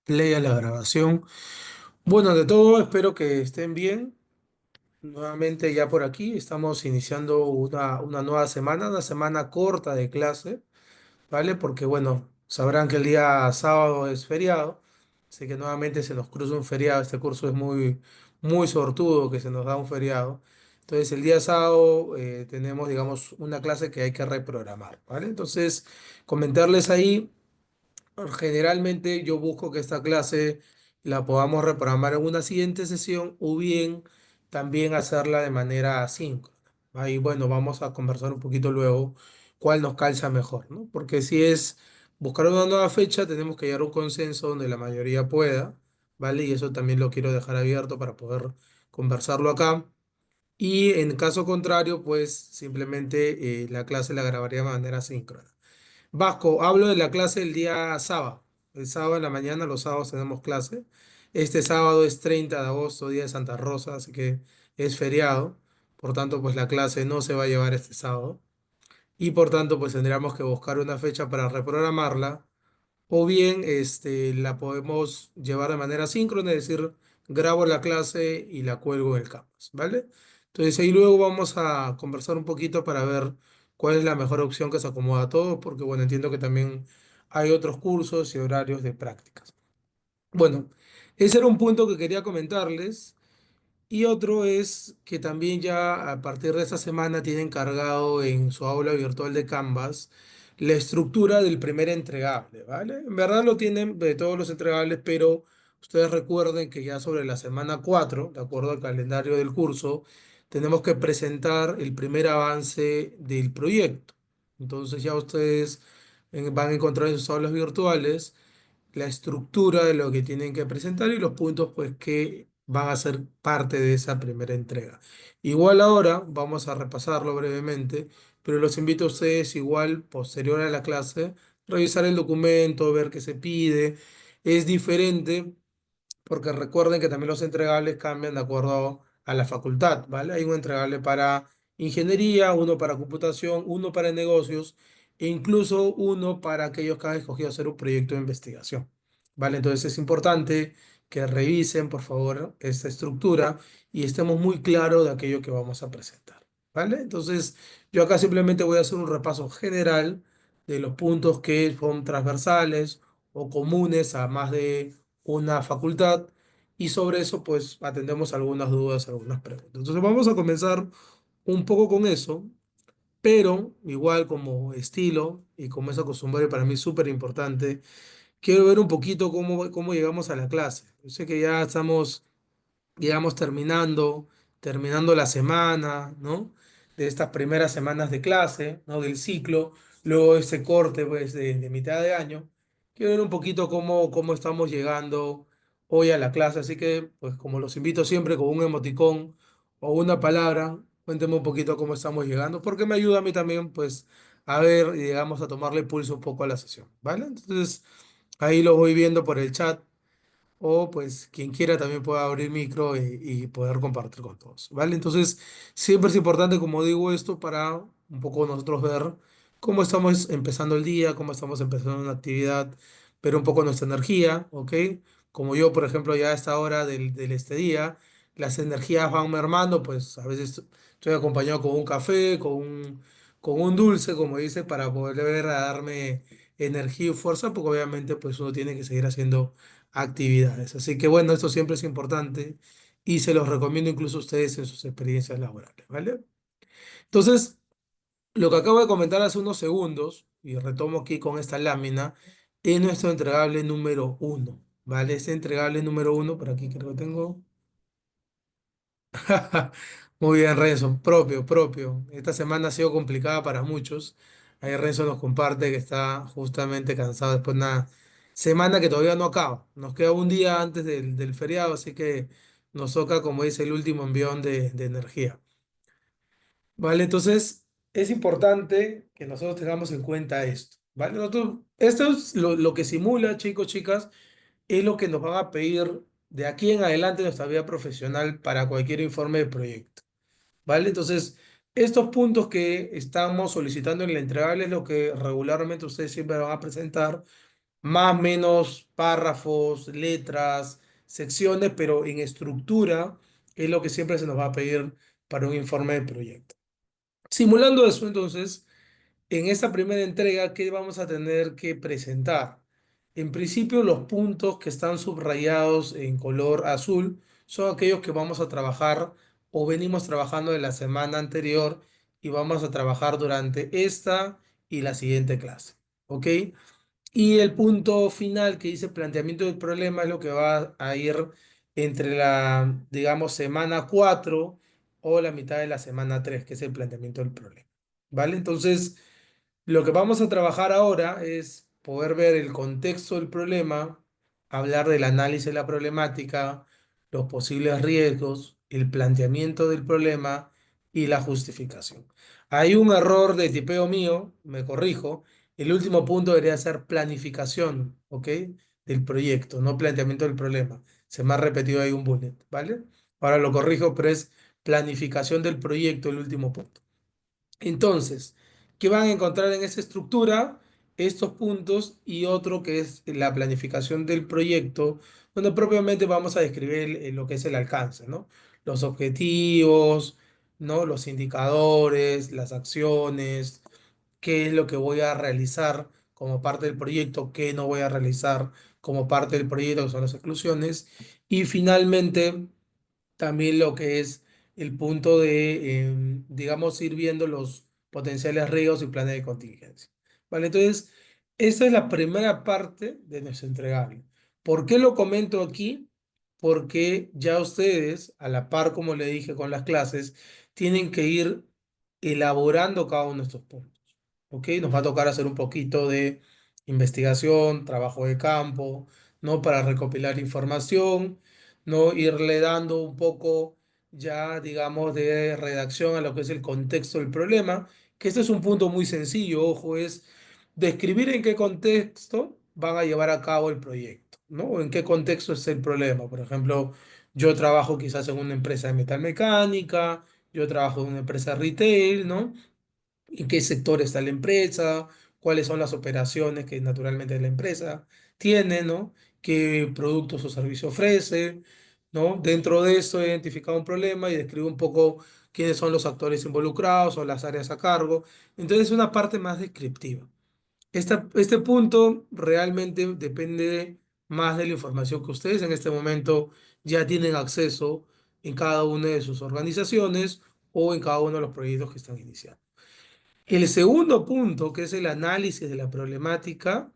Play a la grabación. Bueno, de todo, espero que estén bien. Nuevamente ya por aquí estamos iniciando una nueva semana, una semana corta de clase, ¿vale? Porque bueno, sabrán que el día sábado es feriado, así que nuevamente se nos cruza un feriado. Este curso es muy sortudo que se nos da un feriado. Entonces el día sábado tenemos, digamos, una clase que hay que reprogramar, ¿vale? Entonces, comentarles ahí. Generalmente yo busco que esta clase la podamos reprogramar en una siguiente sesión o bien también hacerla de manera asíncrona. Ahí, bueno, vamos a conversar un poquito luego cuál nos calza mejor, ¿no? Porque si es buscar una nueva fecha, tenemos que llegar a un consenso donde la mayoría pueda, ¿vale? Y eso también lo quiero dejar abierto para poder conversarlo acá. Y en caso contrario, pues simplemente la clase la grabaría de manera asíncrona. Vasco, hablo de la clase el día sábado. El sábado en la mañana, los sábados tenemos clase. Este sábado es 30 de agosto, día de Santa Rosa, así que es feriado. Por tanto, pues la clase no se va a llevar este sábado. Y por tanto, pues tendríamos que buscar una fecha para reprogramarla o bien la podemos llevar de manera síncrona, es decir, grabo la clase y la cuelgo en el Canvas, ¿vale? Entonces ahí luego vamos a conversar un poquito para ver cuál es la mejor opción que se acomoda a todos, porque bueno, entiendo que también hay otros cursos y horarios de prácticas. Bueno, ese era un punto que quería comentarles. Y otro es que también ya a partir de esta semana tienen cargado en su aula virtual de Canvas la estructura del primer entregable, ¿vale? En verdad lo tienen de todos los entregables, pero ustedes recuerden que ya sobre la semana 4, de acuerdo al calendario del curso, tenemos que presentar el primer avance del proyecto. Entonces ya ustedes van a encontrar en sus aulas virtuales la estructura de lo que tienen que presentar y los puntos pues que van a ser parte de esa primera entrega. Igual ahora vamos a repasarlo brevemente, pero los invito a ustedes igual posterior a la clase, revisar el documento, ver qué se pide. Es diferente porque recuerden que también los entregables cambian de acuerdo a la facultad, ¿vale? Hay un entregable para ingeniería, uno para computación, uno para negocios e incluso uno para aquellos que han escogido hacer un proyecto de investigación, ¿vale? Entonces es importante que revisen, por favor, esta estructura y estemos muy claros de aquello que vamos a presentar, ¿vale? Entonces yo acá simplemente voy a hacer un repaso general de los puntos que son transversales o comunes a más de una facultad y sobre eso pues atendemos algunas dudas, algunas preguntas. Entonces vamos a comenzar un poco con eso, pero igual como estilo y como es acostumbrado y para mí súper importante, quiero ver un poquito cómo llegamos a la clase. Yo sé que ya estamos digamos, terminando la semana, ¿no? De estas primeras semanas de clase, ¿no? Del ciclo, luego ese corte, pues, de mitad de año. Quiero ver un poquito cómo estamos llegando hoy a la clase, así que, pues, como los invito siempre con un emoticón o una palabra, cuéntenme un poquito cómo estamos llegando, porque me ayuda a mí también, pues, a ver y, digamos, a tomarle pulso un poco a la sesión, ¿vale? Entonces, ahí lo voy viendo por el chat o pues quien quiera también pueda abrir micro y poder compartir con todos, ¿vale? Entonces, siempre es importante, como digo, esto para un poco nosotros ver cómo estamos empezando el día, cómo estamos empezando una actividad, ver un poco nuestra energía, ¿ok? Como yo, por ejemplo, ya a esta hora del este día, las energías van mermando, pues a veces estoy acompañado con un café, con un dulce, como dice, para poder darme energía y fuerza, porque obviamente pues uno tiene que seguir haciendo actividades. Así que bueno, esto siempre es importante y se los recomiendo incluso a ustedes en sus experiencias laborales, ¿vale? Entonces, lo que acabo de comentar hace unos segundos, y retomo aquí con esta lámina, es nuestro entregable número uno, ¿vale? Este entregable número uno, por aquí creo que tengo. Muy bien, Renzo, propio. Esta semana ha sido complicada para muchos. Ahí Renzo nos comparte que está justamente cansado después de una semana que todavía no acaba. Nos queda un día antes del feriado, así que nos toca, como dice, el último envión de energía. ¿Vale? Entonces, es importante que nosotros tengamos en cuenta esto. ¿Vale? Esto es lo que simula, chicos, chicas, es lo que nos van a pedir de aquí en adelante en nuestra vida profesional para cualquier informe de proyecto. ¿Vale? Entonces, estos puntos que estamos solicitando en la entregable es lo que regularmente ustedes siempre van a presentar más o menos párrafos, letras, secciones, pero en estructura es lo que siempre se nos va a pedir para un informe de proyecto. Simulando eso, entonces, en esta primera entrega, ¿qué vamos a tener que presentar? En principio, los puntos que están subrayados en color azul son aquellos que vamos a trabajar o venimos trabajando de la semana anterior y vamos a trabajar durante esta y la siguiente clase. ¿Ok? Y el punto final que dice planteamiento del problema es lo que va a ir entre la, digamos, semana 4 o la mitad de la semana 3 que es el planteamiento del problema. ¿Vale? Entonces, lo que vamos a trabajar ahora es poder ver el contexto del problema, hablar del análisis de la problemática, los posibles riesgos, el planteamiento del problema y la justificación. Hay un error de tipeo mío, me corrijo. El último punto debería ser planificación, ¿ok? Del proyecto, no planteamiento del problema. Se me ha repetido ahí un bullet, ¿vale? Ahora lo corrijo, pero es planificación del proyecto el último punto. Entonces, ¿qué van a encontrar en esta estructura? Estos puntos y otro que es la planificación del proyecto, donde propiamente vamos a describir lo que es el alcance, ¿no? Los objetivos, ¿no? Los indicadores, las acciones, qué es lo que voy a realizar como parte del proyecto, qué no voy a realizar como parte del proyecto, que son las exclusiones. Y finalmente también lo que es el punto de, digamos, ir viendo los potenciales riesgos y planes de contingencia. ¿Vale? Entonces, esa es la primera parte de nuestro entregable. ¿Por qué lo comento aquí? Porque ya ustedes, a la par, como le dije con las clases, tienen que ir elaborando cada uno de estos puntos. ¿Ok? Nos va a tocar hacer un poquito de investigación, trabajo de campo, ¿no? Para recopilar información, ¿no? Irle dando un poco ya, digamos, de redacción a lo que es el contexto del problema, que este es un punto muy sencillo, ojo, es describir en qué contexto van a llevar a cabo el proyecto, ¿no? O en qué contexto es el problema. Por ejemplo, yo trabajo quizás en una empresa de metalmecánica, yo trabajo en una empresa retail, ¿no? En qué sector está la empresa, cuáles son las operaciones que naturalmente la empresa tiene, ¿no? Qué productos o servicios ofrece, ¿no? Dentro de eso he identificado un problema y describo un poco quiénes son los actores involucrados o las áreas a cargo. Entonces es una parte más descriptiva. Este punto realmente depende más de la información que ustedes en este momento ya tienen acceso en cada una de sus organizaciones o en cada uno de los proyectos que están iniciando. El segundo punto, que es el análisis de la problemática,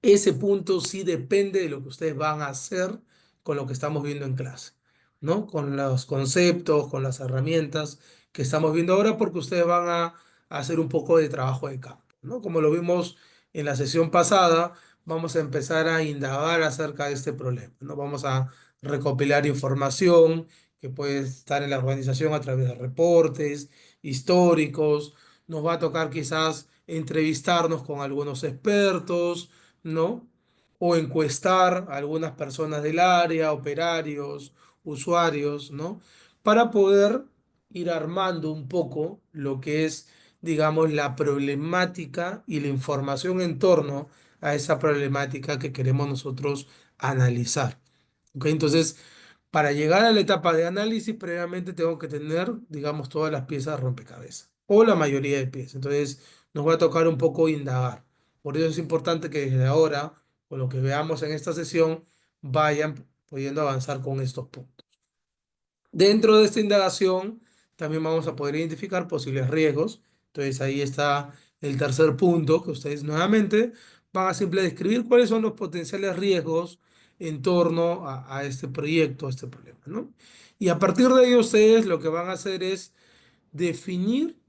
ese punto sí depende de lo que ustedes van a hacer con lo que estamos viendo en clase, ¿no? Con los conceptos, con las herramientas que estamos viendo ahora, porque ustedes van a hacer un poco de trabajo de campo, ¿no? Como lo vimos en la sesión pasada, vamos a empezar a indagar acerca de este problema, ¿no? Vamos a recopilar información que puede estar en la organización a través de reportes históricos. Nos va a tocar quizás entrevistarnos con algunos expertos, ¿no? O encuestar a algunas personas del área, operarios, usuarios, ¿no? Para poder ir armando un poco lo que es, digamos, la problemática y la información en torno a esa problemática que queremos nosotros analizar. ¿Ok? Entonces, para llegar a la etapa de análisis, previamente tengo que tener, digamos, todas las piezas de rompecabezas o la mayoría de piezas. Entonces, nos va a tocar un poco indagar. Por eso es importante que desde ahora, con lo que veamos en esta sesión, vayan pudiendo avanzar con estos puntos. Dentro de esta indagación, también vamos a poder identificar posibles riesgos. Entonces, ahí está el tercer punto, que ustedes nuevamente van a simple describir cuáles son los potenciales riesgos en torno a este proyecto, a este problema, ¿no? Y a partir de ello, ustedes lo que van a hacer es definir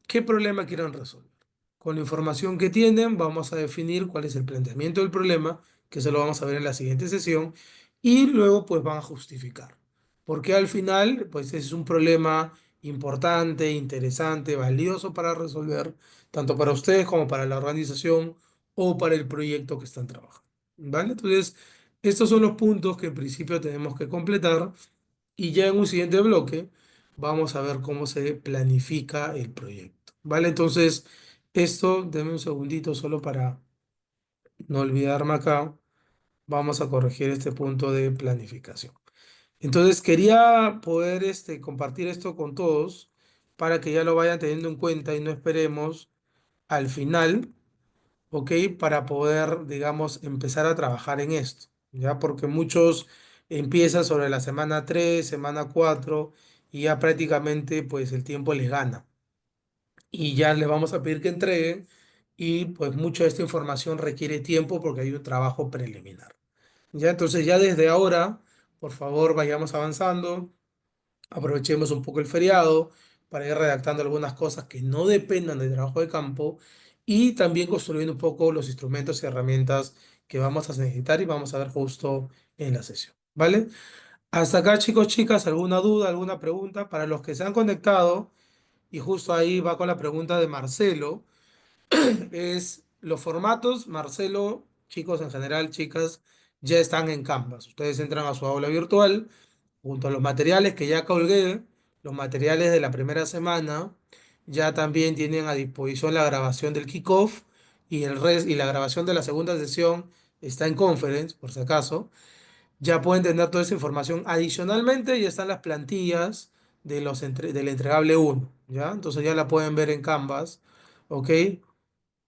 qué problema quieren resolver. Con la información que tienen, vamos a definir cuál es el planteamiento del problema, que eso lo vamos a ver en la siguiente sesión, y luego pues van a justificar. Porque al final, pues es un problema importante, interesante, valioso para resolver, tanto para ustedes como para la organización o para el proyecto que están trabajando. ¿Vale? Entonces, estos son los puntos que en principio tenemos que completar y ya en un siguiente bloque vamos a ver cómo se planifica el proyecto. ¿Vale? Entonces, esto, denme un segundito solo para no olvidarme acá, vamos a corregir este punto de planificación. Entonces quería poder compartir esto con todos para que ya lo vayan teniendo en cuenta y no esperemos al final, ¿ok? Para poder, digamos, empezar a trabajar en esto, ¿ya? Porque muchos empiezan sobre la semana 3 semana 4 y ya prácticamente pues el tiempo les gana. Y ya les vamos a pedir que entreguen y pues mucha de esta información requiere tiempo porque hay un trabajo preliminar. Ya, entonces ya desde ahora, por favor, vayamos avanzando. Aprovechemos un poco el feriado para ir redactando algunas cosas que no dependan del trabajo de campo y también construyendo un poco los instrumentos y herramientas que vamos a necesitar y vamos a ver justo en la sesión. ¿Vale? Hasta acá, chicos, chicas, ¿alguna duda, alguna pregunta? Para los que se han conectado, y justo ahí va con la pregunta de Marcelo, es los formatos, Marcelo, chicos en general, chicas, ya están en Canvas. Ustedes entran a su aula virtual junto a los materiales que ya colgué, los materiales de la primera semana, ya también tienen a disposición la grabación del kickoff y la grabación de la segunda sesión está en Conference, por si acaso. Ya pueden tener toda esa información. Adicionalmente, ya están las plantillas del entregable uno, ¿ya? Entonces ya la pueden ver en Canvas, ¿ok?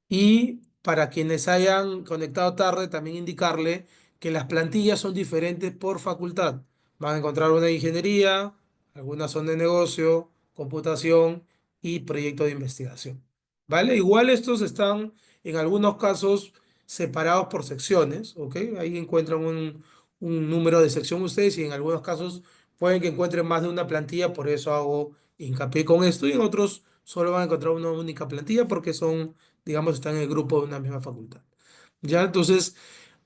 Y para quienes hayan conectado tarde, también indicarle que las plantillas son diferentes por facultad. Van a encontrar una de ingeniería, algunas son de negocio, computación y proyecto de investigación. ¿Vale? Igual estos están en algunos casos separados por secciones, ¿ok? Ahí encuentran un número de sección ustedes y en algunos casos pueden que encuentren más de una plantilla, por eso hago hincapié con esto y en otros solo van a encontrar una única plantilla porque son, digamos, están en el grupo de una misma facultad. Ya, entonces,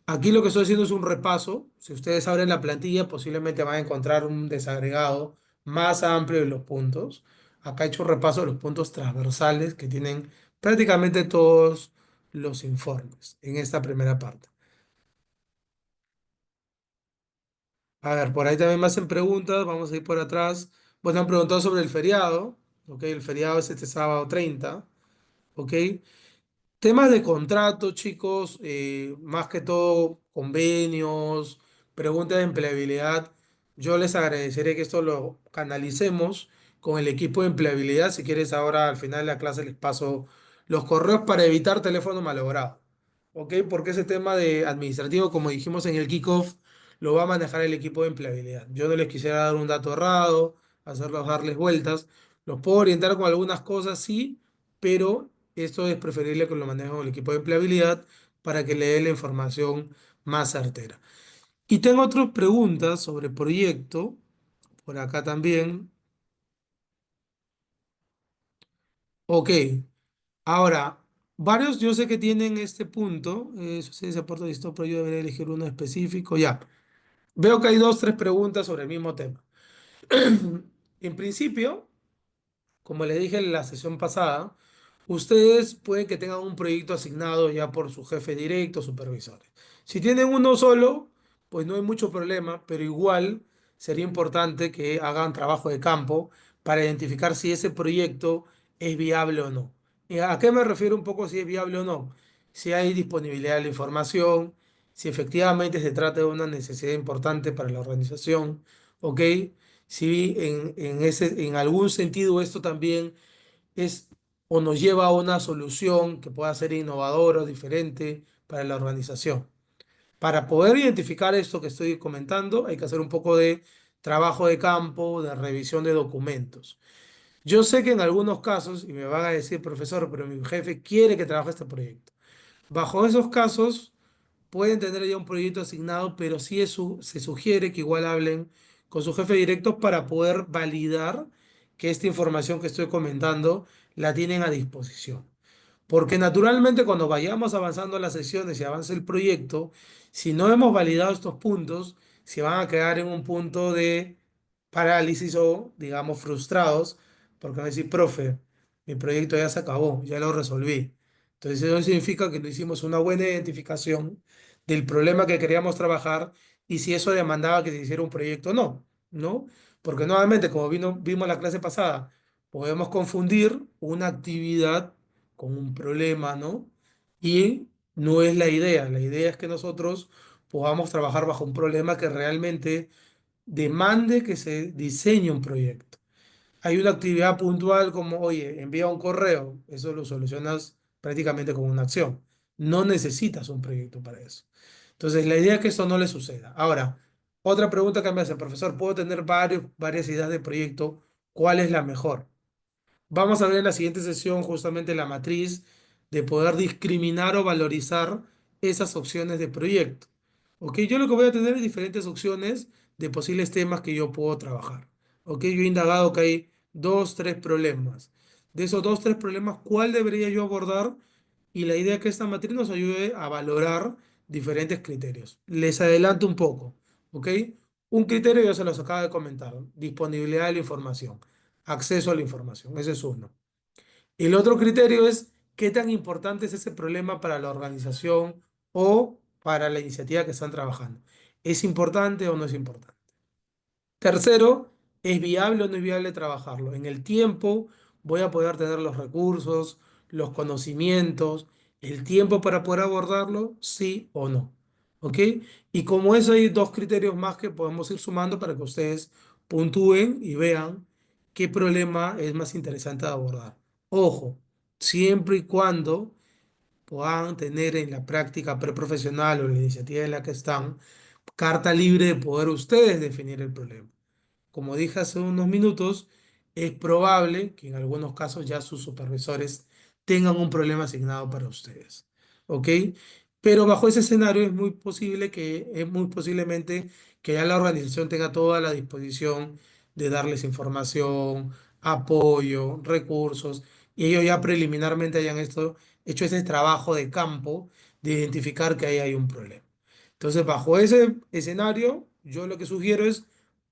aquí lo que estoy haciendo es un repaso. Si ustedes abren la plantilla, posiblemente van a encontrar un desagregado más amplio de los puntos. Acá he hecho un repaso de los puntos transversales que tienen prácticamente todos los informes en esta primera parte. A ver, por ahí también me hacen preguntas, vamos a ir por atrás. Bueno, han preguntado sobre el feriado, ¿ok? El feriado es este sábado 30, ¿ok? Temas de contrato, chicos, más que todo convenios, preguntas de empleabilidad. Yo les agradeceré que esto lo canalicemos con el equipo de empleabilidad. Si quieres, ahora al final de la clase les paso los correos para evitar teléfono malogrado. ¿Ok? Porque ese tema de administrativo, como dijimos en el kickoff, lo va a manejar el equipo de empleabilidad. Yo no les quisiera dar un dato errado, hacerlos darles vueltas. Los puedo orientar con algunas cosas, sí, pero esto es preferible que lo maneje con el equipo de empleabilidad para que le dé la información más certera. Y tengo otras preguntas sobre proyecto, por acá también. Ok, ahora, varios yo sé que tienen este punto. Si se aporta listo, pero yo debería elegir uno específico. Ya, veo que hay dos, tres preguntas sobre el mismo tema. En principio, como le dije en la sesión pasada, ustedes pueden que tengan un proyecto asignado ya por su jefe directo, supervisores. Si tienen uno solo, pues no hay mucho problema, pero igual sería importante que hagan trabajo de campo para identificar si ese proyecto es viable o no. ¿Y a qué me refiero un poco si es viable o no? Si hay disponibilidad de la información, si efectivamente se trata de una necesidad importante para la organización, ¿ok? Si en algún sentido esto también es o nos lleva a una solución que pueda ser innovadora o diferente para la organización. Para poder identificar esto que estoy comentando, hay que hacer un poco de trabajo de campo, de revisión de documentos. Yo sé que en algunos casos, y me van a decir, profesor, pero mi jefe quiere que trabaje este proyecto. Bajo esos casos, pueden tener ya un proyecto asignado, pero sí se sugiere que igual hablen con su jefe directo para poder validar que esta información que estoy comentando la tienen a disposición. Porque naturalmente cuando vayamos avanzando las sesiones y avance el proyecto, si no hemos validado estos puntos, se van a quedar en un punto de parálisis o, digamos, frustrados, porque van a decir, profe, mi proyecto ya se acabó, ya lo resolví. Entonces eso significa que no hicimos una buena identificación del problema que queríamos trabajar y si eso demandaba que se hiciera un proyecto o no, ¿no? Porque nuevamente, como vimos la clase pasada, podemos confundir una actividad con un problema, ¿no? Y No es la idea. La idea es que nosotros podamos trabajar bajo un problema que realmente demande que se diseñe un proyecto. Hay una actividad puntual como, oye, envía un correo. Eso lo solucionas prácticamente con una acción. No necesitas un proyecto para eso. Entonces, la idea es que eso no le suceda. Ahora, otra pregunta que me hace, profesor, ¿puedo tener varias ideas de proyecto? ¿Cuál es la mejor? Vamos a ver en la siguiente sesión justamente la matriz de poder discriminar o valorizar esas opciones de proyecto. ¿Ok? Yo lo que voy a tener es diferentes opciones de posibles temas que yo puedo trabajar. ¿Ok? Yo he indagado que hay dos, tres problemas. De esos dos, tres problemas, ¿cuál debería yo abordar? Y la idea es que esta matriz nos ayude a valorar diferentes criterios. Les adelanto un poco. ¿Ok? Un criterio ya se los acabo de comentar. Disponibilidad de la información, acceso a la información. Ese es uno. El otro criterio es qué tan importante es ese problema para la organización o para la iniciativa que están trabajando. ¿Es importante o no es importante? Tercero, ¿es viable o no es viable trabajarlo? En el tiempo voy a poder tener los recursos, los conocimientos, el tiempo para poder abordarlo, sí o no. ¿Ok? Y como eso hay dos criterios más que podemos ir sumando para que ustedes puntúen y vean qué problema es más interesante de abordar. Ojo, siempre y cuando puedan tener en la práctica preprofesional o en la iniciativa en la que están, carta libre de poder ustedes definir el problema. Como dije hace unos minutos, es probable que en algunos casos ya sus supervisores tengan un problema asignado para ustedes. ¿Ok? Pero bajo ese escenario es muy posiblemente que ya la organización tenga toda la disposición de darles información, apoyo, recursos, y ellos ya preliminarmente hecho ese trabajo de campo de identificar que ahí hay un problema. Entonces, bajo ese escenario, yo lo que sugiero es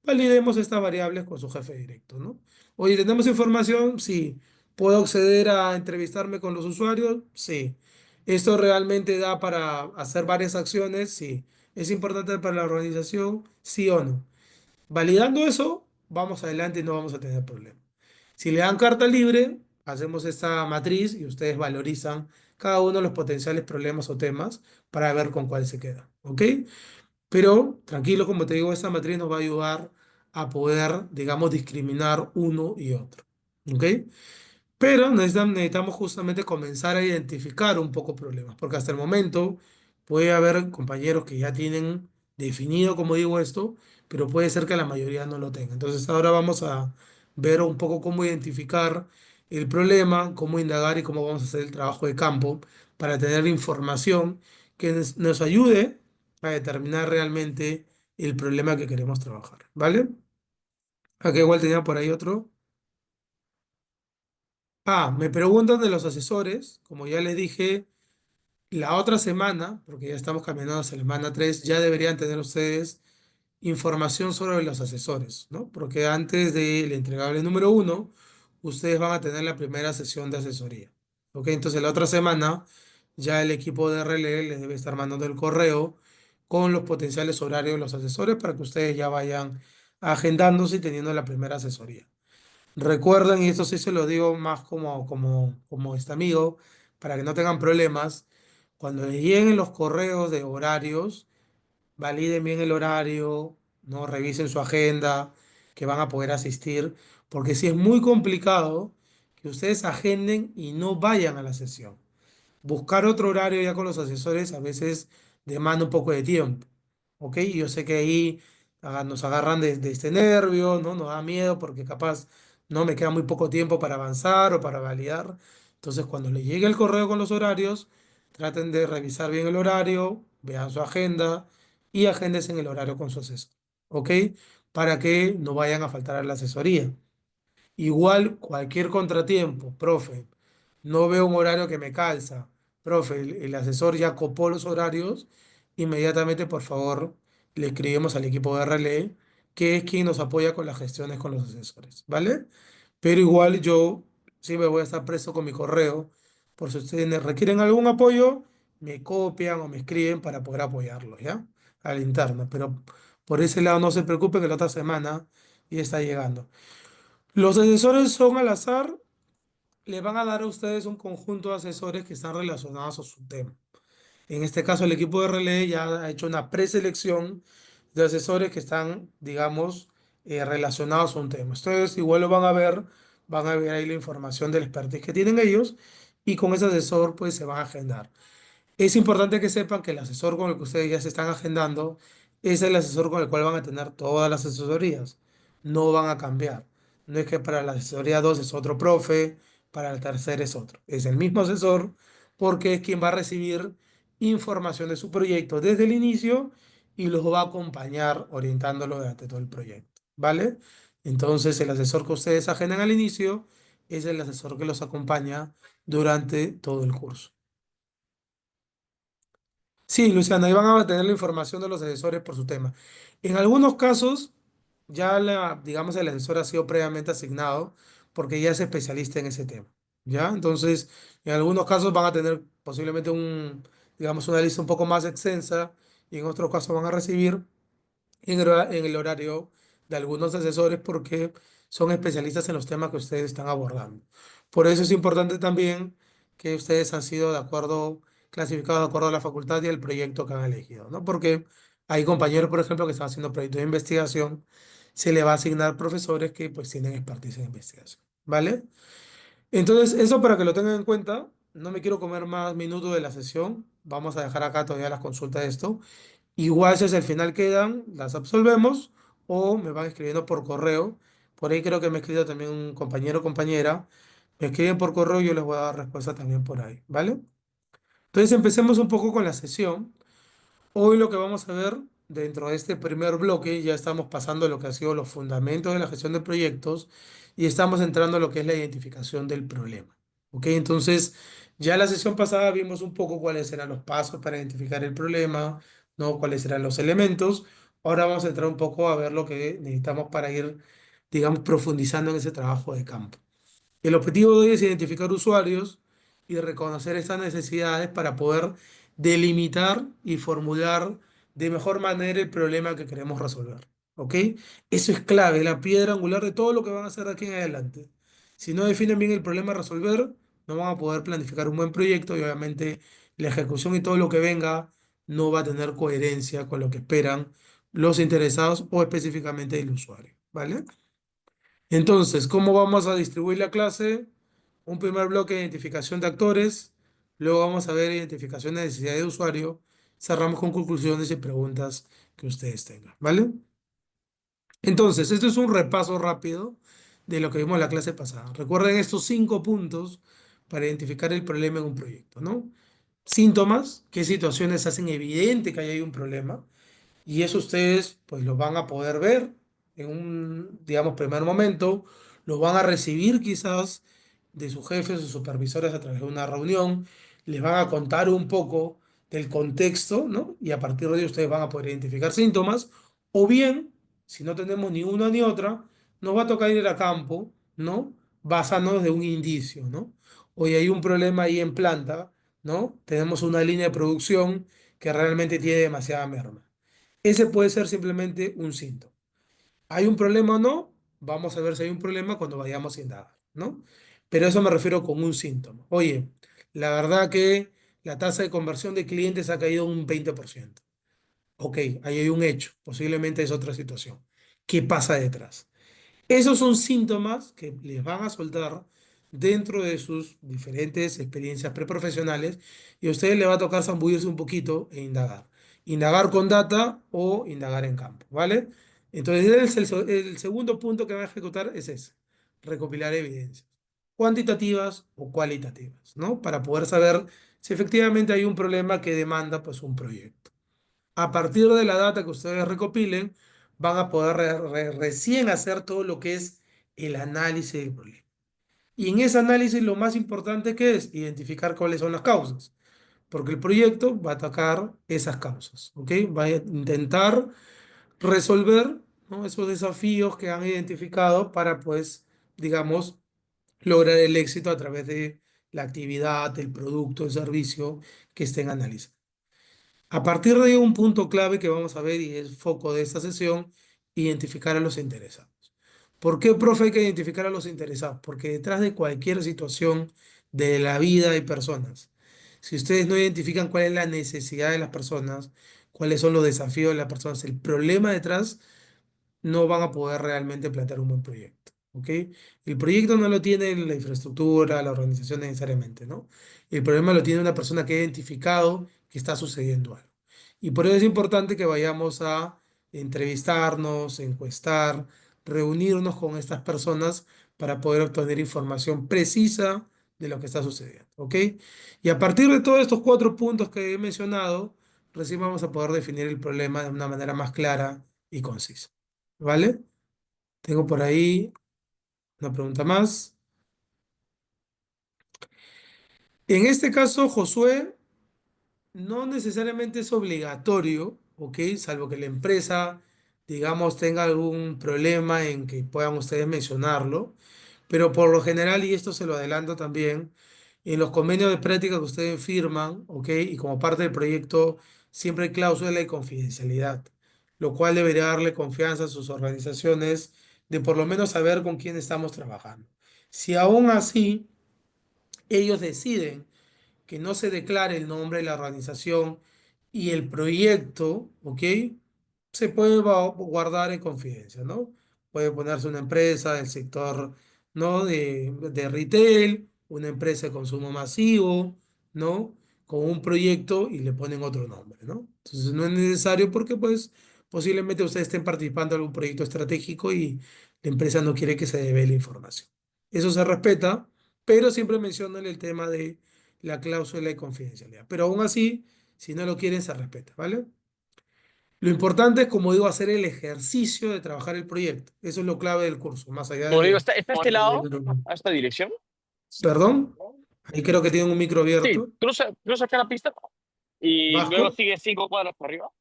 validemos estas variables con su jefe directo, ¿no? Oye, ¿tenemos información? Sí. ¿Puedo acceder a entrevistarme con los usuarios? Sí. ¿Esto realmente da para hacer varias acciones? Sí. ¿Es importante para la organización? Sí o no. Validando eso, vamos adelante y no vamos a tener problemas. Si le dan carta libre, hacemos esta matriz y ustedes valorizan cada uno de los potenciales problemas o temas para ver con cuál se queda. ¿Ok? Pero tranquilo, como te digo, esta matriz nos va a ayudar a poder, digamos, discriminar uno y otro. ¿Ok? Pero necesitamos justamente comenzar a identificar un poco problemas, porque hasta el momento puede haber compañeros que ya tienen definido, como digo esto, pero puede ser que la mayoría no lo tenga. Entonces ahora vamos a ver un poco cómo identificar el problema, cómo indagar y cómo vamos a hacer el trabajo de campo para tener información que nos ayude a determinar realmente el problema que queremos trabajar. ¿Vale? Acá igual tenía por ahí otro. Ah, me preguntan de los asesores, como ya les dije, la otra semana, porque ya estamos caminando a semana 3, ya deberían tener ustedes información sobre los asesores, ¿no? Porque antes del entregable número 1, ustedes van a tener la primera sesión de asesoría. ¿Ok? Entonces la otra semana ya el equipo de RLE les debe estar mandando el correo con los potenciales horarios de los asesores para que ustedes ya vayan agendándose y teniendo la primera asesoría. Recuerden, y esto sí se lo digo más como este amigo, para que no tengan problemas, cuando les lleguen los correos de horarios, validen bien el horario, no revisen su agenda, que van a poder asistir, porque si es muy complicado que ustedes agenden y no vayan a la sesión. Buscar otro horario ya con los asesores a veces demanda un poco de tiempo, ¿ok? Y yo sé que ahí nos agarran de este nervio, ¿no? Nos da miedo porque capaz no me queda muy poco tiempo para avanzar o para validar. Entonces, cuando les llegue el correo con los horarios, traten de revisar bien el horario, vean su agenda y agéndense en el horario con su asesor, ¿ok? Para que no vayan a faltar a la asesoría. Igual cualquier contratiempo, profe, no veo un horario que me calza, profe, el asesor ya copó los horarios, inmediatamente por favor le escribimos al equipo de RLE, que es quien nos apoya con las gestiones con los asesores, ¿vale? Pero igual yo sí me voy a estar preso con mi correo, por si ustedes requieren algún apoyo, me copian o me escriben para poder apoyarlos, ¿ya? A la interna, pero por ese lado no se preocupen que la otra semana ya está llegando. Los asesores son al azar, le van a dar a ustedes un conjunto de asesores que están relacionados a su tema. En este caso, el equipo de Relé ya ha hecho una preselección de asesores que están, digamos, relacionados a un tema. Ustedes igual lo van a ver ahí la información del expertise que tienen ellos y con ese asesor pues se van a agendar. Es importante que sepan que el asesor con el que ustedes ya se están agendando es el asesor con el cual van a tener todas las asesorías. No van a cambiar. No es que para la asesoría 2 es otro profe, para el tercer es otro. Es el mismo asesor porque es quien va a recibir información de su proyecto desde el inicio y los va a acompañar orientándolo durante todo el proyecto. ¿Vale? Entonces, el asesor que ustedes agendan al inicio es el asesor que los acompaña durante todo el curso. Sí, Luciana, ahí van a tener la información de los asesores por su tema. En algunos casos, ya digamos, el asesor ha sido previamente asignado porque ya es especialista en ese tema. ¿Ya? Entonces, en algunos casos van a tener posiblemente digamos, una lista un poco más extensa y en otros casos van a recibir en el horario de algunos asesores porque son especialistas en los temas que ustedes están abordando. Por eso es importante también que ustedes han sido de acuerdo, clasificados de acuerdo a la facultad y el proyecto que han elegido, ¿no? Porque hay compañeros, por ejemplo, que están haciendo proyectos de investigación, se le va a asignar profesores que pues tienen expertise en investigación, ¿vale? Entonces, eso para que lo tengan en cuenta, no me quiero comer más minutos de la sesión, vamos a dejar acá todavía las consultas de esto. Igual si hacia el final quedan, las absolvemos o me van escribiendo por correo. Por ahí creo que me ha escrito también un compañero o compañera. Me escriben por correo y yo les voy a dar respuesta también por ahí, ¿vale? Entonces empecemos un poco con la sesión. Hoy lo que vamos a ver dentro de este primer bloque, ya estamos pasando lo que ha sido los fundamentos de la gestión de proyectos y estamos entrando a lo que es la identificación del problema. ¿Ok? Entonces, ya la sesión pasada vimos un poco cuáles eran los pasos para identificar el problema, ¿no? Cuáles eran los elementos. Ahora vamos a entrar un poco a ver lo que necesitamos para ir, digamos, profundizando en ese trabajo de campo. El objetivo de hoy es identificar usuarios y reconocer estas necesidades para poder delimitar y formular de mejor manera el problema que queremos resolver. ¿Ok? Eso es clave, la piedra angular de todo lo que van a hacer de aquí en adelante. Si no definen bien el problema a resolver, no van a poder planificar un buen proyecto y obviamente la ejecución y todo lo que venga no va a tener coherencia con lo que esperan los interesados o específicamente el usuario. ¿Vale? Entonces, ¿cómo vamos a distribuir la clase? Un primer bloque de identificación de actores, luego vamos a ver identificación de necesidad de usuario, cerramos con conclusiones y preguntas que ustedes tengan, ¿vale? Entonces, esto es un repaso rápido de lo que vimos en la clase pasada. Recuerden estos 5 puntos para identificar el problema en un proyecto, ¿no? Síntomas, qué situaciones hacen evidente que hay un problema. Y eso ustedes pues lo van a poder ver en un, digamos, primer momento, lo van a recibir quizás de sus jefes o supervisores a través de una reunión, les van a contar un poco del contexto, ¿no? Y a partir de ahí ustedes van a poder identificar síntomas, o bien, si no tenemos ni una ni otra, nos va a tocar ir a campo, ¿no? Basándonos de un indicio, ¿no? Hoy hay un problema ahí en planta, ¿no? Tenemos una línea de producción que realmente tiene demasiada merma. Ese puede ser simplemente un síntoma. ¿Hay un problema o no? Vamos a ver si hay un problema cuando vayamos a indagar, ¿no? Pero eso me refiero con un síntoma. Oye, la verdad que la tasa de conversión de clientes ha caído un 20%. Ok, ahí hay un hecho, posiblemente es otra situación. ¿Qué pasa detrás? Esos son síntomas que les van a soltar dentro de sus diferentes experiencias preprofesionales y a ustedes les va a tocar zambullirse un poquito e indagar. Indagar con data o indagar en campo, ¿vale? Entonces, el segundo punto que van a ejecutar es ese, recopilar evidencias, cuantitativas o cualitativas, ¿no? Para poder saber si efectivamente hay un problema que demanda, pues, un proyecto. A partir de la data que ustedes recopilen, van a poder recién hacer todo lo que es el análisis del problema. Y en ese análisis lo más importante que es identificar cuáles son las causas, porque el proyecto va a atacar esas causas, ¿ok? Va a intentar resolver, ¿no? Esos desafíos que han identificado para, pues, digamos, lograr el éxito a través de la actividad, el producto, el servicio que estén analizando. A partir de ahí, un punto clave que vamos a ver y es foco de esta sesión, identificar a los interesados. ¿Por qué, profe, hay que identificar a los interesados? Porque detrás de cualquier situación de la vida hay personas. Si ustedes no identifican cuál es la necesidad de las personas, cuáles son los desafíos de las personas, el problema detrás, no van a poder realmente plantear un buen proyecto. ¿Ok? El proyecto no lo tiene la infraestructura, la organización necesariamente, ¿no? El problema lo tiene una persona que ha identificado que está sucediendo algo. Y por eso es importante que vayamos a entrevistarnos, encuestar, reunirnos con estas personas para poder obtener información precisa de lo que está sucediendo. ¿Ok? Y a partir de todos estos cuatro puntos que he mencionado, recién vamos a poder definir el problema de una manera más clara y concisa. ¿Vale? Tengo por ahí una pregunta más. En este caso, Josué, no necesariamente es obligatorio, ¿ok? Salvo que la empresa, digamos, tenga algún problema en que puedan ustedes mencionarlo. Pero por lo general, y esto se lo adelanto también, en los convenios de práctica que ustedes firman, ¿ok? Y como parte del proyecto, siempre hay cláusula de confidencialidad, lo cual debería darle confianza a sus organizaciones de por lo menos saber con quién estamos trabajando. Si aún así ellos deciden que no se declare el nombre de la organización y el proyecto, ¿ok? Se puede guardar en confidencia, ¿no? Puede ponerse una empresa del sector, ¿no? De retail, una empresa de consumo masivo, ¿no? Con un proyecto y le ponen otro nombre, ¿no? Entonces no es necesario porque pues posiblemente ustedes estén participando en algún proyecto estratégico y la empresa no quiere que se devele información. Eso se respeta, pero siempre mencionan el tema de la cláusula de confidencialidad. Pero aún así, si no lo quieren, se respeta, ¿vale? Lo importante es, como digo, hacer el ejercicio de trabajar el proyecto. Eso es lo clave del curso, más allá Como digo, de... está a este lado, a esta dirección. Perdón, ahí creo que tienen un micro Sí, abierto. cruza acá la pista y luego Vasco, sigue 5 cuadras para arriba.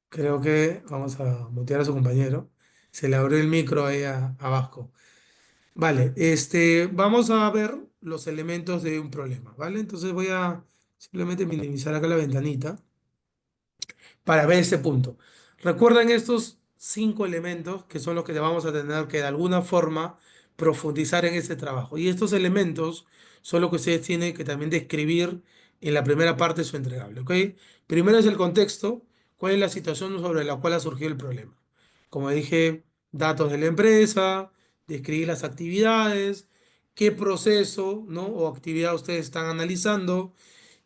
creo que vamos a mutear a su compañero. Se le abrió el micro ahí a Vasco. Vale, vamos a ver los elementos de un problema, ¿vale? Entonces voy a simplemente minimizar acá la ventanita para ver ese punto. Recuerden estos cinco elementos que son los que vamos a tener que de alguna forma profundizar en este trabajo. Y estos elementos son los que ustedes tienen que también describir en la primera parte de su entregable, ¿ok? Primero es el contexto, cuál es la situación sobre la cual ha surgido el problema. Como dije, datos de la empresa, describir las actividades, qué proceso, ¿no? o actividad ustedes están analizando,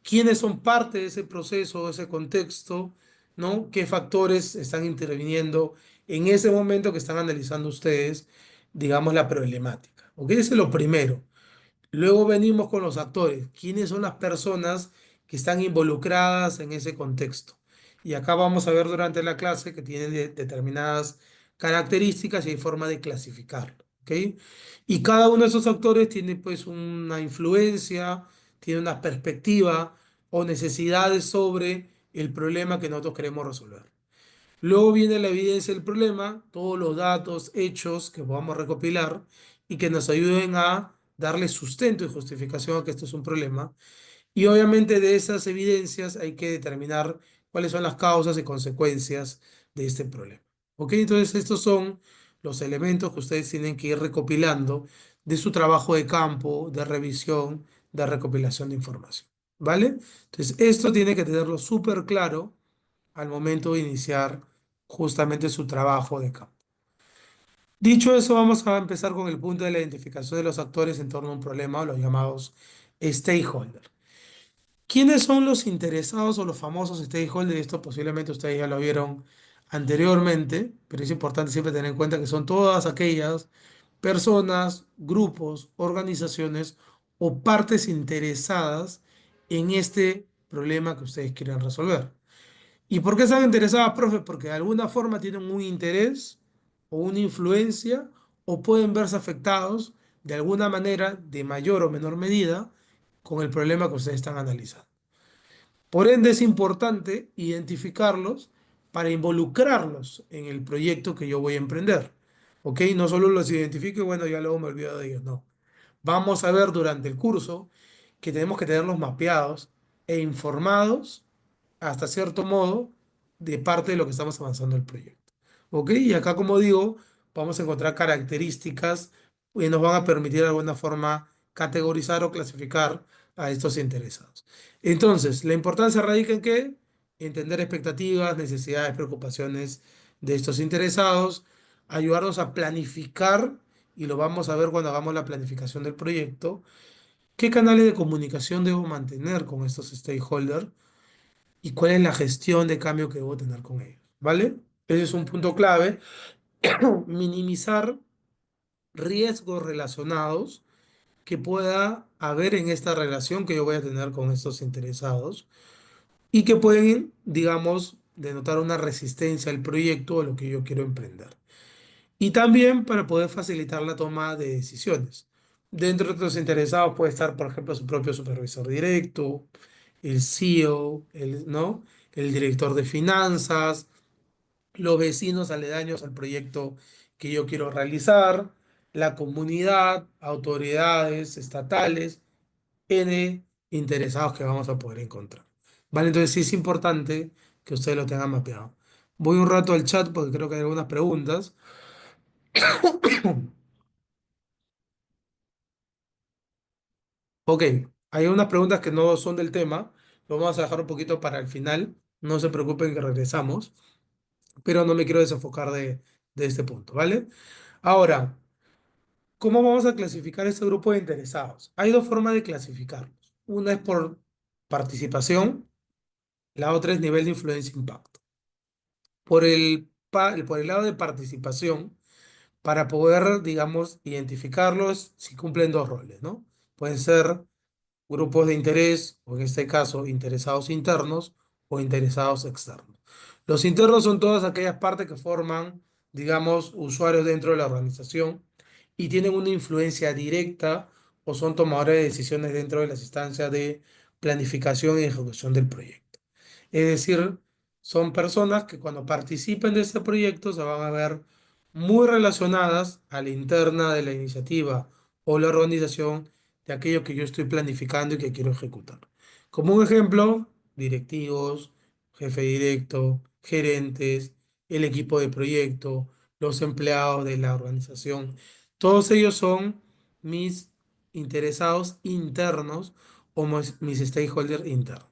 quiénes son parte de ese proceso, de ese contexto, ¿no? ¿Qué factores están interviniendo en ese momento que están analizando ustedes, digamos, la problemática? ¿Ok? Ese es lo primero. Luego venimos con los actores. ¿Quiénes son las personas que están involucradas en ese contexto? Y acá vamos a ver durante la clase que tienen determinadas características y hay forma de clasificarlo. ¿Ok? Y cada uno de esos actores tiene pues una influencia, tiene una perspectiva o necesidades sobre el problema que nosotros queremos resolver. Luego viene la evidencia del problema, todos los datos, hechos que podamos recopilar y que nos ayuden a darle sustento y justificación a que esto es un problema. Y obviamente de esas evidencias hay que determinar cuáles son las causas y consecuencias de este problema. ¿Ok? Entonces estos son los elementos que ustedes tienen que ir recopilando de su trabajo de campo, de revisión, de recopilación de información. ¿Vale? Entonces esto tiene que tenerlo súper claro al momento de iniciar justamente su trabajo de campo. Dicho eso, vamos a empezar con el punto de la identificación de los actores en torno a un problema, o los llamados stakeholders. ¿Quiénes son los interesados o los famosos stakeholders? Esto posiblemente ustedes ya lo vieron anteriormente, pero es importante siempre tener en cuenta que son todas aquellas personas, grupos, organizaciones o partes interesadas en este problema que ustedes quieren resolver. ¿Y por qué están interesadas, profe? Porque de alguna forma tienen un interés o una influencia o pueden verse afectados de alguna manera, de mayor o menor medida, con el problema que ustedes están analizando. Por ende, es importante identificarlos para involucrarlos en el proyecto que yo voy a emprender. ¿Ok? No solo los identifico y bueno, ya luego me olvido de ellos, no. Vamos a ver durante el curso que tenemos que tenerlos mapeados e informados hasta cierto modo de parte de lo que estamos avanzando en el proyecto. ¿Ok? Y acá, como digo, vamos a encontrar características que nos van a permitir de alguna forma categorizar o clasificar a estos interesados. Entonces, la importancia radica en qué: entender expectativas, necesidades, preocupaciones de estos interesados, ayudarnos a planificar, y lo vamos a ver cuando hagamos la planificación del proyecto, qué canales de comunicación debo mantener con estos stakeholders y cuál es la gestión de cambio que debo tener con ellos, ¿vale? Ese es un punto clave. Minimizar riesgos relacionados que pueda haber en esta relación que yo voy a tener con estos interesados y que pueden, digamos, denotar una resistencia al proyecto o a lo que yo quiero emprender. Y también para poder facilitar la toma de decisiones. Dentro de los interesados puede estar, por ejemplo, su propio supervisor directo, el CEO, ¿no? El director de finanzas, los vecinos aledaños al proyecto que yo quiero realizar, la comunidad, autoridades estatales, N interesados que vamos a poder encontrar. ¿Vale? Entonces sí es importante que ustedes lo tengan mapeado. Voy un rato al chat porque creo que hay algunas preguntas. Ok, hay unas preguntas que no son del tema. Lo vamos a dejar un poquito para el final. No se preocupen que regresamos, pero no me quiero desenfocar de este punto, ¿vale? Ahora, ¿cómo vamos a clasificar este grupo de interesados? Hay dos formas de clasificarlos. Una es por participación, la otra es nivel de influencia e impacto. Por el lado de participación, para poder, digamos, identificarlos, si cumplen dos roles, ¿no? Pueden ser grupos de interés, o en este caso, interesados internos o interesados externos. Los internos son todas aquellas partes que forman, digamos, usuarios dentro de la organización y tienen una influencia directa o son tomadores de decisiones dentro de las instancias de planificación y ejecución del proyecto. Es decir, son personas que cuando participen de este proyecto se van a ver muy relacionadas a la interna de la iniciativa o la organización de aquello que yo estoy planificando y que quiero ejecutar. Como un ejemplo, directivos, jefe directo, gerentes, el equipo de proyecto, los empleados de la organización. Todos ellos son mis interesados internos o mis stakeholders internos.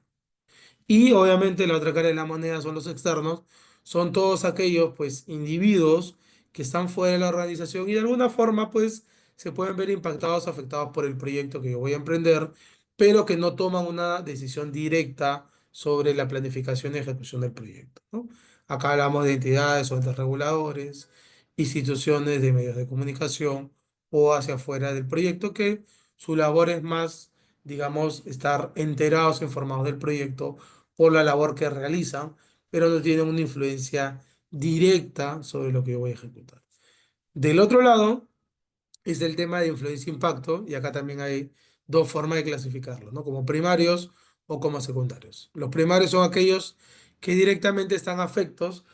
Y obviamente la otra cara de la moneda son los externos, son todos aquellos pues individuos que están fuera de la organización y de alguna forma pues se pueden ver impactados, afectados por el proyecto que yo voy a emprender, pero que no toman una decisión directa sobre la planificación y ejecución del proyecto, ¿no? Acá hablamos de entidades o entes reguladores, instituciones de medios de comunicación o hacia afuera del proyecto que su labor es más, digamos, estar enterados, informados del proyecto por la labor que realizan, pero no tienen una influencia directa sobre lo que yo voy a ejecutar. Del otro lado es el tema de influencia-impacto, y acá también hay dos formas de clasificarlo, ¿no? Como primarios o como secundarios. Los primarios son aquellos que directamente están afectos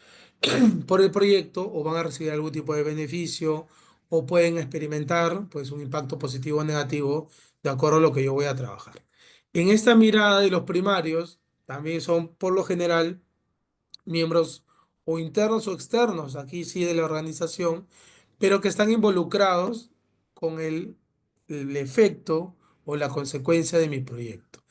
por el proyecto o van a recibir algún tipo de beneficio o pueden experimentar pues un impacto positivo o negativo de acuerdo a lo que yo voy a trabajar. En esta mirada de los primarios también son por lo general miembros o internos o externos, aquí sí de la organización, pero que están involucrados con el efecto o la consecuencia de mi proyecto.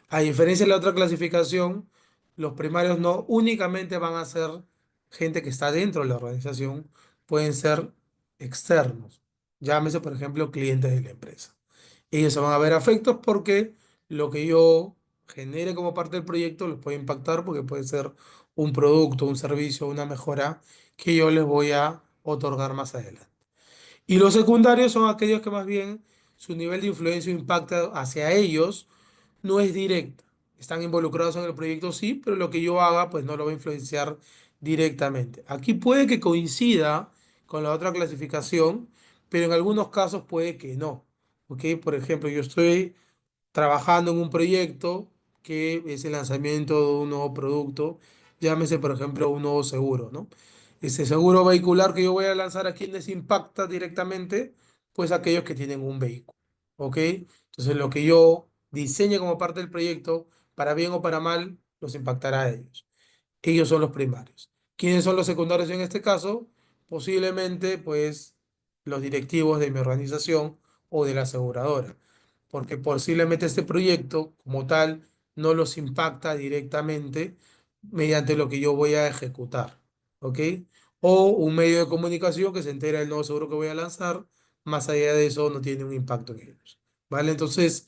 A diferencia de la otra clasificación, los primarios no únicamente van a ser gente que está dentro de la organización, pueden ser externos. Llámese, por ejemplo, clientes de la empresa. Ellos se van a ver afectos porque lo que yo genere como parte del proyecto los puede impactar porque puede ser un producto, un servicio, una mejora que yo les voy a otorgar más adelante. Y los secundarios son aquellos que más bien su nivel de influencia o impacto hacia ellos no es directa. Están involucrados en el proyecto, sí, pero lo que yo haga pues no lo va a influenciar directamente. Aquí puede que coincida con la otra clasificación, pero en algunos casos puede que no. ¿Ok? Por ejemplo, yo estoy trabajando en un proyecto que es el lanzamiento de un nuevo producto, llámese por ejemplo un nuevo seguro, ¿no? Ese seguro vehicular que yo voy a lanzar, ¿a quién les impacta directamente? Pues a aquellos que tienen un vehículo, ¿ok? Entonces lo que yo diseñe como parte del proyecto, para bien o para mal, los impactará a ellos. Ellos son los primarios. ¿Quiénes son los secundarios en este caso? Posiblemente, pues, los directivos de mi organización o de la aseguradora. porque posiblemente este proyecto como tal no los impacta directamente mediante lo que yo voy a ejecutar, ¿ok? O un medio de comunicación que se entera del nuevo seguro que voy a lanzar, más allá de eso no tiene un impacto en ellos, ¿vale? Entonces,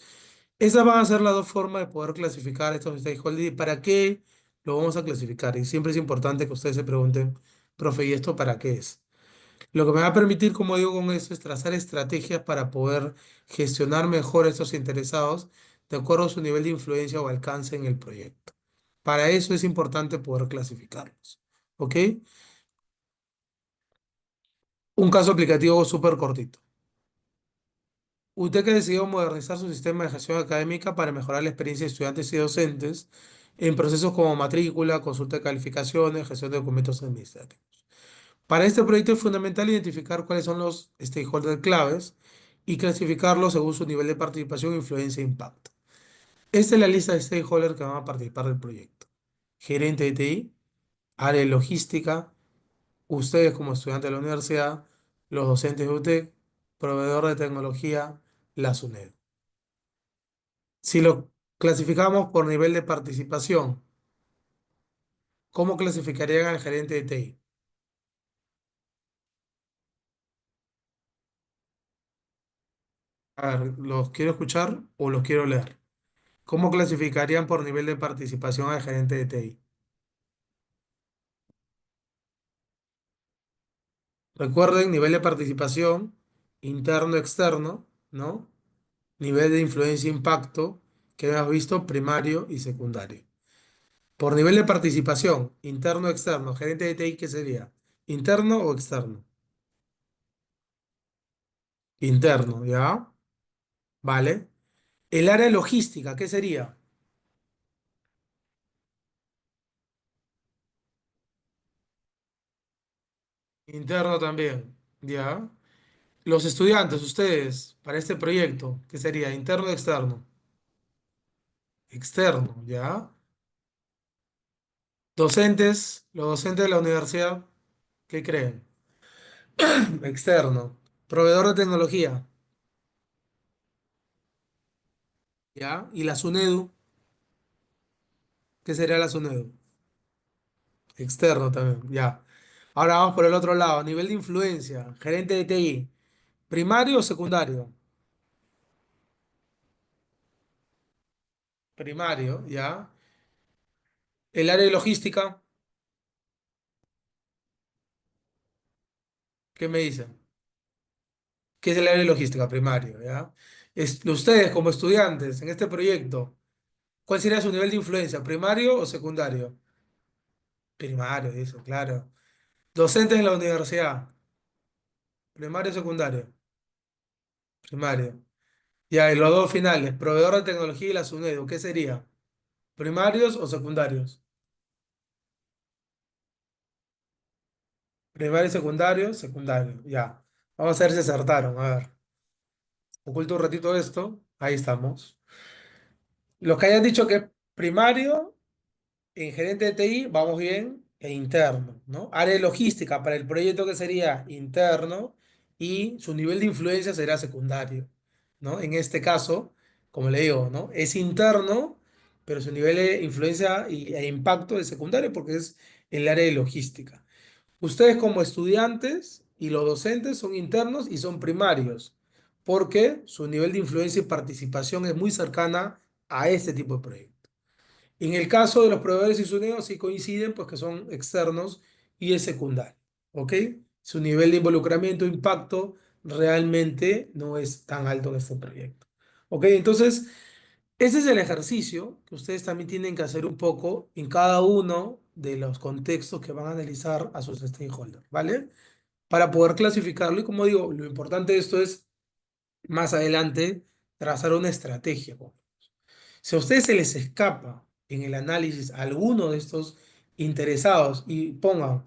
esas van a ser las dos formas de poder clasificar estos stakeholders y para qué lo vamos a clasificar. Y siempre es importante que ustedes se pregunten, profe, ¿y esto para qué es? Lo que me va a permitir, como digo, con eso es trazar estrategias para poder gestionar mejor a estos interesados de acuerdo a su nivel de influencia o alcance en el proyecto. Para eso es importante poder clasificarlos. ¿Ok? Un caso aplicativo súper cortito. Usted que decidió modernizar su sistema de gestión académica para mejorar la experiencia de estudiantes y docentes en procesos como matrícula, consulta de calificaciones, gestión de documentos administrativos. Para este proyecto es fundamental identificar cuáles son los stakeholders claves y clasificarlos según su nivel de participación, influencia e impacto. Esta es la lista de stakeholders que van a participar del proyecto. Gerente de TI, área de logística, ustedes como estudiantes de la universidad, los docentes de UTEC, proveedor de tecnología, la SUNED. Si lo clasificamos por nivel de participación, ¿cómo clasificarían al gerente de TI? A ver, ¿los quiero escuchar o los quiero leer? ¿Cómo clasificarían por nivel de participación al gerente de TI? Recuerden, nivel de participación, interno, externo, ¿no? Nivel de influencia e impacto, que hemos visto primario y secundario. Por nivel de participación, interno, externo, gerente de TI, ¿qué sería? ¿Interno o externo? Interno, ¿ya? Vale. El área logística, ¿qué sería? Interno también, ¿ya? Los estudiantes, ustedes, para este proyecto, ¿qué sería? ¿Interno o externo? Externo, ¿ya? Docentes, los docentes de la universidad, ¿qué creen? Externo. Proveedor de tecnología, ¿ya? Y la SUNEDU, ¿qué sería la SUNEDU? Externo también, ya. Ahora vamos por el otro lado. Nivel de influencia, gerente de TI, ¿primario o secundario? Primario, ¿ya? El área de logística, ¿qué me dicen? ¿Qué es el área de logística? Primario, ¿ya? Ustedes como estudiantes en este proyecto, ¿cuál sería su nivel de influencia? ¿Primario o secundario? Primario, eso, claro. Docentes en la universidad, primario o secundario, primario. Ya, y los dos finales, proveedor de tecnología y la SUNEDU, ¿qué sería? ¿Primarios o secundarios? Primario y secundario, secundario, ya. Vamos a ver si acertaron, a ver. Oculto un ratito esto, ahí estamos. Los que hayan dicho que primario, en gerente de TI, vamos bien, e interno, ¿no? Área de logística para el proyecto que sería interno y su nivel de influencia será secundario, ¿no? En este caso, como le digo, ¿no? Es interno, pero su nivel de influencia e impacto es secundario porque es el área de logística. Ustedes como estudiantes y los docentes son internos y son primarios, porque su nivel de influencia y participación es muy cercana a este tipo de proyectos. En el caso de los proveedores y sonidos sí coinciden, pues que son externos y es secundario, ¿ok? Su nivel de involucramiento e impacto realmente no es tan alto en este proyecto, ¿ok? Entonces, ese es el ejercicio que ustedes también tienen que hacer un poco en cada uno de los contextos que van a analizar a sus stakeholders, ¿vale? Para poder clasificarlo y como digo, lo importante de esto es más adelante trazar una estrategia. Si a ustedes se les escapa en el análisis alguno de estos interesados y pongan,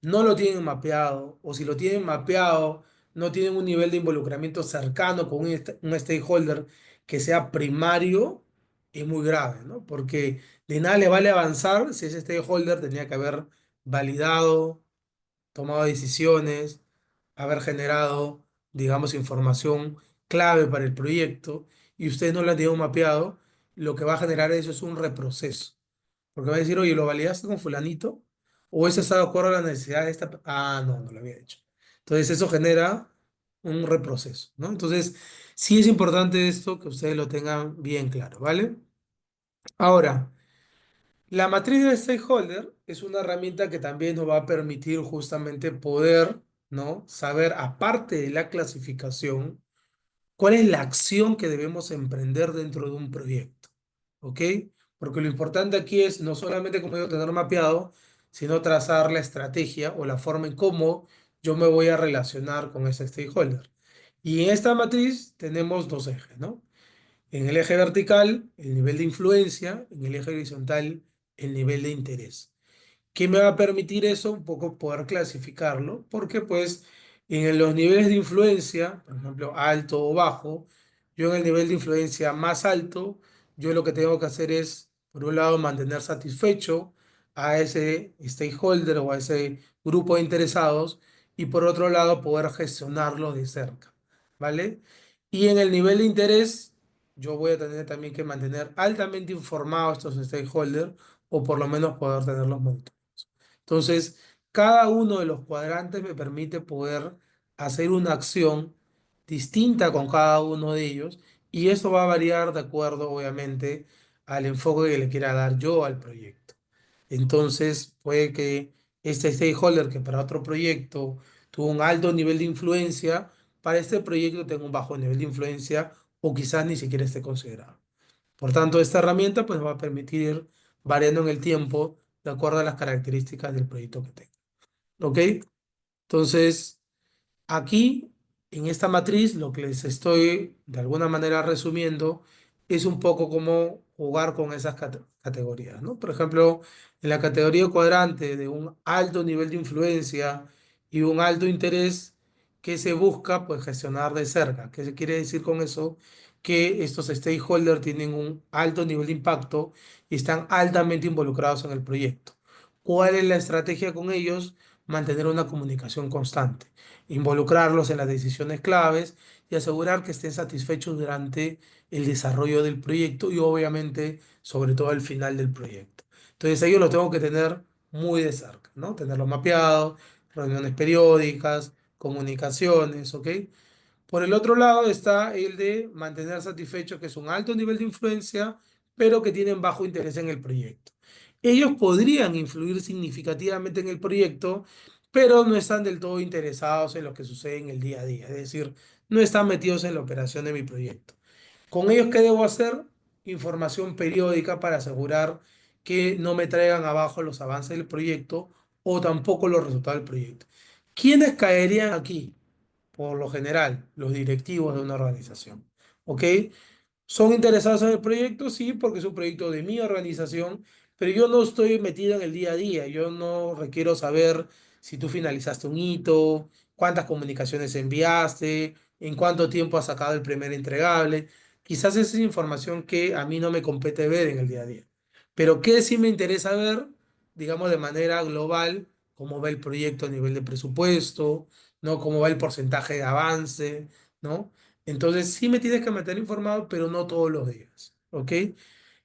no lo tienen mapeado, o si lo tienen mapeado, no tienen un nivel de involucramiento cercano con un stakeholder que sea primario, es muy grave, ¿no? Porque de nada le vale avanzar si ese stakeholder tenía que haber validado, tomado decisiones, haber generado, digamos, información clave para el proyecto y ustedes no lo han tenido mapeado, lo que va a generar eso es un reproceso. Porque va a decir, oye, ¿lo validaste con fulanito? ¿O ese está de acuerdo a la necesidad de esta? Ah, no, no lo había hecho. Entonces eso genera un reproceso, ¿no? Entonces sí es importante esto que ustedes lo tengan bien claro, ¿vale? Ahora, la matriz de stakeholder es una herramienta que también nos va a permitir justamente poder, ¿no? Saber, aparte de la clasificación, cuál es la acción que debemos emprender dentro de un proyecto, ¿ok? Porque lo importante aquí es no solamente, como digo, tener mapeado, sino trazar la estrategia o la forma en cómo yo me voy a relacionar con ese stakeholder. Y en esta matriz tenemos dos ejes, ¿no? En el eje vertical, el nivel de influencia; en el eje horizontal, el nivel de interés. ¿Qué me va a permitir eso? Un poco poder clasificarlo, porque pues en los niveles de influencia, por ejemplo, alto o bajo, yo en el nivel de influencia más alto, yo lo que tengo que hacer es, por un lado, mantener satisfecho a ese stakeholder o a ese grupo de interesados, y por otro lado, poder gestionarlo de cerca, ¿vale? Y en el nivel de interés, yo voy a tener también que mantener altamente informados a estos stakeholders, o por lo menos poder tenerlos monitoreados. Entonces, cada uno de los cuadrantes me permite poder hacer una acción distinta con cada uno de ellos, y eso va a variar de acuerdo, obviamente, al enfoque que le quiera dar yo al proyecto. Entonces, puede que este stakeholder que para otro proyecto tuvo un alto nivel de influencia, para este proyecto tenga un bajo nivel de influencia, o quizás ni siquiera esté considerado. Por tanto, esta herramienta pues va a permitir ir variando en el tiempo de acuerdo a las características del proyecto que tenga. ¿Ok? Entonces, aquí, en esta matriz, lo que les estoy de alguna manera resumiendo es un poco cómo jugar con esas categorías, ¿no? Por ejemplo, en la categoría cuadrante de un alto nivel de influencia y un alto interés, que se busca pues gestionar de cerca. ¿Qué se quiere decir con eso? Que estos stakeholders tienen un alto nivel de impacto y están altamente involucrados en el proyecto. ¿Cuál es la estrategia con ellos? Mantener una comunicación constante, involucrarlos en las decisiones claves y asegurar que estén satisfechos durante el desarrollo del proyecto, y obviamente sobre todo al final del proyecto. Entonces ellos lo tengo que tener muy de cerca, ¿no? Tenerlo mapeado, reuniones periódicas, comunicaciones, ¿ok? Por el otro lado está el de mantener satisfecho, que es un alto nivel de influencia, pero que tienen bajo interés en el proyecto. Ellos podrían influir significativamente en el proyecto, pero no están del todo interesados en lo que sucede en el día a día, es decir, no están metidos en la operación de mi proyecto. Con ellos, ¿qué debo hacer? Información periódica para asegurar que no me traigan abajo los avances del proyecto o tampoco los resultados del proyecto. ¿Quiénes caerían aquí? Por lo general, los directivos de una organización. ¿Ok? ¿Son interesados en el proyecto? Sí, porque es un proyecto de mi organización, pero yo no estoy metido en el día a día. Yo no requiero saber si tú finalizaste un hito, cuántas comunicaciones enviaste, en cuánto tiempo has sacado el primer entregable. Quizás esa es información que a mí no me compete ver en el día a día. Pero ¿qué sí me interesa ver, digamos, de manera global? Cómo va el proyecto a nivel de presupuesto, ¿no? Cómo va el porcentaje de avance, ¿no? Entonces sí me tienes que mantener informado, pero no todos los días, ¿ok?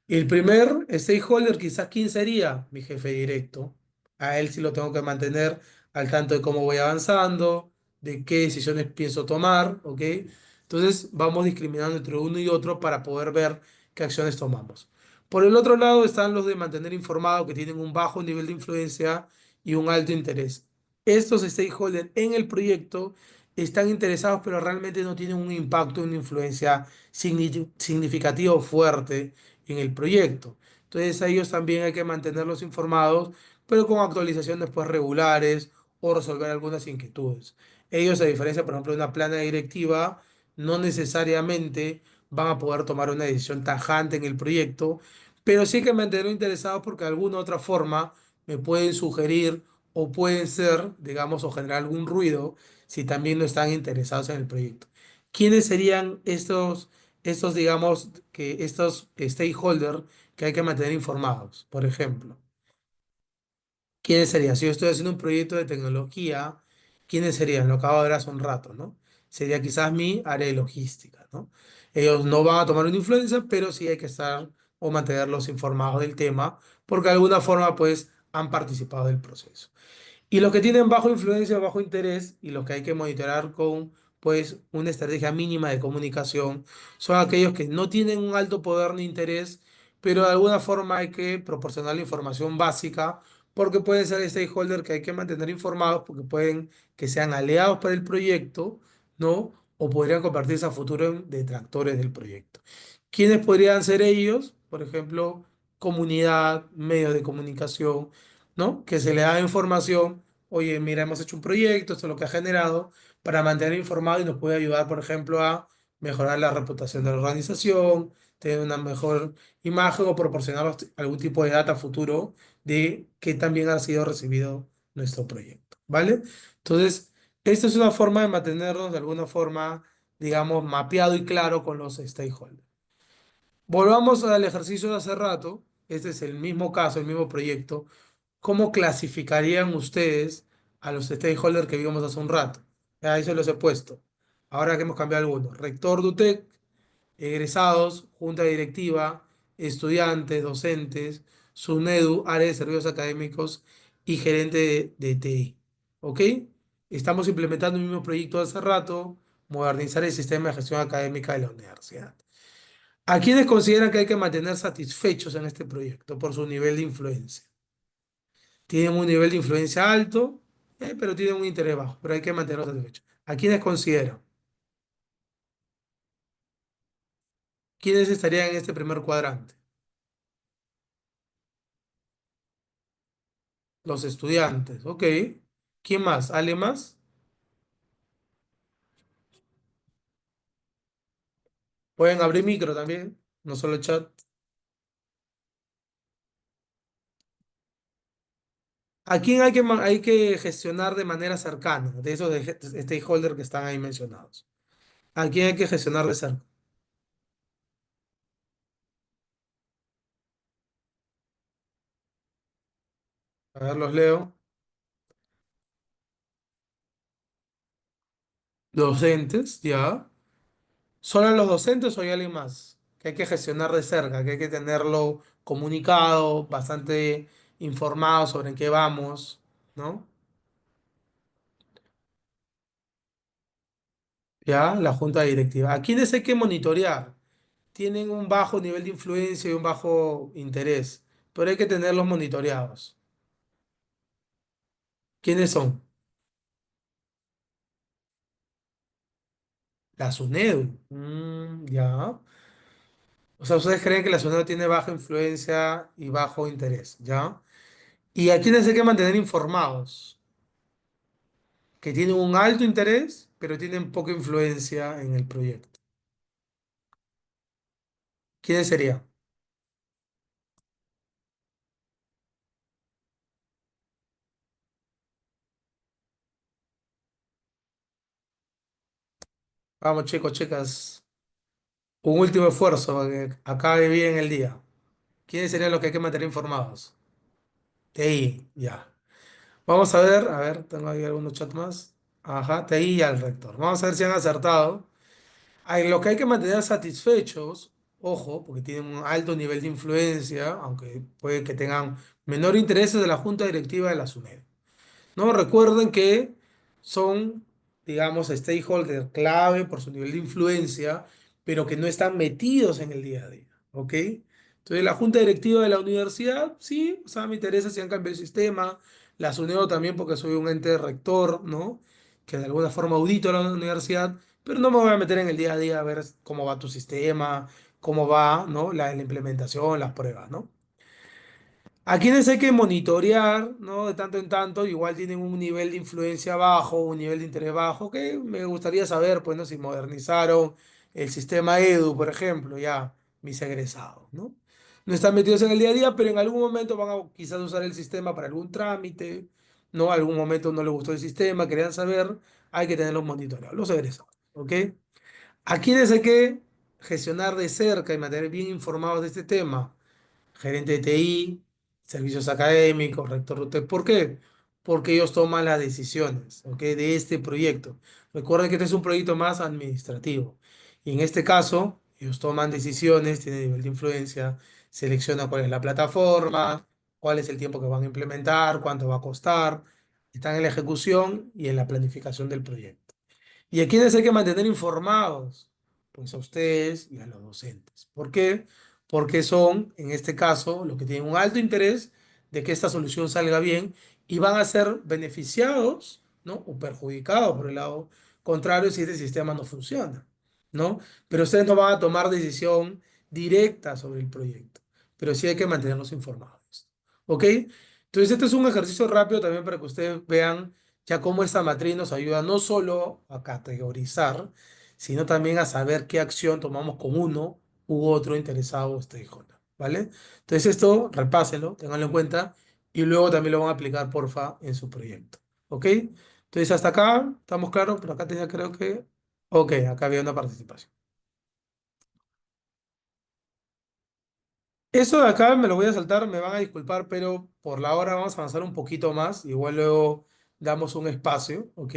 El primer stakeholder, quizás, ¿quién sería? Mi jefe directo. A él sí lo tengo que mantener al tanto de cómo voy avanzando, de qué decisiones pienso tomar, ¿ok? Entonces vamos discriminando entre uno y otro para poder ver qué acciones tomamos. Por el otro lado están los de mantener informado, que tienen un bajo nivel de influencia y un alto interés. Estos stakeholders en el proyecto están interesados, pero realmente no tienen un impacto, una influencia significativa o fuerte en el proyecto. Entonces a ellos también hay que mantenerlos informados, pero con actualizaciones pues regulares, o resolver algunas inquietudes. Ellos, a diferencia, por ejemplo, de una plana directiva, no necesariamente van a poder tomar una decisión tajante en el proyecto, pero sí hay que mantenerlos interesados, porque de alguna u otra forma me pueden sugerir o pueden ser, digamos, o generar algún ruido si también no están interesados en el proyecto. ¿Quiénes serían estos, digamos, que estos stakeholders que hay que mantener informados? Por ejemplo, ¿quiénes serían? Si yo estoy haciendo un proyecto de tecnología, ¿quiénes serían? Lo acabo de ver hace un rato, ¿no? sería quizás mi área de logística, ¿no? Ellos no van a tomar una influencia, pero sí hay que estar o mantenerlos informados del tema, porque de alguna forma, pues, han participado del proceso. Y los que tienen bajo influencia, bajo interés, y los que hay que monitorar con, pues, una estrategia mínima de comunicación, son aquellos que no tienen un alto poder ni interés, pero de alguna forma hay que proporcionar la información básica, porque pueden ser stakeholders que hay que mantener informados, porque pueden que sean aliados para el proyecto, ¿no? O podrían convertirse a futuro en detractores del proyecto. ¿Quiénes podrían ser ellos? Por ejemplo, comunidad, medios de comunicación, ¿no? Que se le da información, oye, mira, hemos hecho un proyecto, esto es lo que ha generado, para mantener informado y nos puede ayudar, por ejemplo, a mejorar la reputación de la organización, tener una mejor imagen o proporcionar algún tipo de data futuro de qué también ha sido recibido nuestro proyecto, ¿vale? Entonces, esta es una forma de mantenernos de alguna forma, digamos, mapeado y claro con los stakeholders. Volvamos al ejercicio de hace rato. Este es el mismo caso, el mismo proyecto. ¿Cómo clasificarían ustedes a los stakeholders que vimos hace un rato? Ahí se los he puesto. Ahora que hemos cambiado algunos. Rector DUTEC, egresados, junta directiva, estudiantes, docentes, SUNEDU, área de servicios académicos y gerente de TI. ¿Ok? Estamos implementando el mismo proyecto de hace rato, modernizar el sistema de gestión académica de la universidad. ¿A quiénes consideran que hay que mantener satisfechos en este proyecto por su nivel de influencia? Tienen un nivel de influencia alto, pero tienen un interés bajo, pero hay que mantenerlos satisfechos. ¿A quiénes consideran? ¿Quiénes estarían en este primer cuadrante? Los estudiantes, ok. ¿Quién más? ¿Alguien más? Pueden abrir micro también, no solo chat. ¿A quién hay que gestionar de manera cercana, de esos stakeholders que están ahí mencionados? ¿A quién hay que gestionar de cerca? A ver, los leo. Docentes, ya. ¿Solo los docentes o hay alguien más? Que hay que gestionar de cerca, que hay que tenerlo comunicado, bastante informado sobre en qué vamos, ¿no? Ya, la junta directiva. ¿A quiénes hay que monitorear? Tienen un bajo nivel de influencia y un bajo interés, pero hay que tenerlos monitoreados. ¿Quiénes son? La SUNEDU. Ya. O sea, ustedes creen que la SUNEDU tiene baja influencia y bajo interés, ¿ya? ¿Y a quiénes hay que mantener informados? Que tienen un alto interés, pero tienen poca influencia en el proyecto. ¿Quiénes serían? Vamos, chicos, chicas. Un último esfuerzo para que acabe bien el día. ¿Quiénes serían los que hay que mantener informados? TI, ya. Vamos a ver, tengo ahí algunos chats más. Ajá, TI y al rector. Vamos a ver si han acertado. Lo que hay que mantener satisfechos, ojo, porque tienen un alto nivel de influencia, aunque puede que tengan menor interés de la junta directiva de la SUNED. ¿No? Recuerden que son, digamos, stakeholders clave por su nivel de influencia, pero que no están metidos en el día a día, ¿ok? Entonces, la junta directiva de la universidad, sí, o sea, me interesa si han cambiado el sistema, las UNEO también porque soy un ente rector, ¿no? Que de alguna forma audito a la universidad, pero no me voy a meter en el día a día a ver cómo va tu sistema, cómo va, ¿no? La implementación, las pruebas, ¿no? A quienes hay que monitorear, ¿no? De tanto en tanto, igual tienen un nivel de influencia bajo, un nivel de interés bajo, que me gustaría saber, pues, ¿no? Si modernizaron el sistema Edu, por ejemplo, ya, mis egresados, ¿no? No están metidos en el día a día, pero en algún momento van a quizás usar el sistema para algún trámite, ¿no? Algún momento no les gustó el sistema, querían saber, hay que tenerlos monitoreados, los egresados, ¿ok? A quienes hay que gestionar de cerca y mantener bien informados de este tema, gerente de TI, servicios académicos, rector de UTEC. ¿Por qué? porque ellos toman las decisiones, ¿ok? De este proyecto. Recuerden que este es un proyecto más administrativo. Y en este caso, ellos toman decisiones, tienen nivel de influencia, seleccionan cuál es la plataforma, cuál es el tiempo que van a implementar, cuánto va a costar. Están en la ejecución y en la planificación del proyecto. ¿Y a quiénes hay que mantener informados? Pues a ustedes y a los docentes. ¿Por qué? Porque son, en este caso, los que tienen un alto interés de que esta solución salga bien y van a ser beneficiados, ¿no? O perjudicados por el lado contrario si este sistema no funciona, ¿no? Pero ustedes no van a tomar decisión directa sobre el proyecto, pero sí hay que mantenerlos informados. ¿Ok? Entonces, este es un ejercicio rápido también para que ustedes vean ya cómo esta matriz nos ayuda no solo a categorizar, sino también a saber qué acción tomamos con uno u otro interesado o stakeholder, ¿vale? Entonces esto, repásenlo, ténganlo en cuenta y luego también lo van a aplicar, porfa, en su proyecto, ¿ok? Entonces hasta acá, ¿estamos claros? Pero acá tenía creo que... Ok, acá había una participación. Eso de acá me lo voy a saltar, me van a disculpar, pero por la hora vamos a avanzar un poquito más. Igual luego damos un espacio, ¿ok?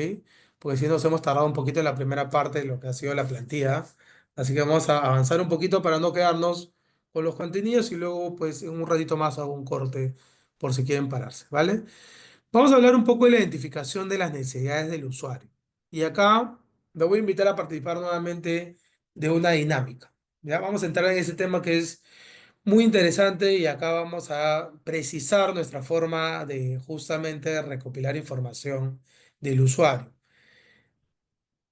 Porque si nos hemos tardado un poquito en la primera parte de lo que ha sido la plantilla. Así que vamos a avanzar un poquito para no quedarnos con los contenidos y luego, pues, en un ratito más hago un corte por si quieren pararse, ¿vale? Vamos a hablar un poco de la identificación de las necesidades del usuario. Y acá me voy a invitar a participar nuevamente de una dinámica. ¿Ya? Vamos a entrar en ese tema que es muy interesante y acá vamos a precisar nuestra forma de justamente recopilar información del usuario.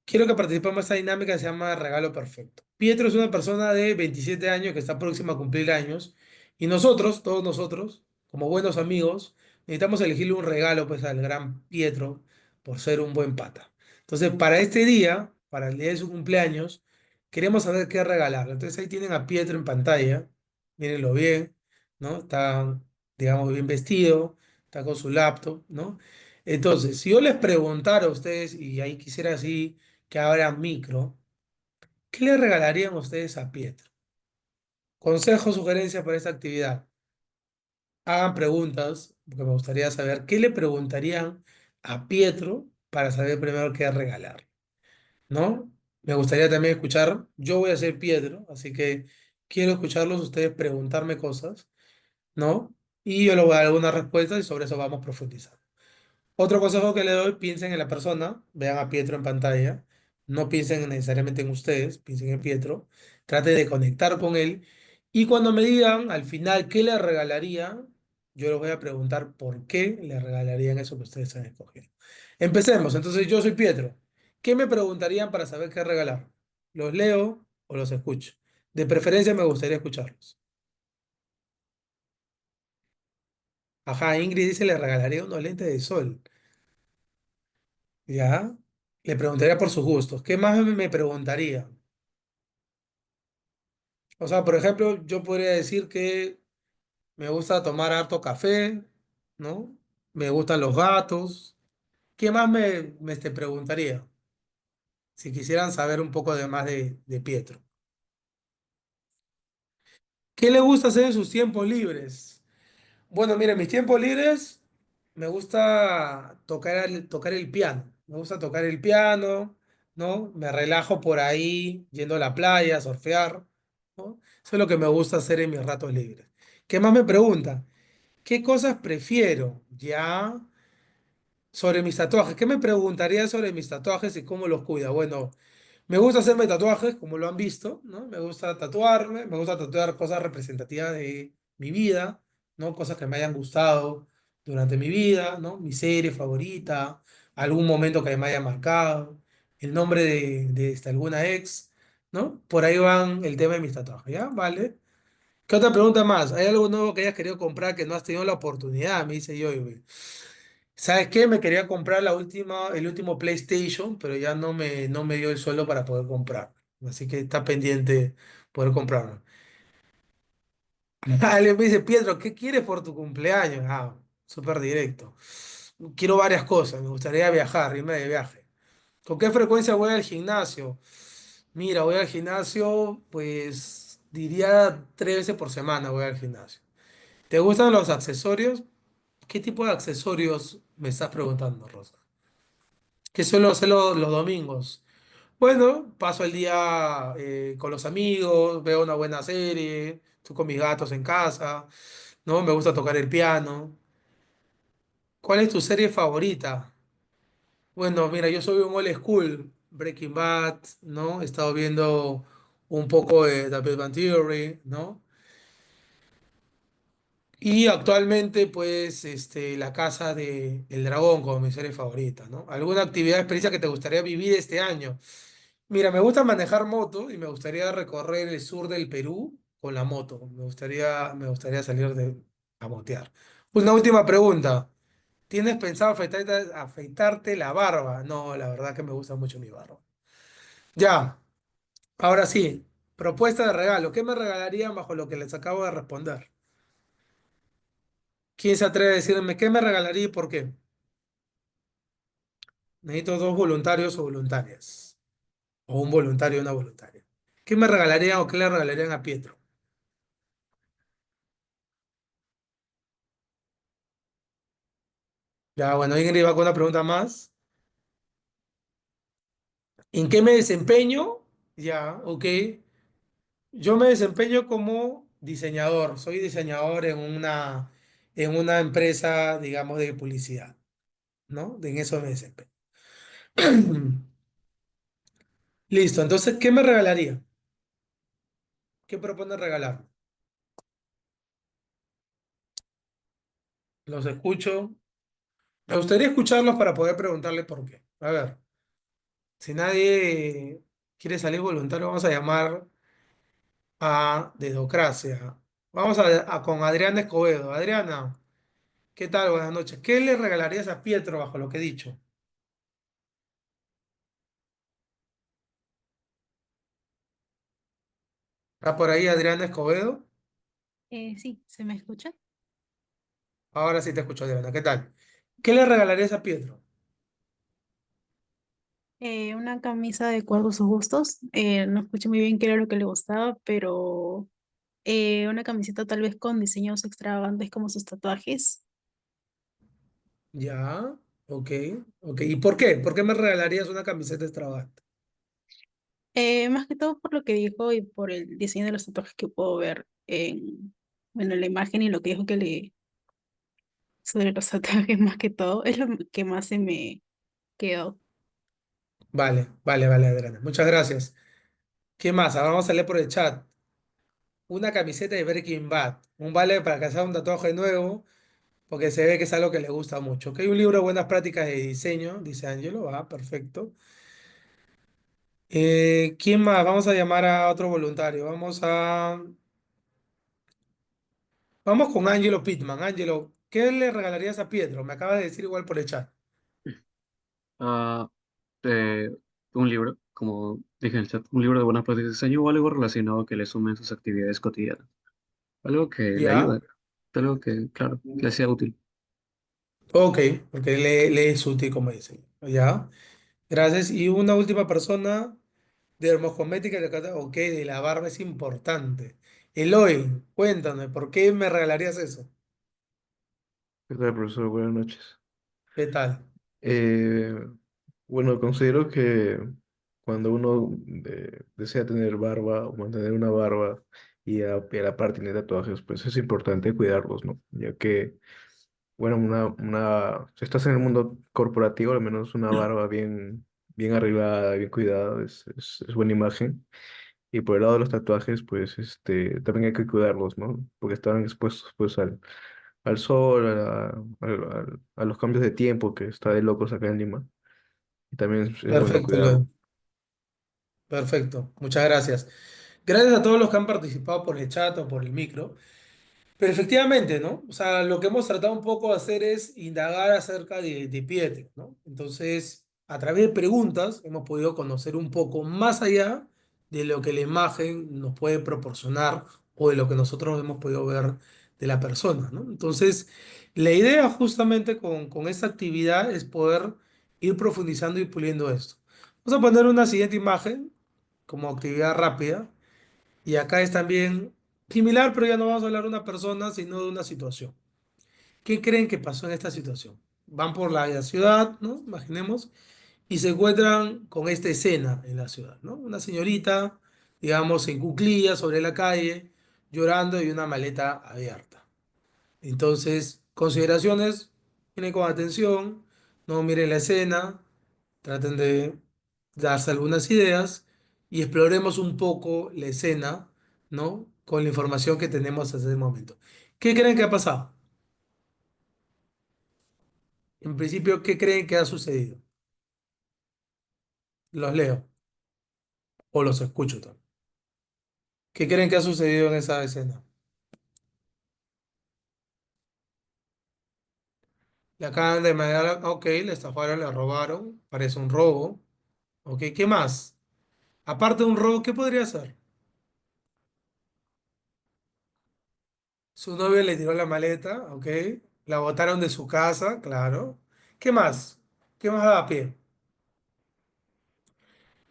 Quiero que participemos en esta dinámica que se llama Regalo Perfecto. Pietro es una persona de 27 años que está próxima a cumplir años y nosotros, todos nosotros, como buenos amigos, necesitamos elegirle un regalo pues al gran Pietro por ser un buen pata. Entonces, para este día, para el día de su cumpleaños, queremos saber qué regalarle. Entonces ahí tienen a Pietro en pantalla, mírenlo bien, ¿no? Está, digamos, bien vestido, está con su laptop, ¿no? Entonces, si yo les preguntara a ustedes, y ahí quisiera así que abra micro, ¿qué le regalarían ustedes a Pietro? Consejos, sugerencias para esta actividad. Hagan preguntas, porque me gustaría saber qué le preguntarían a Pietro para saber primero qué regalar, ¿no? Me gustaría también escuchar, yo voy a ser Pietro, así que quiero escucharlos ustedes preguntarme cosas, ¿no? Y yo les voy a dar algunas respuestas y sobre eso vamos profundizando. Otro consejo que le doy, piensen en la persona, vean a Pietro en pantalla, no piensen necesariamente en ustedes, piensen en Pietro, traten de conectar con él y cuando me digan al final qué le regalaría, yo les voy a preguntar por qué le regalarían eso que ustedes han escogido. Empecemos, entonces yo soy Pietro. ¿Qué me preguntarían para saber qué regalar? ¿Los leo o los escucho? De preferencia me gustaría escucharlos. Ajá, Ingrid dice le regalaría unos lentes de sol. ¿Ya? Le preguntaría por sus gustos. ¿Qué más me preguntaría? O sea, por ejemplo, yo podría decir que me gusta tomar harto café, ¿no? Me gustan los gatos. ¿Qué más me preguntaría? Si quisieran saber un poco de más de Pietro. ¿Qué le gusta hacer en sus tiempos libres? Bueno, mire, en mis tiempos libres me gusta tocar el piano. Me gusta tocar el piano, ¿no? Me relajo por ahí, yendo a la playa, a surfear, ¿no? Eso es lo que me gusta hacer en mis ratos libres. ¿Qué más me pregunta? ¿Qué cosas prefiero? Ya. Sobre mis tatuajes, ¿qué me preguntaría sobre mis tatuajes y cómo los cuida? Bueno, me gusta hacerme tatuajes, como lo han visto, ¿no? Me gusta tatuarme, me gusta tatuar cosas representativas de mi vida, ¿no? Cosas que me hayan gustado durante mi vida, ¿no? Mi serie favorita, algún momento que me haya marcado, el nombre de alguna ex, ¿no? Por ahí van el tema de mis tatuajes, ¿ya? ¿Vale? ¿Qué otra pregunta más? ¿Hay algo nuevo que hayas querido comprar que no has tenido la oportunidad? Me dice yo. ¿Sabes qué? Me quería comprar el último PlayStation, pero ya no me dio el sueldo para poder comprar. Así que está pendiente poder comprarlo. Vale, me dice, Pietro, ¿qué quieres por tu cumpleaños? Ah, súper directo. Quiero varias cosas. Me gustaría viajar, irme de viaje. ¿Con qué frecuencia voy al gimnasio? Mira, voy al gimnasio, pues diría 3 veces por semana voy al gimnasio. ¿Te gustan los accesorios? ¿Qué tipo de accesorios me estás preguntando, Rosa? ¿Qué suelo hacer los domingos? Bueno, paso el día con los amigos, veo una buena serie, estoy con mis gatos en casa, ¿no? Me gusta tocar el piano. ¿Cuál es tu serie favorita? Bueno, mira, yo soy un old school, Breaking Bad, ¿no? He estado viendo un poco de The Big Bang Theory, ¿no? Y actualmente, pues, La Casa de El Dragón como mi serie favorita, ¿no? ¿Alguna actividad, experiencia que te gustaría vivir este año? Mira, me gusta manejar moto y me gustaría recorrer el sur del Perú con la moto. Me gustaría salir a motear. Una última pregunta. ¿Tienes pensado afeitarte la barba? No, la verdad que me gusta mucho mi barba. Ya, ahora sí. Propuesta de regalo. ¿Qué me regalarían bajo lo que les acabo de responder? ¿Quién se atreve a decirme qué me regalaría y por qué? Necesito dos voluntarios o voluntarias. O un voluntario y una voluntaria. ¿Qué me regalarían o qué le regalarían a Pietro? Ya, bueno, Ingrid va con una pregunta más. ¿En qué me desempeño? Ya, ok. Yo me desempeño como diseñador. Soy diseñador en una empresa, digamos, de publicidad, ¿no? En eso me desempeño. Listo, entonces, ¿qué me regalaría? ¿Qué propone regalar? Los escucho. Me gustaría escucharlos para poder preguntarles por qué. A ver, si nadie quiere salir voluntario, vamos a llamar a Dedocracia. Vamos con Adriana Escobedo. Adriana, ¿qué tal? Buenas noches. ¿Qué le regalarías a Pietro bajo lo que he dicho? ¿Está por ahí Adriana Escobedo? Sí, ¿se me escucha? Ahora sí te escucho, Adriana. ¿Qué tal? ¿Qué le regalarías a Pietro? Una camisa de acuerdo a sus gustos. No escuché muy bien qué era lo que le gustaba, pero una camiseta tal vez con diseños extravagantes como sus tatuajes. Ya, ok, ok. ¿Y por qué? ¿Por qué me regalarías una camiseta extravagante? Más que todo por lo que dijo y por el diseño de los tatuajes que puedo ver bueno, en la imagen y lo que dijo que le sobre los tatuajes más que todo. Es lo que más se me quedó. Vale, vale, vale, Adriana. Muchas gracias. ¿Qué más? Ahora vamos a leer por el chat. Una camiseta de Breaking Bad. Un vale para que sea un tatuaje nuevo, porque se ve que es algo que le gusta mucho. Que hay un libro de buenas prácticas de diseño, dice Angelo. Ah, perfecto. ¿Quién más? Vamos a llamar a otro voluntario. Vamos con Angelo Pittman. Angelo, ¿qué le regalarías a Pietro? Me acaba de decir igual por el chat. Ah, eh, un libro, como dije en el chat, un libro de buenas prácticas de diseño o algo relacionado que le sume en sus actividades cotidianas. Algo que le Ya. ayude, algo que, claro, le sea útil. Ok, porque le es útil como dicen. Ya. Gracias. Y una última persona de dermocosmética, ok, de la barba es importante. Eloy, cuéntame, ¿por qué me regalarías eso? ¿Qué tal, profesor? Buenas noches. ¿Qué tal? Eh, bueno, considero que cuando uno desea tener barba o mantener una barba y a la par tiene tatuajes, pues es importante cuidarlos, ¿no? Ya que, bueno, si estás en el mundo corporativo, al menos una barba bien arreglada, bien cuidada, es buena imagen. Y por el lado de los tatuajes, pues también hay que cuidarlos, ¿no? Porque están expuestos pues al sol, a los cambios de tiempo que está de locos acá en Lima. Y también es bueno Perfecto, cuidarlo. Eloy. Perfecto. Muchas gracias. Gracias a todos los que han participado por el chat o por el micro. Pero efectivamente, ¿no? O sea, lo que hemos tratado un poco de hacer es indagar acerca de Pietro, ¿no? Entonces, a través de preguntas hemos podido conocer un poco más allá de lo que la imagen nos puede proporcionar o de lo que nosotros hemos podido ver de la persona, ¿no? Entonces, la idea justamente con esta actividad es poder ir profundizando y puliendo esto. Vamos a poner una siguiente imagen como actividad rápida. Y acá es también similar, pero ya no vamos a hablar de una persona, sino de una situación. ¿Qué creen que pasó en esta situación? Van por la ciudad, ¿no? Imaginemos, y se encuentran con esta escena en la ciudad, ¿no? Una señorita, digamos, en cuclillas sobre la calle, llorando y una maleta abierta. Entonces, consideraciones, miren con atención, no miren la escena, traten de darse algunas ideas y exploremos un poco la escena, ¿no? Con la información que tenemos hasta el momento. ¿Qué creen que ha pasado? En principio, ¿qué creen que ha sucedido? Los leo o los escucho también. ¿Qué creen que ha sucedido en esa escena? Le acaban de mandar, ok, le estafaron, le robaron, parece un robo. Ok, ¿qué más? Aparte de un robo, ¿qué podría ser? Su novio le tiró la maleta, ok. La botaron de su casa, claro. ¿Qué más? ¿Qué más da a pie?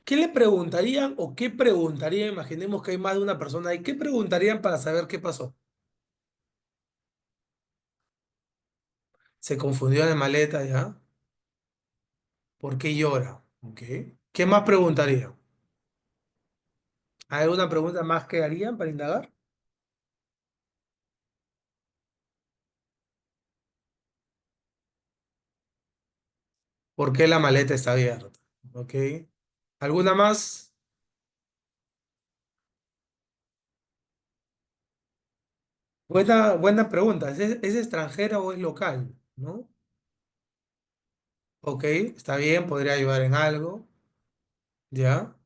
¿Qué le preguntarían o qué preguntarían? Imaginemos que hay más de una persona ahí. ¿Qué preguntarían para saber qué pasó? Se confundió de maleta ya. ¿Por qué llora? Ok. ¿Qué más preguntarían? ¿Hay alguna pregunta más que harían para indagar? ¿Por qué la maleta está abierta? Ok. ¿Alguna más? Buena pregunta. ¿Es extranjera o es local? ¿No? Ok, está bien, podría ayudar en algo. ¿Ya?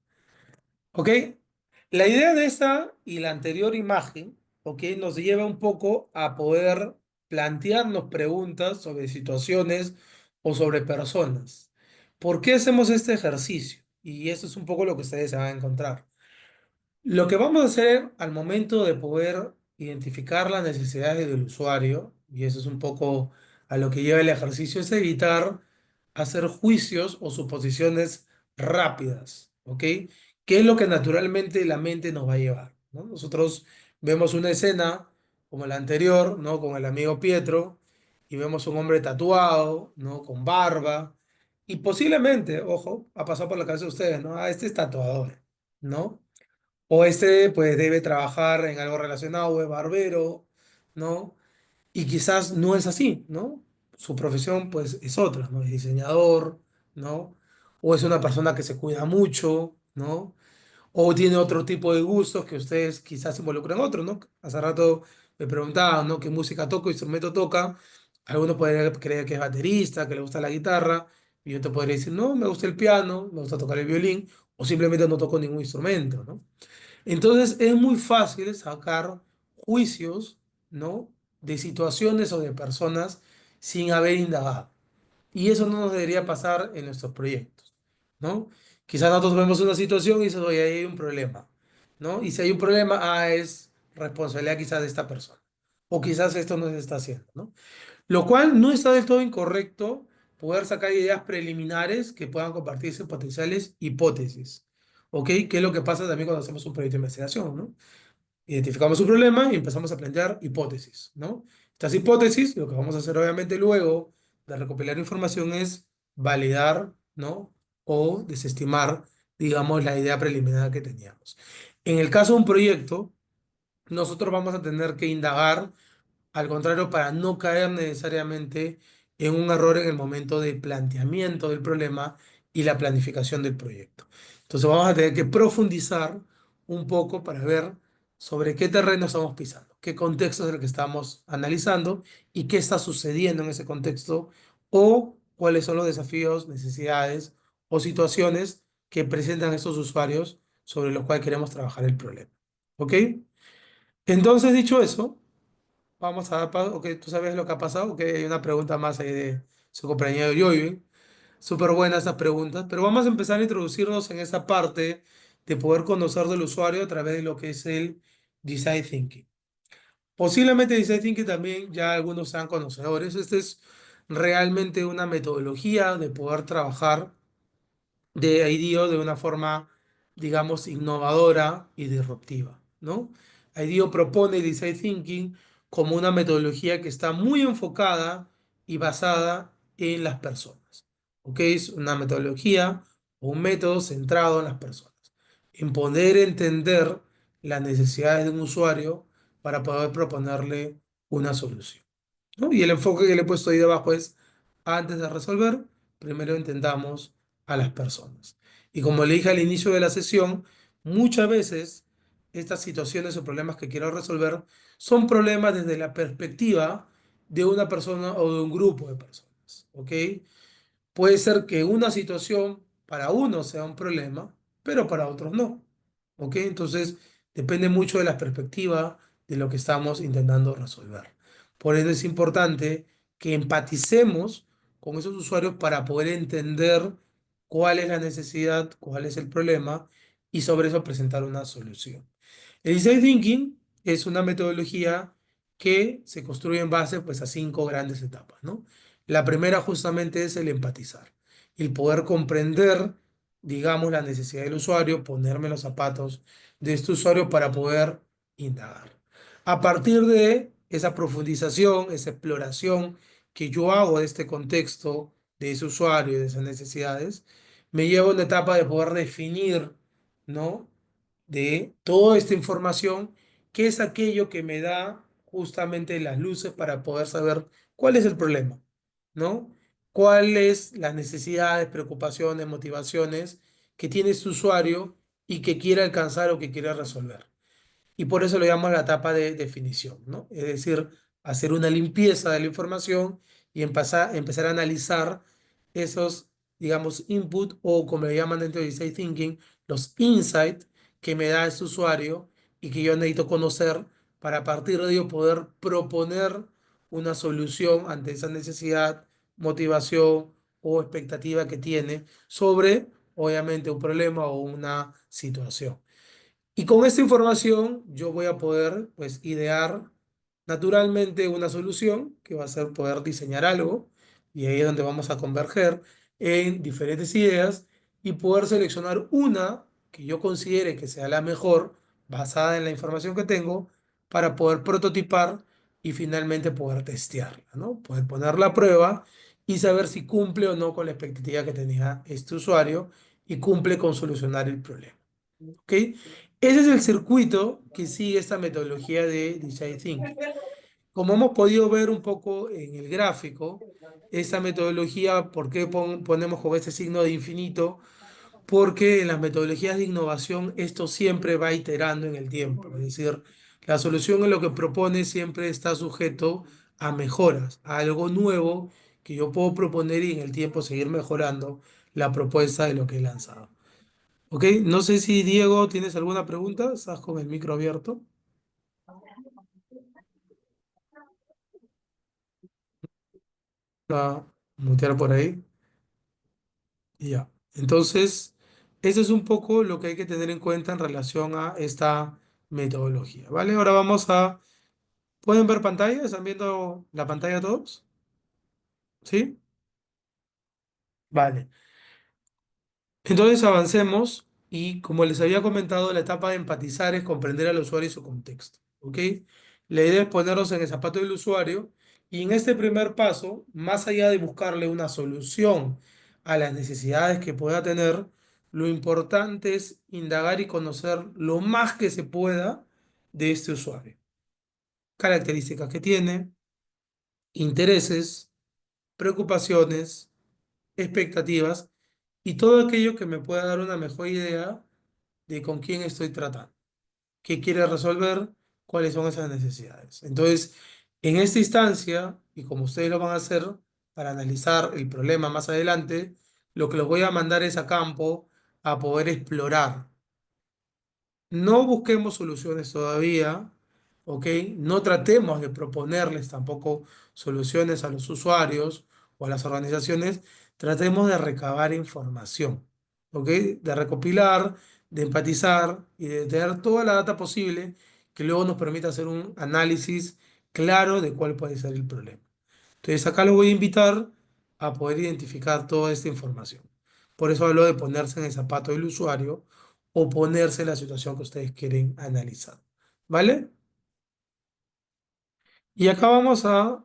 Ok. La idea de esta y la anterior imagen, ok, nos lleva un poco a poder plantearnos preguntas sobre situaciones o sobre personas. ¿Por qué hacemos este ejercicio? Y eso es un poco lo que ustedes se van a encontrar. Lo que vamos a hacer al momento de poder identificar las necesidades del usuario, y eso es un poco a lo que lleva el ejercicio, es evitar hacer juicios o suposiciones rápidas, ¿ok? ¿Qué es lo que naturalmente la mente nos va a llevar? ¿No? Nosotros vemos una escena como la anterior, ¿no? Con el amigo Pietro, y vemos un hombre tatuado, ¿no? Con barba, y posiblemente, ojo, ha pasado por la cabeza de ustedes, ¿no? Ah, este es tatuador, ¿no? O este pues debe trabajar en algo relacionado, o es barbero, ¿no? Y quizás no es así, ¿no? Su profesión pues es otra, ¿no? Es diseñador, ¿no? O es una persona que se cuida mucho, ¿no? O tiene otro tipo de gustos que ustedes quizás se involucran en otros, ¿no? Hace rato me preguntaban, ¿no? ¿Qué música toca, qué instrumento toca? Algunos podrían creer que es baterista, que le gusta la guitarra, y yo te podría decir, no, me gusta el piano, me gusta tocar el violín, o simplemente no toco ningún instrumento, ¿no? Entonces es muy fácil sacar juicios, ¿no? De situaciones o de personas sin haber indagado. Y eso no nos debería pasar en nuestros proyectos, ¿no? Quizás nosotros vemos una situación y dices, oye, ahí hay un problema, ¿no? Y si hay un problema, es responsabilidad quizás de esta persona. O quizás esto no se está haciendo, ¿no? Lo cual no está del todo incorrecto poder sacar ideas preliminares que puedan convertirse en potenciales hipótesis. ¿Ok? ¿Qué es lo que pasa también cuando hacemos un proyecto de investigación, ¿no? Identificamos un problema y empezamos a plantear hipótesis, ¿no? Estas hipótesis, lo que vamos a hacer obviamente luego de recopilar información es validar, ¿no? O desestimar, digamos, la idea preliminar que teníamos. En el caso de un proyecto, nosotros vamos a tener que indagar al contrario, para no caer necesariamente en un error en el momento de planteamiento del problema y la planificación del proyecto. Entonces vamos a tener que profundizar un poco para ver sobre qué terreno estamos pisando, qué contexto es el que estamos analizando y qué está sucediendo en ese contexto o cuáles son los desafíos, necesidades o situaciones que presentan estos usuarios sobre los cuales queremos trabajar el problema. ¿Ok? Entonces, dicho eso, vamos a dar paso, ok, tú sabes lo que ha pasado, ok, hay una pregunta más ahí de su compañero Joy. Súper buenas esas preguntas, pero vamos a empezar a introducirnos en esa parte de poder conocer del usuario a través de lo que es el Design Thinking. Posiblemente Design Thinking también ya algunos sean conocedores. Esta es realmente una metodología de poder trabajar de IDEO de una forma, digamos, innovadora y disruptiva, ¿no? IDEO propone el Design Thinking como una metodología que está muy enfocada y basada en las personas. ¿Ok? Es una metodología o un método centrado en las personas, en poder entender las necesidades de un usuario para poder proponerle una solución, ¿no? Y el enfoque que le he puesto ahí debajo es, antes de resolver, primero entendamos a las personas. Y como le dije al inicio de la sesión, muchas veces estas situaciones o problemas que quiero resolver son problemas desde la perspectiva de una persona o de un grupo de personas, ¿ok? Puede ser que una situación para unos sea un problema, pero para otros no. ¿Ok? Entonces, depende mucho de la perspectiva de lo que estamos intentando resolver. Por eso es importante que empaticemos con esos usuarios para poder entender cuál es la necesidad, cuál es el problema y sobre eso presentar una solución. El Design Thinking es una metodología que se construye en base pues, a 5 grandes etapas, ¿no? La primera justamente es el empatizar, el poder comprender, digamos, la necesidad del usuario, ponerme en los zapatos de este usuario para poder indagar. A partir de esa profundización, esa exploración que yo hago de este contexto, de ese usuario y de esas necesidades, me llevo a una etapa de poder definir, ¿no? De toda esta información, qué es aquello que me da justamente las luces para poder saber cuál es el problema, ¿no? Cuáles las necesidades, preocupaciones, motivaciones que tiene este usuario y que quiere alcanzar o que quiere resolver. Y por eso lo llamamos la etapa de definición, ¿no? Es decir, hacer una limpieza de la información y empezar a analizar esos, digamos, input o como le llaman dentro de Design Thinking, los insights que me da este usuario y que yo necesito conocer para a partir de ello poder proponer una solución ante esa necesidad, motivación o expectativa que tiene sobre, obviamente, un problema o una situación. Y con esta información yo voy a poder, pues, idear naturalmente una solución que va a ser poder diseñar algo, y ahí es donde vamos a converger en diferentes ideas y poder seleccionar una que yo considere que sea la mejor, basada en la información que tengo, para poder prototipar y finalmente poder testearla, ¿no? Poder ponerla a prueba y saber si cumple o no con la expectativa que tenía este usuario y cumple con solucionar el problema. ¿Ok? Ese es el circuito que sigue esta metodología de Design Thinking. Como hemos podido ver un poco en el gráfico, esta metodología, ¿por qué ponemos con este signo de infinito? Porque en las metodologías de innovación esto siempre va iterando en el tiempo. Es decir, la solución en lo que propone siempre está sujeto a mejoras, a algo nuevo que yo puedo proponer y en el tiempo seguir mejorando la propuesta de lo que he lanzado. Ok, no sé si Diego tienes alguna pregunta, estás con el micro abierto. A mutear por ahí. Y ya. Entonces, eso es un poco lo que hay que tener en cuenta en relación a esta metodología, ¿vale? Ahora vamos a... ¿Pueden ver pantalla? ¿Están viendo la pantalla todos? ¿Sí? Vale. Entonces avancemos y como les había comentado, la etapa de empatizar es comprender al usuario y su contexto, ¿ok? La idea es ponernos en el zapato del usuario y en este primer paso, más allá de buscarle una solución a las necesidades que pueda tener, lo importante es indagar y conocer lo más que se pueda de este usuario. Características que tiene, intereses, preocupaciones, expectativas y todo aquello que me pueda dar una mejor idea de con quién estoy tratando, qué quiere resolver, cuáles son esas necesidades. Entonces, en esta instancia, y como ustedes lo van a hacer para analizar el problema más adelante, lo que los voy a mandar es a campo a poder explorar. No busquemos soluciones todavía, ¿ok? No tratemos de proponerles tampoco soluciones a los usuarios o a las organizaciones. Tratemos de recabar información, ¿ok? De recopilar, de empatizar y de tener toda la data posible que luego nos permita hacer un análisis claro de cuál puede ser el problema. Entonces acá lo voy a invitar a poder identificar toda esta información. Por eso hablo de ponerse en el zapato del usuario o ponerse en la situación que ustedes quieren analizar. ¿Vale? Y acá vamos a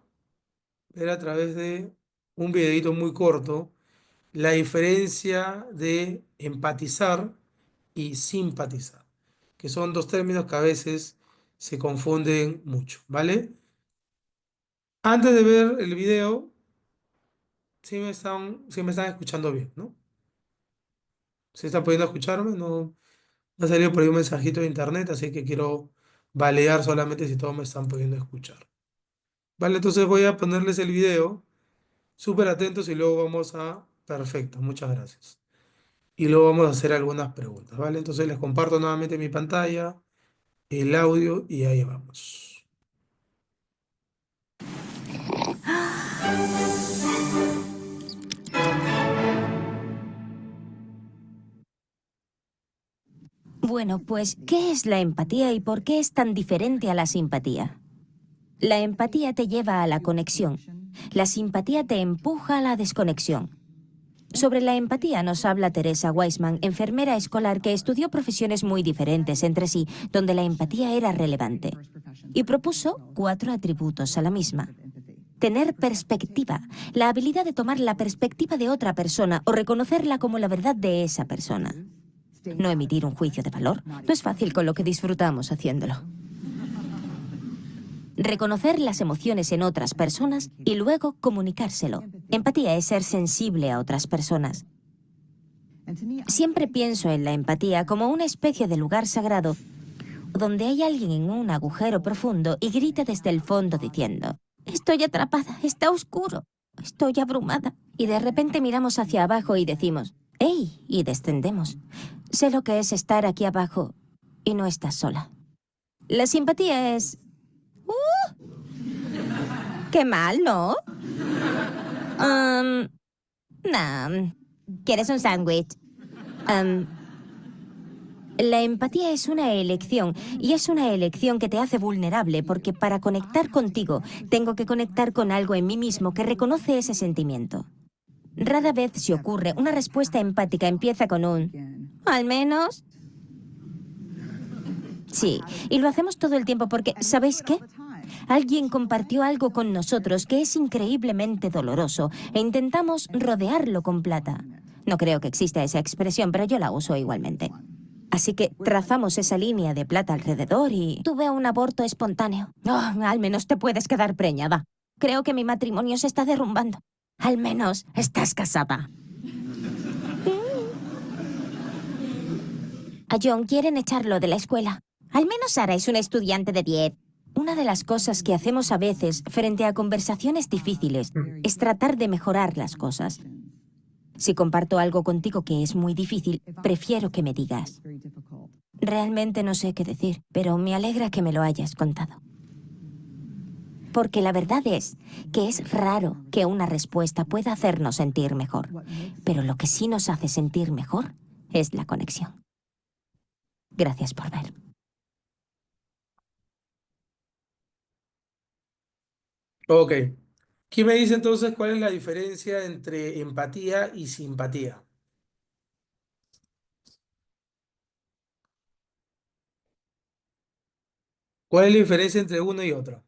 ver a través de un videito muy corto la diferencia de empatizar y simpatizar, que son dos términos que a veces se confunden mucho, ¿vale? Antes de ver el video, sí me están escuchando bien, ¿no? ¿Se está pudiendo escucharme? No, me ha salido por ahí un mensajito de internet, así que quiero validar solamente si todos me están pudiendo escuchar. Vale, entonces voy a ponerles el video, súper atentos y luego vamos a... Perfecto, muchas gracias. Y luego vamos a hacer algunas preguntas, ¿vale? Entonces les comparto nuevamente mi pantalla, el audio y ahí vamos. Bueno, pues, ¿qué es la empatía y por qué es tan diferente a la simpatía? La empatía te lleva a la conexión. La simpatía te empuja a la desconexión. Sobre la empatía nos habla Teresa Weisman, enfermera escolar que estudió profesiones muy diferentes entre sí, donde la empatía era relevante. Y propuso 4 atributos a la misma. Tener perspectiva, la habilidad de tomar la perspectiva de otra persona o reconocerla como la verdad de esa persona. No emitir un juicio de valor. No es fácil con lo que disfrutamos haciéndolo. Reconocer las emociones en otras personas y luego comunicárselo. Empatía es ser sensible a otras personas. Siempre pienso en la empatía como una especie de lugar sagrado donde hay alguien en un agujero profundo y grita desde el fondo diciendo: estoy atrapada, está oscuro, estoy abrumada. Y de repente miramos hacia abajo y decimos: ¡hey! Y descendemos. Sé lo que es estar aquí abajo y no estás sola. La simpatía es... ¡Qué mal!, ¿no? No. ¿Quieres un sándwich? La empatía es una elección, y es una elección que te hace vulnerable, porque para conectar contigo, tengo que conectar con algo en mí mismo que reconoce ese sentimiento. Rara vez se ocurre, una respuesta empática empieza con un... ¿al menos? Sí, y lo hacemos todo el tiempo porque, ¿sabéis qué? Alguien compartió algo con nosotros que es increíblemente doloroso e intentamos rodearlo con plata. No creo que exista esa expresión, pero yo la uso igualmente. Así que trazamos esa línea de plata alrededor y tuve un aborto espontáneo. Oh, al menos te puedes quedar preñada. Creo que mi matrimonio se está derrumbando. Al menos estás casada. A John quieren echarlo de la escuela. Al menos Sara es una estudiante de 10. Una de las cosas que hacemos a veces frente a conversaciones difíciles es tratar de mejorar las cosas. Si comparto algo contigo que es muy difícil, prefiero que me digas: realmente no sé qué decir, pero me alegra que me lo hayas contado. Porque la verdad es que es raro que una respuesta pueda hacernos sentir mejor. Pero lo que sí nos hace sentir mejor es la conexión. Gracias por ver. Ok. ¿Quién me dice entonces cuál es la diferencia entre empatía y simpatía? ¿Cuál es la diferencia entre uno y otro?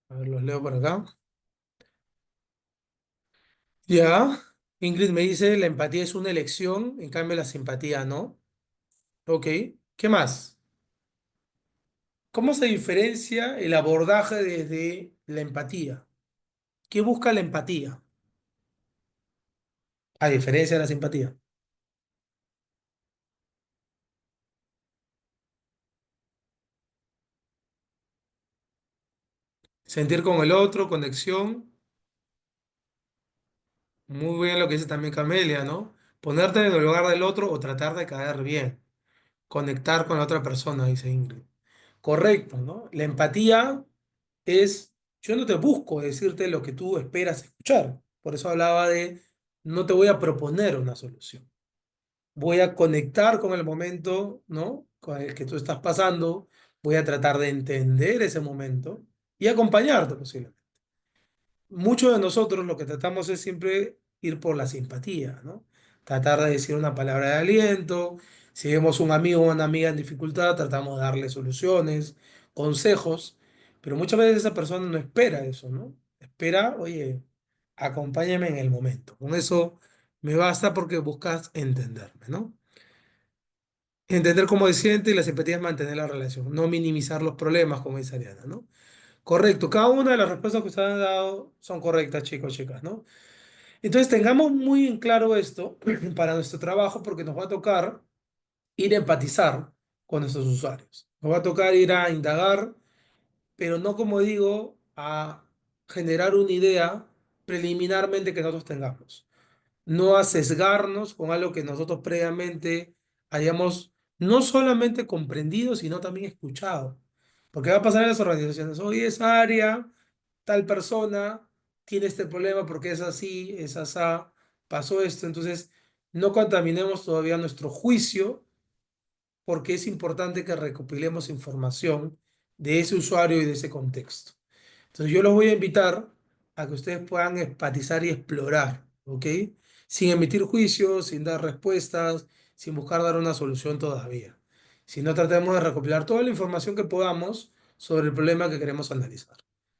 A ver, los leo por acá. Ya. Ingrid me dice, la empatía es una elección, en cambio la simpatía no. Ok. ¿Qué más? ¿Cómo se diferencia el abordaje desde la empatía? ¿Qué busca la empatía? A diferencia de la simpatía. Sentir con el otro, conexión. Muy bien lo que dice también Camelia, ¿no? Ponerte en el lugar del otro o tratar de caer bien. Conectar con la otra persona, dice Ingrid. Correcto, ¿no? La empatía es, yo no te busco decirte lo que tú esperas escuchar. Por eso hablaba de, no te voy a proponer una solución. Voy a conectar con el momento, ¿no? Con el que tú estás pasando. Voy a tratar de entender ese momento y acompañarte posiblemente. Muchos de nosotros lo que tratamos es siempre ir por la simpatía, ¿no? tratar de decir una palabra de aliento. Si vemos un amigo o una amiga en dificultad, tratamos de darle soluciones, consejos, pero muchas veces esa persona no espera eso, ¿no? Espera, oye, acompáñame en el momento. Con eso me basta porque buscas entenderme, ¿no? Entender cómo se siente y la simpatía es mantener la relación, no minimizar los problemas, como dice Ariana, ¿no? Correcto, cada una de las respuestas que ustedes han dado son correctas, chicos, chicas, ¿no? Entonces tengamos muy en claro esto para nuestro trabajo porque nos va a tocar ir a empatizar con nuestros usuarios. Nos va a tocar ir a indagar, pero no, como digo, a generar una idea preliminarmente que nosotros tengamos. No a sesgarnos con algo que nosotros previamente hayamos no solamente comprendido, sino también escuchado. Porque va a pasar en las organizaciones. Hoy esa área, tal persona tiene este problema porque es así, es asá, pasó esto. Entonces, no contaminemos todavía nuestro juicio porque es importante que recopilemos información de ese usuario y de ese contexto. Entonces yo los voy a invitar a que ustedes puedan empatizar y explorar, ¿ok? Sin emitir juicios, sin dar respuestas, sin buscar dar una solución todavía. Sino tratemos de recopilar toda la información que podamos sobre el problema que queremos analizar,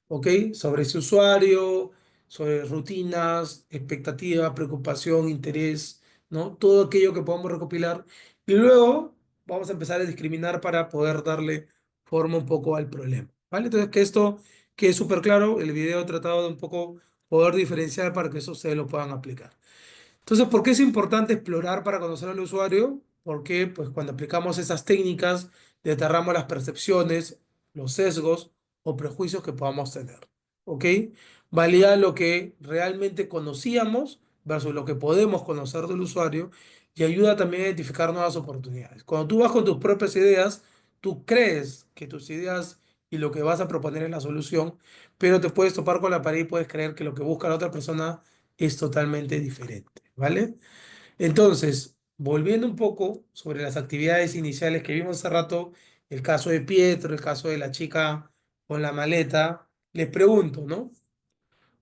¿ok? Sobre ese usuario, sobre rutinas, expectativas, preocupación, interés, ¿no? Todo aquello que podamos recopilar. Y luego vamos a empezar a discriminar para poder darle forma un poco al problema, ¿vale? Entonces que esto quede súper claro, el video he tratado de un poco poder diferenciar para que eso ustedes lo puedan aplicar. Entonces, ¿por qué es importante explorar para conocer al usuario? Porque pues cuando aplicamos esas técnicas, deterramos las percepciones, los sesgos o prejuicios que podamos tener. ¿Ok? Valida lo que realmente conocíamos versus lo que podemos conocer del usuario y ayuda también a identificar nuevas oportunidades. Cuando tú vas con tus propias ideas, tú crees que tus ideas y lo que vas a proponer es la solución, pero te puedes topar con la pared y puedes creer que lo que busca la otra persona es totalmente diferente, ¿vale? Entonces, volviendo un poco sobre las actividades iniciales que vimos hace rato, el caso de Pietro, el caso de la chica con la maleta, les pregunto, ¿no?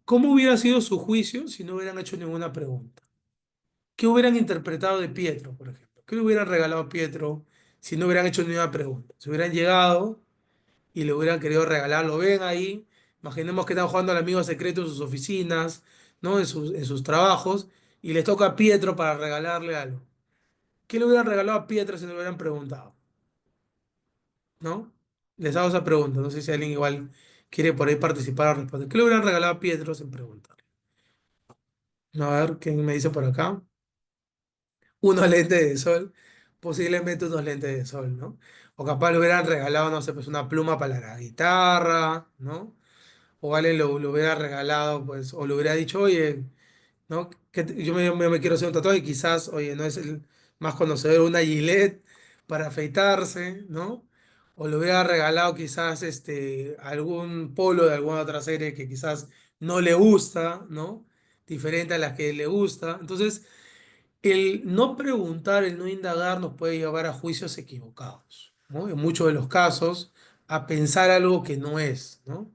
¿Cómo hubiera sido su juicio si no hubieran hecho ninguna pregunta? ¿Qué hubieran interpretado de Pietro, por ejemplo? ¿Qué le hubieran regalado a Pietro si no hubieran hecho ninguna pregunta? Si hubieran llegado y le hubieran querido regalar, lo ven ahí, imaginemos que están jugando al amigo secreto en sus oficinas, ¿no? En sus trabajos, y les toca a Pietro para regalarle algo. ¿Qué le hubieran regalado a Pietro si no le hubieran preguntado? ¿No? Les hago esa pregunta, no sé si alguien igual quiere por ahí participar o responder. ¿Qué le hubieran regalado a Pietro sin preguntar? A ver, ¿quién me dice por acá? Unos lentes de sol, posiblemente unos lentes de sol, ¿no? O capaz le hubieran regalado, no sé, pues una pluma para la guitarra, ¿no? O alguien lo hubiera regalado, pues, o le hubiera dicho, oye, ¿no? Yo me quiero hacer un tatuaje y quizás, oye, no es el más conocedor, una Gillette para afeitarse, ¿no? O le hubiera regalado quizás algún polo de alguna otra serie que quizás no le gusta, ¿no? Diferente a las que le gusta. Entonces, el no preguntar, el no indagar nos puede llevar a juicios equivocados, ¿no? En muchos de los casos, a pensar algo que no es, ¿no?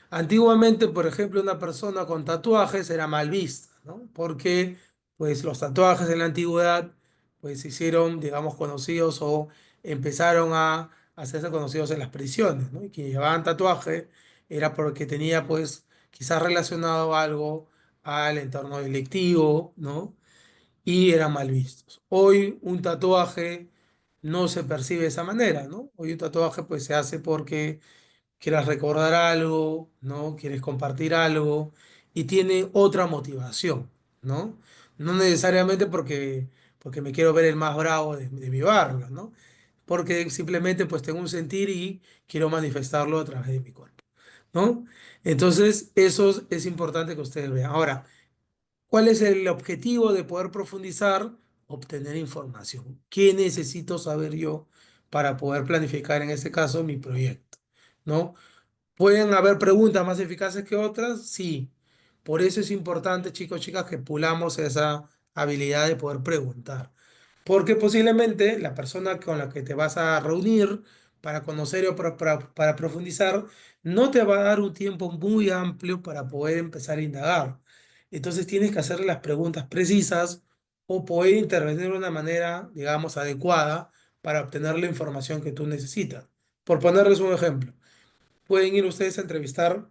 Antiguamente, por ejemplo, una persona con tatuajes era mal vista, ¿no? Porque, pues, los tatuajes en la antigüedad, pues, se hicieron, digamos, conocidos o empezaron a hacerse conocidos en las prisiones, ¿no? Y quienes llevaban tatuaje era porque tenía, pues, quizás relacionado algo al entorno delictivo, ¿no? Y eran mal vistos. Hoy un tatuaje no se percibe de esa manera, ¿no? Hoy un tatuaje pues se hace porque quieras recordar algo, ¿no? Quieres compartir algo y tiene otra motivación, ¿no? No necesariamente porque me quiero ver el más bravo de mi barrio, ¿no? Porque simplemente pues tengo un sentir y quiero manifestarlo a través de mi cuerpo, ¿no? Entonces eso es importante que ustedes vean. Ahora, ¿cuál es el objetivo de poder profundizar? Obtener información. ¿Qué necesito saber yo para poder planificar, en este caso, mi proyecto? ¿No? ¿Pueden haber preguntas más eficaces que otras? Sí. Por eso es importante, chicos, chicas, que pulamos esa habilidad de poder preguntar. Porque posiblemente la persona con la que te vas a reunir para conocer o para profundizar no te va a dar un tiempo muy amplio para poder empezar a indagar. Entonces tienes que hacerle las preguntas precisas o poder intervenir de una manera, digamos, adecuada para obtener la información que tú necesitas. Por ponerles un ejemplo, pueden ir ustedes a entrevistar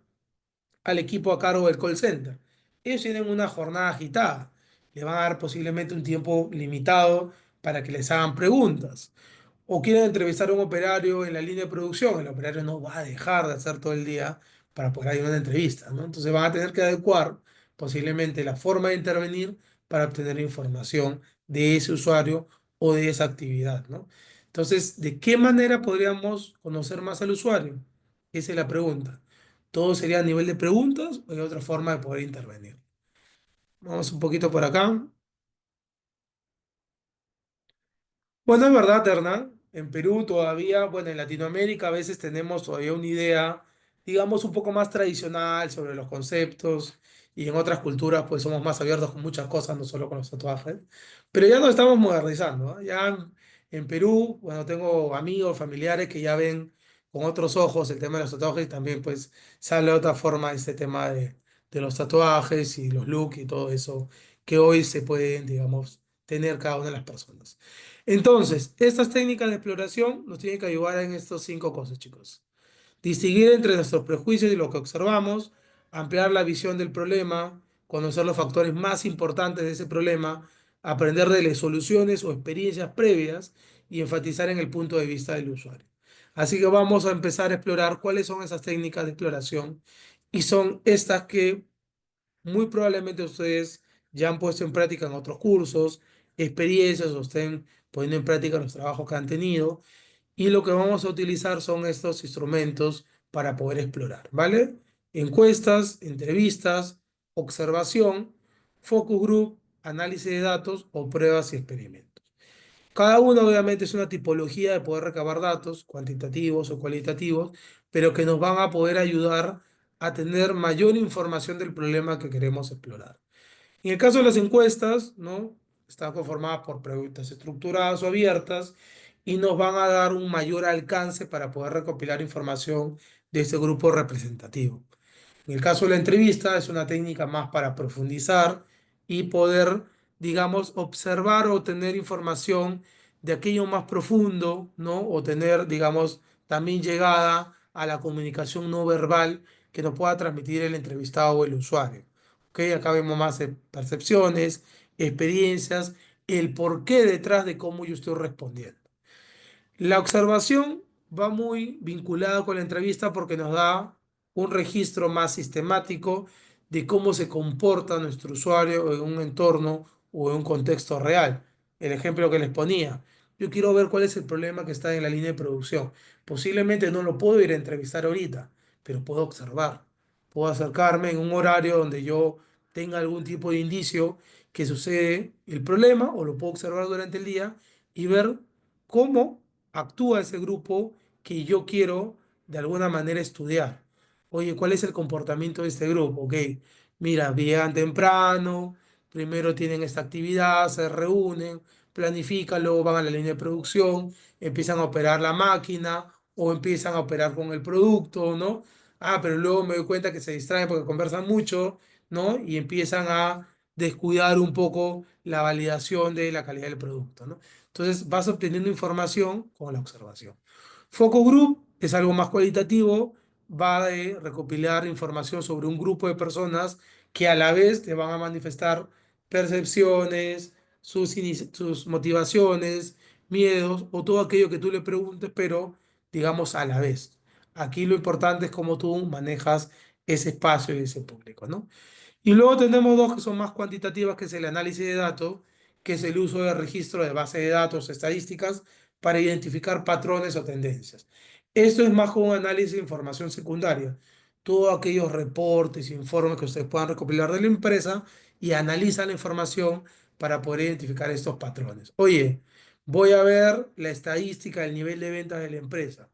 al equipo a cargo del call center. Ellos tienen una jornada agitada. Le van a dar posiblemente un tiempo limitado para que les hagan preguntas. O quieren entrevistar a un operario en la línea de producción. El operario no va a dejar de hacer todo el día para poder ir a una entrevista, ¿no? Entonces van a tener que adecuar posiblemente la forma de intervenir para obtener información de ese usuario o de esa actividad, ¿no? Entonces, ¿de qué manera podríamos conocer más al usuario? Esa es la pregunta. ¿Todo sería a nivel de preguntas o hay otra forma de poder intervenir? Vamos un poquito por acá. Bueno, es verdad, Hernán. En Perú todavía, bueno, en Latinoamérica a veces tenemos todavía una idea, digamos, un poco más tradicional sobre los conceptos y en otras culturas pues somos más abiertos con muchas cosas, no solo con los tatuajes. Pero ya nos estamos modernizando, ¿ah? Ya en Perú, bueno, tengo amigos, familiares que ya ven con otros ojos el tema de los tatuajes y también pues sale de otra forma este tema de los tatuajes y los looks y todo eso que hoy se pueden, digamos, tener cada una de las personas. Entonces, estas técnicas de exploración nos tienen que ayudar en estas 5 cosas, chicos. Distinguir entre nuestros prejuicios y lo que observamos, ampliar la visión del problema, conocer los factores más importantes de ese problema, aprender de las soluciones o experiencias previas y enfatizar en el punto de vista del usuario. Así que vamos a empezar a explorar cuáles son esas técnicas de exploración y son estas que muy probablemente ustedes ya han puesto en práctica en otros cursos, experiencias, o estén poniendo en práctica los trabajos que han tenido. Y lo que vamos a utilizar son estos instrumentos para poder explorar, ¿vale? Encuestas, entrevistas, observación, focus group, análisis de datos o pruebas y experimentos. Cada uno obviamente es una tipología de poder recabar datos, cuantitativos o cualitativos, pero que nos van a poder ayudar a tener mayor información del problema que queremos explorar. En el caso de las encuestas, ¿no? Están conformadas por preguntas estructuradas o abiertas y nos van a dar un mayor alcance para poder recopilar información de este grupo representativo. En el caso de la entrevista, es una técnica más para profundizar y poder, digamos, observar o tener información de aquello más profundo, ¿no? O tener, digamos, también llegada a la comunicación no verbal que nos pueda transmitir el entrevistado o el usuario. ¿Ok? Acá vemos más percepciones, experiencias, el porqué detrás de cómo yo estoy respondiendo. La observación va muy vinculada con la entrevista porque nos da un registro más sistemático de cómo se comporta nuestro usuario en un entorno o en un contexto real. El ejemplo que les ponía, yo quiero ver cuál es el problema que está en la línea de producción. Posiblemente no lo puedo ir a entrevistar ahorita, pero puedo observar. Puedo acercarme en un horario donde yo tenga algún tipo de indicio que sucede el problema o lo puedo observar durante el día y ver cómo actúa ese grupo que yo quiero de alguna manera estudiar. Oye, ¿cuál es el comportamiento de este grupo? Ok, mira, llegan temprano, primero tienen esta actividad, se reúnen, planifican, luego van a la línea de producción, empiezan a operar la máquina o empiezan a operar con el producto, ¿no? Ah, pero luego me doy cuenta que se distraen porque conversan mucho, ¿no? Y empiezan a descuidar un poco la validación de la calidad del producto, ¿no? Entonces vas obteniendo información con la observación. Focus group es algo más cualitativo, va a recopilar información sobre un grupo de personas que a la vez te van a manifestar percepciones, sus motivaciones, miedos o todo aquello que tú le preguntes, pero digamos a la vez. Aquí lo importante es cómo tú manejas ese espacio y ese público, ¿no? Y luego tenemos dos que son más cuantitativas, que es el análisis de datos, que es el uso de registro de base de datos estadísticas para identificar patrones o tendencias. Esto es más como un análisis de información secundaria. Todos aquellos reportes, informes que ustedes puedan recopilar de la empresa y analizan la información para poder identificar estos patrones. Oye, voy a ver la estadística del nivel de ventas de la empresa.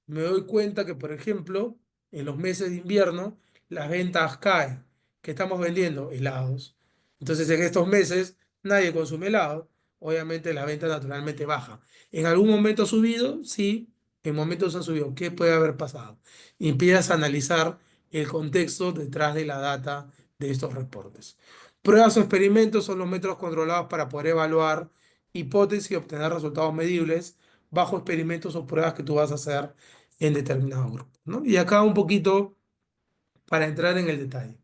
Me doy cuenta que, por ejemplo, en los meses de invierno, las ventas caen. ¿Qué estamos vendiendo? Helados. Entonces, en estos meses, nadie consume helado. Obviamente, la venta naturalmente baja. ¿En algún momento ha subido? Sí, en momentos ha subido. ¿Qué puede haber pasado? Y empiezas a analizar el contexto detrás de la data de estos reportes. Pruebas o experimentos son los métodos controlados para poder evaluar hipótesis y obtener resultados medibles bajo experimentos o pruebas que tú vas a hacer en determinado grupo, ¿no? Y acá un poquito para entrar en el detalle.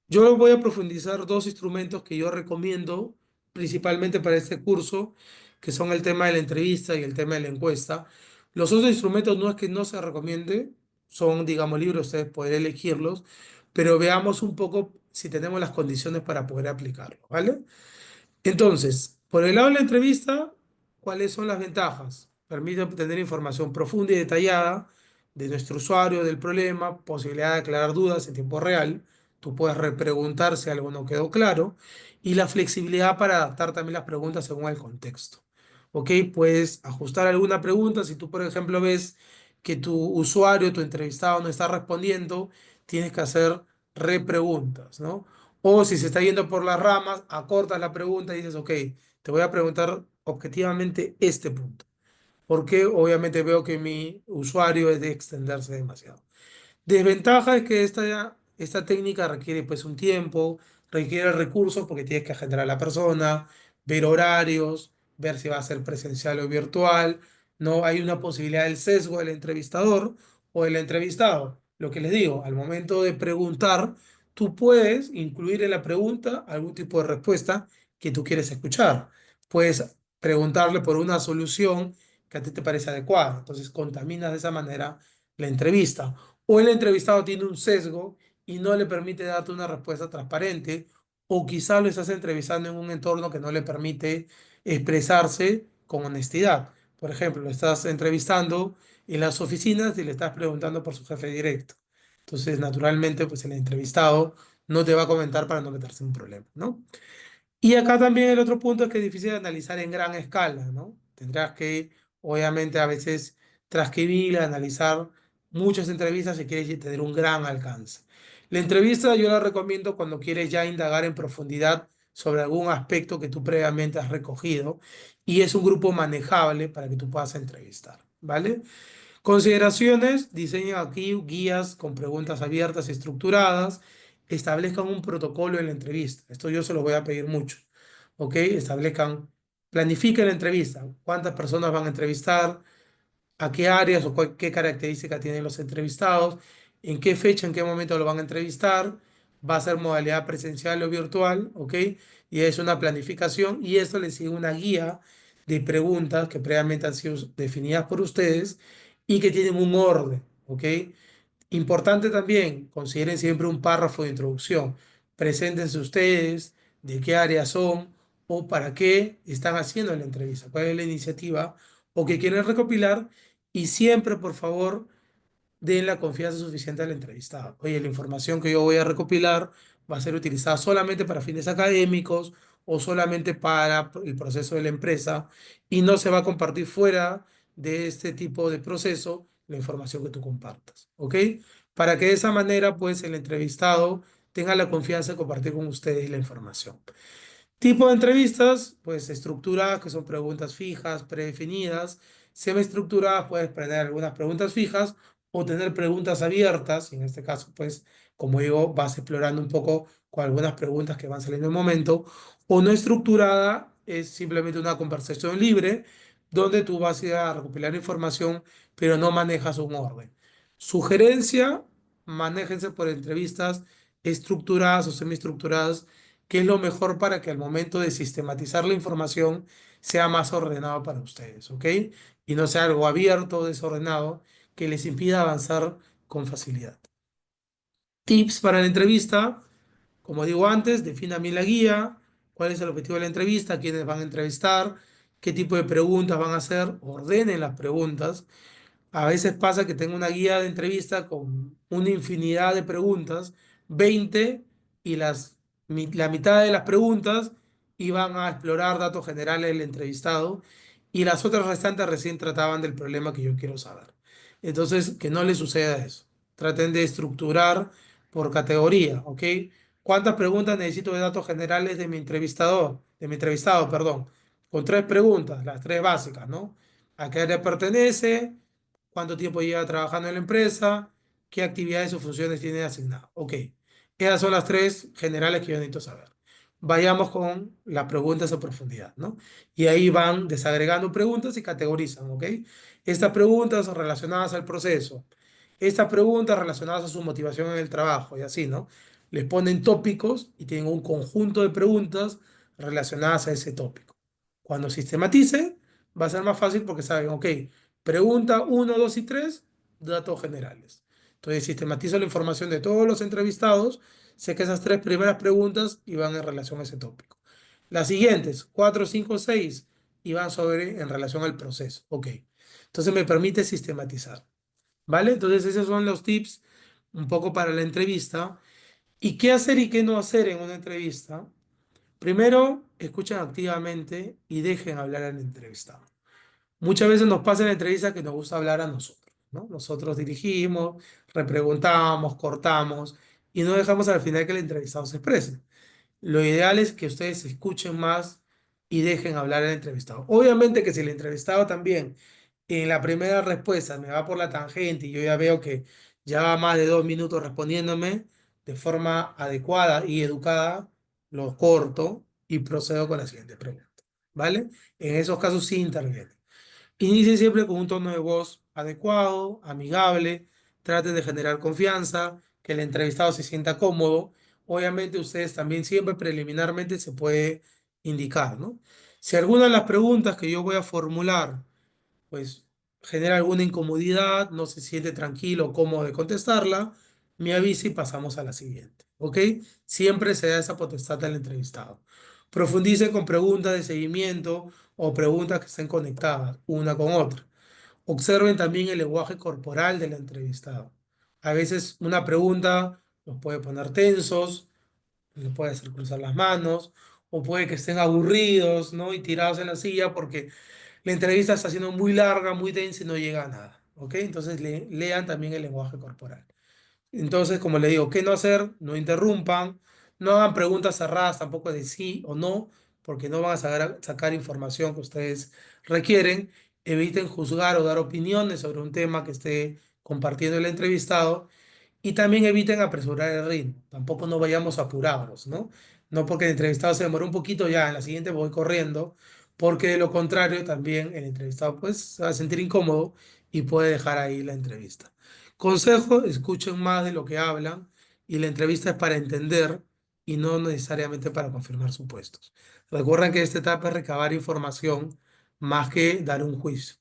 Yo voy a profundizar dos instrumentos que yo recomiendo principalmente para este curso, que son el tema de la entrevista y el tema de la encuesta. Los otros instrumentos no es que no se recomiende, son, digamos, libres, ustedes pueden elegirlos, pero veamos un poco si tenemos las condiciones para poder aplicarlo, ¿vale? Entonces, por el lado de la entrevista, ¿cuáles son las ventajas? Permite obtener información profunda y detallada de nuestro usuario, del problema, posibilidad de aclarar dudas en tiempo real. Tú puedes repreguntar si algo no quedó claro y la flexibilidad para adaptar también las preguntas según el contexto. ¿Ok? Puedes ajustar alguna pregunta. Si tú, por ejemplo, ves que tu usuario, tu entrevistado no está respondiendo, tienes que hacer repreguntas, ¿no? O si se está yendo por las ramas, acortas la pregunta y dices, ok, te voy a preguntar objetivamente este punto. Porque obviamente veo que mi usuario es de extenderse demasiado. Desventaja es que esta técnica requiere pues un tiempo, requiere recursos porque tienes que agendar a la persona, ver horarios, ver si va a ser presencial o virtual. No hay una posibilidad del sesgo del entrevistador o del entrevistado. Lo que les digo, al momento de preguntar, tú puedes incluir en la pregunta algún tipo de respuesta que tú quieres escuchar. Puedes preguntarle por una solución que a ti te parece adecuada. Entonces contaminas de esa manera la entrevista o el entrevistado tiene un sesgo y no le permite darte una respuesta transparente, o quizá lo estás entrevistando en un entorno que no le permite expresarse con honestidad. Por ejemplo, lo estás entrevistando en las oficinas y le estás preguntando por su jefe directo. Entonces, naturalmente, pues el entrevistado no te va a comentar para no meterse en un problema, ¿no? Y acá también el otro punto es que es difícil de analizar en gran escala, ¿no? Tendrás que, obviamente, a veces transcribir, analizar muchas entrevistas si quieres tener un gran alcance. La entrevista yo la recomiendo cuando quieres ya indagar en profundidad sobre algún aspecto que tú previamente has recogido y es un grupo manejable para que tú puedas entrevistar, ¿vale? Consideraciones, diseñen aquí guías con preguntas abiertas y estructuradas, establezcan un protocolo en la entrevista. Esto yo se lo voy a pedir mucho, ¿ok? Establezcan, planifiquen la entrevista, cuántas personas van a entrevistar, a qué áreas o qué características tienen los entrevistados, en qué fecha, en qué momento lo van a entrevistar, va a ser modalidad presencial o virtual, ¿ok? Y es una planificación y esto le sigue una guía de preguntas que previamente han sido definidas por ustedes y que tienen un orden, ¿ok? Importante también, consideren siempre un párrafo de introducción. Preséntense ustedes, de qué área son o para qué están haciendo la entrevista, cuál es la iniciativa o qué quieren recopilar y siempre, por favor, den la confianza suficiente al entrevistado. Oye, la información que yo voy a recopilar va a ser utilizada solamente para fines académicos o solamente para el proceso de la empresa y no se va a compartir fuera de este tipo de proceso la información que tú compartas, ¿ok? Para que de esa manera, pues, el entrevistado tenga la confianza de compartir con ustedes la información. Tipo de entrevistas, pues estructuradas, que son preguntas fijas, predefinidas. Semiestructuradas, puedes tener algunas preguntas fijas o tener preguntas abiertas. Y en este caso, pues, como digo, vas explorando un poco con algunas preguntas que van saliendo en el momento. O no estructurada es simplemente una conversación libre donde tú vas a ir a recopilar información, pero no manejas un orden. Sugerencia, manéjense por entrevistas estructuradas o semiestructuradas qué es lo mejor para que al momento de sistematizar la información sea más ordenado para ustedes, ¿ok? Y no sea algo abierto o desordenado que les impida avanzar con facilidad. Tips para la entrevista, como digo antes, defina bien la guía, cuál es el objetivo de la entrevista, quiénes van a entrevistar, qué tipo de preguntas van a hacer, ordenen las preguntas. A veces pasa que tengo una guía de entrevista con una infinidad de preguntas, 20, y la mitad de las preguntas iban a explorar datos generales del entrevistado y las otras restantes recién trataban del problema que yo quiero saber. Entonces, que no les suceda eso. Traten de estructurar por categoría, ¿ok? ¿Cuántas preguntas necesito de datos generales de mi entrevistado, perdón? Con tres preguntas, las tres básicas, ¿no? ¿A qué área pertenece? ¿Cuánto tiempo lleva trabajando en la empresa? ¿Qué actividades o funciones tiene asignado? Ok, esas son las tres generales que yo necesito saber. vayamos con las preguntas a profundidad, ¿no? Y ahí van desagregando preguntas y categorizan, ¿ok? Estas preguntas relacionadas al proceso, estas preguntas relacionadas a su motivación en el trabajo y así, ¿no? Les ponen tópicos y tienen un conjunto de preguntas relacionadas a ese tópico. Cuando sistematice, va a ser más fácil porque saben, ok, pregunta uno, 2 y 3, datos generales. Entonces sistematizo la información de todos los entrevistados. Sé que esas tres primeras preguntas iban en relación a ese tópico. Las siguientes, 4, 5, 6, iban sobre en relación al proceso. Ok. Entonces me permite sistematizar. ¿Vale? Entonces esos son los tips un poco para la entrevista. ¿Y qué hacer y qué no hacer en una entrevista? Primero, escuchen activamente y dejen hablar al entrevistado. Muchas veces nos pasa en la entrevista que nos gusta hablar a nosotros, ¿no? Nosotros dirigimos, repreguntamos, cortamos y no dejamos al final que el entrevistado se exprese. Lo ideal es que ustedes escuchen más y dejen hablar al entrevistado. Obviamente que si el entrevistado también en la primera respuesta me va por la tangente y yo ya veo que ya va más de 2 minutos respondiéndome de forma adecuada y educada, lo corto y procedo con la siguiente pregunta. ¿Vale? En esos casos sí interviene. Inicie siempre con un tono de voz adecuado, amigable, trate de generar confianza, que el entrevistado se sienta cómodo. Obviamente ustedes también siempre preliminarmente se puede indicar, ¿no? Si alguna de las preguntas que yo voy a formular pues genera alguna incomodidad, no se siente tranquilo o cómodo de contestarla, me avisa y pasamos a la siguiente, ¿ok? Siempre se da esa potestad al entrevistado. Profundice con preguntas de seguimiento o preguntas que estén conectadas una con otra. Observen también el lenguaje corporal del entrevistado. A veces una pregunta los puede poner tensos, les puede hacer cruzar las manos, o puede que estén aburridos, ¿no? Y tirados en la silla porque la entrevista está siendo muy larga, muy densa y no llega a nada, ¿ok? Entonces lean también el lenguaje corporal. Entonces, como le digo, ¿qué no hacer? No interrumpan, no hagan preguntas cerradas tampoco de sí o no, porque no van a sacar información que ustedes requieren. Eviten juzgar o dar opiniones sobre un tema que esté compartiendo el entrevistado y también eviten apresurar el ritmo. Tampoco no vayamos apurados, ¿no? No porque el entrevistado se demore un poquito, ya en la siguiente voy corriendo, porque de lo contrario también el entrevistado pues se va a sentir incómodo y puede dejar ahí la entrevista. Consejo, escuchen más de lo que hablan y la entrevista es para entender y no necesariamente para confirmar supuestos. Recuerden que esta etapa es recabar información más que dar un juicio.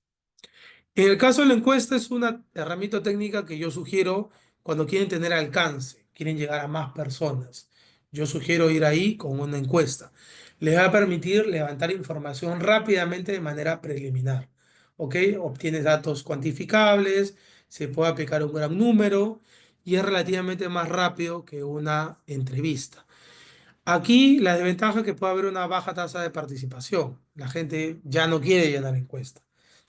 En el caso de la encuesta es una herramienta técnica que yo sugiero cuando quieren tener alcance, quieren llegar a más personas. Yo sugiero ir ahí con una encuesta. Les va a permitir levantar información rápidamente de manera preliminar. ¿Ok? Obtienes datos cuantificables, se puede aplicar un gran número y es relativamente más rápido que una entrevista. Aquí la desventaja es que puede haber una baja tasa de participación. La gente ya no quiere llenar encuesta.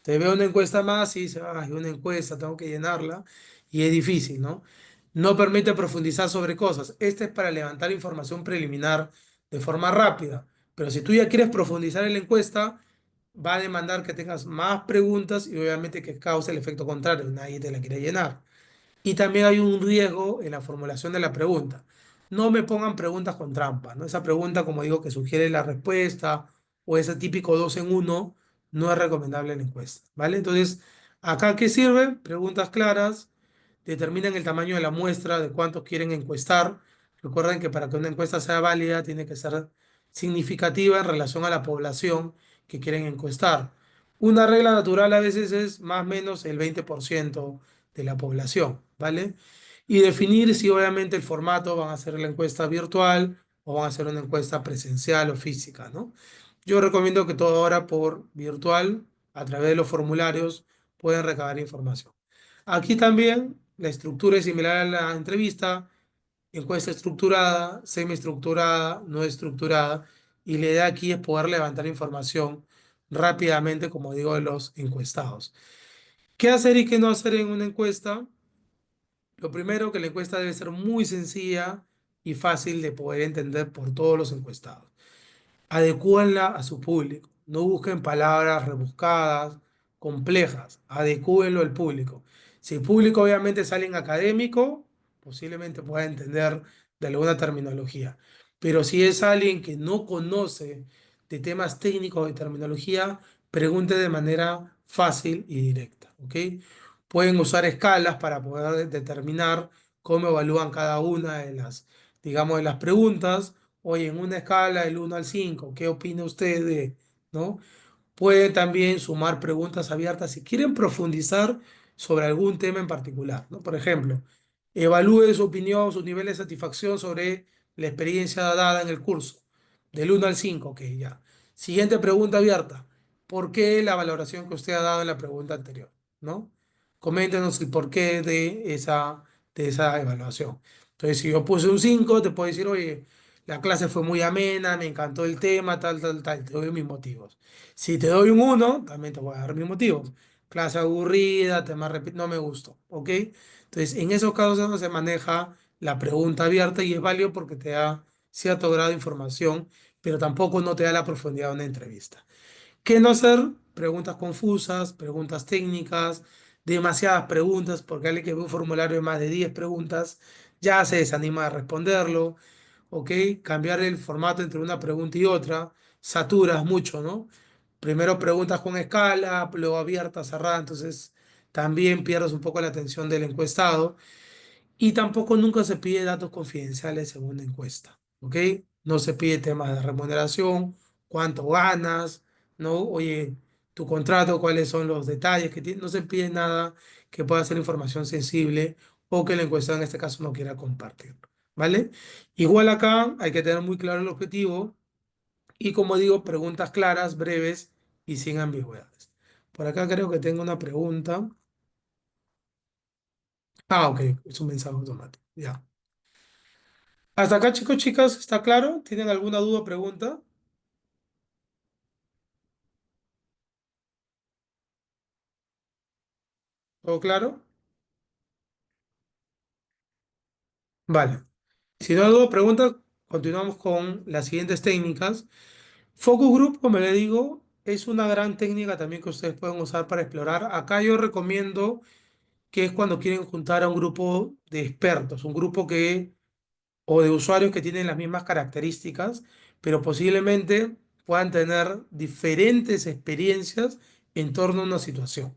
Te veo una encuesta más y dice, ay, una encuesta, tengo que llenarla. Y es difícil, ¿no? No permite profundizar sobre cosas. Este es para levantar información preliminar de forma rápida. Pero si tú ya quieres profundizar en la encuesta, va a demandar que tengas más preguntas y obviamente que cause el efecto contrario. Nadie te la quiere llenar. Y también hay un riesgo en la formulación de la pregunta. No me pongan preguntas con trampa, ¿no? Esa pregunta, como digo, que sugiere la respuesta o ese típico 2 en uno no es recomendable en la encuesta, ¿vale? Entonces, ¿acá qué sirve? Preguntas claras, determinan el tamaño de la muestra, de cuántos quieren encuestar. Recuerden que para que una encuesta sea válida tiene que ser significativa en relación a la población que quieren encuestar. Una regla natural a veces es más o menos el 20% de la población, ¿vale? Y definir si obviamente el formato van a hacer la encuesta virtual o van a hacer una encuesta presencial o física, ¿no? Yo recomiendo que todo ahora por virtual, a través de los formularios, pueden recabar información. Aquí también la estructura es similar a la entrevista, encuesta estructurada, semiestructurada, no estructurada, y la idea aquí es poder levantar información rápidamente, como digo, de los encuestados. ¿Qué hacer y qué no hacer en una encuesta? Lo primero, que la encuesta debe ser muy sencilla y fácil de poder entender por todos los encuestados. Adecúenla a su público. No busquen palabras rebuscadas, complejas. Adecúenlo al público. Si el público obviamente es alguien académico, posiblemente pueda entender de alguna terminología. Pero si es alguien que no conoce de temas técnicos de terminología, pregunte de manera fácil y directa, ¿ok? Pueden usar escalas para poder determinar cómo evalúan cada una de las, digamos, de las preguntas. Oye, en una escala del 1 al 5, ¿qué opina usted de, ¿no? Pueden también sumar preguntas abiertas si quieren profundizar sobre algún tema en particular, ¿no? Por ejemplo, evalúe su opinión, su nivel de satisfacción sobre la experiencia dada en el curso, del 1 al 5, ok, ya. Siguiente pregunta abierta. ¿Por qué la valoración que usted ha dado en la pregunta anterior? ¿No? Coméntenos el porqué de esa evaluación. Entonces, si yo puse un 5, te puedo decir, oye, la clase fue muy amena, me encantó el tema, tal, tal, tal, te doy mis motivos. Si te doy un 1, también te voy a dar mis motivos. Clase aburrida, tema no me gustó, ¿ok? Entonces, en esos casos es donde se maneja la pregunta abierta y es válido porque te da cierto grado de información, pero tampoco no te da la profundidad de una entrevista. ¿Qué no hacer? Preguntas confusas, preguntas técnicas, demasiadas preguntas, porque alguien que ve un formulario de más de 10 preguntas ya se desanima de responderlo, ¿ok? Cambiar el formato entre una pregunta y otra, saturas mucho, ¿no? Primero preguntas con escala, luego abierta, cerrada, entonces también pierdes un poco la atención del encuestado. Y tampoco nunca se pide datos confidenciales en una encuesta, ¿ok? No se pide temas de remuneración, cuánto ganas, ¿no? Oye, tu contrato, cuáles son los detalles que tiene, no se pide nada que pueda ser información sensible o que la encuesta en este caso no quiera compartir, ¿vale? Igual acá hay que tener muy claro el objetivo y como digo, preguntas claras, breves y sin ambigüedades. Por acá creo que tengo una pregunta. Ah, ok, es un mensaje automático, ya. Hasta acá, chicos, chicas, ¿está claro? ¿Tienen alguna duda o pregunta? ¿Todo claro? Vale. Si no hay duda o pregunta, continuamos con las siguientes técnicas. Focus Group, como le digo, es una gran técnica también que ustedes pueden usar para explorar. Acá yo recomiendo que es cuando quieren juntar a un grupo de expertos, un grupo que o de usuarios que tienen las mismas características, pero posiblemente puedan tener diferentes experiencias en torno a una situación.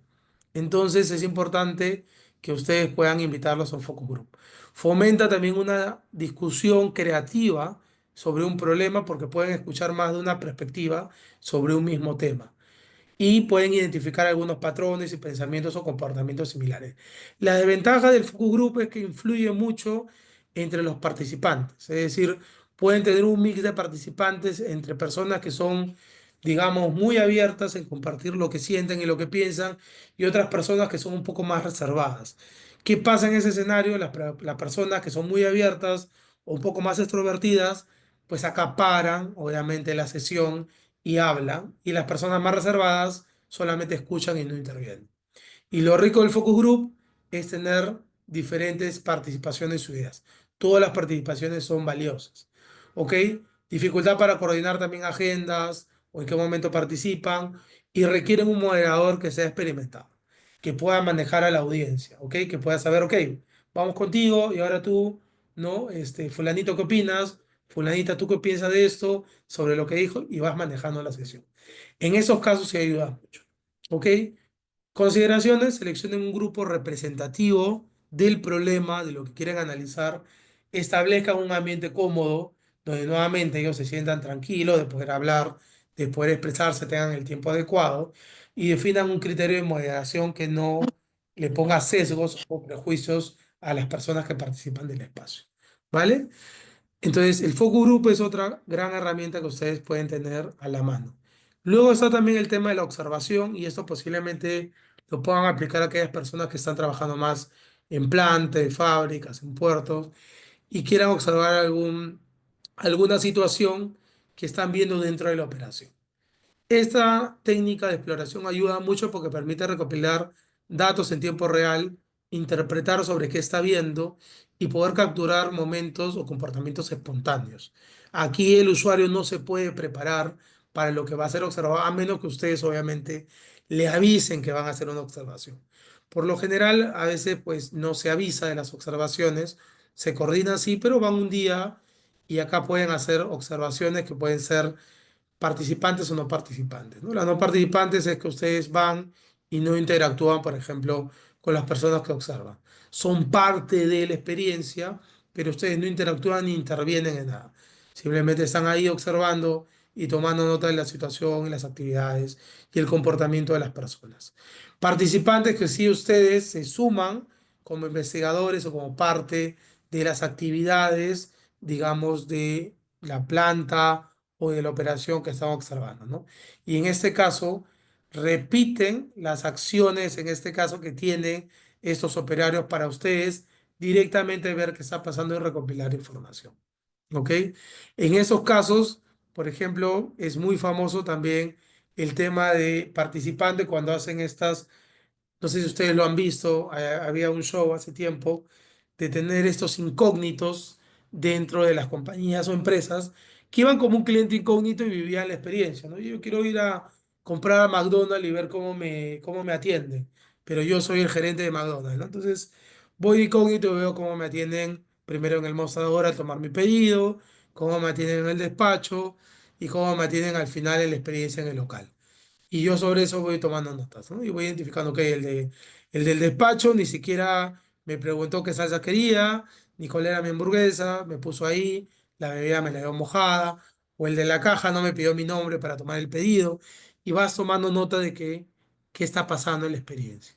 Entonces es importante que ustedes puedan invitarlos a un focus group. Fomenta también una discusión creativa sobre un problema porque pueden escuchar más de una perspectiva sobre un mismo tema y pueden identificar algunos patrones y pensamientos o comportamientos similares. La desventaja del focus group es que influye mucho entre los participantes, es decir, pueden tener un mix de participantes entre personas que son, digamos, muy abiertas en compartir lo que sienten y lo que piensan y otras personas que son un poco más reservadas. ¿Qué pasa en ese escenario? Las personas que son muy abiertas o un poco más extrovertidas, pues acaparan, obviamente, la sesión y hablan, y las personas más reservadas solamente escuchan y no intervienen. Y lo rico del focus group es tener diferentes participaciones y ideas. Todas las participaciones son valiosas. ¿Ok? Dificultad para coordinar también agendas o en qué momento participan y requieren un moderador que sea experimentado, que pueda manejar a la audiencia, ¿ok? Que pueda saber, ok, vamos contigo y ahora tú, ¿no? Fulanito, ¿qué opinas? Fulanita, ¿tú qué piensas de esto? Sobre lo que dijo y vas manejando la sesión. En esos casos sí ayuda mucho, ¿ok? Consideraciones, seleccionen un grupo representativo del problema, de lo que quieren analizar, establezcan un ambiente cómodo, donde nuevamente ellos se sientan tranquilos de poder hablar, de poder expresarse, tengan el tiempo adecuado y definan un criterio de moderación que no le ponga sesgos o prejuicios a las personas que participan del espacio. ¿Vale? Entonces, el focus group es otra gran herramienta que ustedes pueden tener a la mano. Luego está también el tema de la observación y esto posiblemente lo puedan aplicar a aquellas personas que están trabajando más en plantas, fábricas, en puertos y quieran observar alguna situación que están viendo dentro de la operación. Esta técnica de exploración ayuda mucho porque permite recopilar datos en tiempo real, interpretar sobre qué está viendo y poder capturar momentos o comportamientos espontáneos. Aquí el usuario no se puede preparar para lo que va a ser observado, a menos que ustedes obviamente le avisen que van a hacer una observación. Por lo general, a veces pues no se avisa de las observaciones, se coordina así, pero van un día y acá pueden hacer observaciones que pueden ser participantes o no participantes, ¿no? Las no participantes es que ustedes van y no interactúan, por ejemplo, con las personas que observan. Son parte de la experiencia, pero ustedes no interactúan ni intervienen en nada. Simplemente están ahí observando y tomando nota de la situación y las actividades y el comportamiento de las personas. Participantes que sí ustedes se suman como investigadores o como parte de las actividades, digamos, de la planta o de la operación que están observando, ¿no? Y en este caso, repiten las acciones, en este caso, que tienen estos operarios para ustedes directamente ver qué está pasando y recopilar información, ¿ok? En esos casos, por ejemplo, es muy famoso también el tema de participantes cuando hacen estas, no sé si ustedes lo han visto, había un show hace tiempo de tener estos incógnitos dentro de las compañías o empresas que iban como un cliente incógnito y vivían la experiencia, ¿no? Yo quiero ir a comprar a McDonald's y ver cómo me atienden, pero yo soy el gerente de McDonald's, ¿no? Entonces voy de incógnito y veo cómo me atienden primero en el mostrador al tomar mi pedido, cómo me atienden en el despacho y cómo me atienden al final en la experiencia en el local. Y yo sobre eso voy tomando notas, ¿no? Y voy identificando que el del despacho ni siquiera me preguntó qué salsa quería, ni cuál era mi hamburguesa, me puso ahí, la bebida me la dio mojada, o el de la caja no me pidió mi nombre para tomar el pedido, y vas tomando nota de qué está pasando en la experiencia.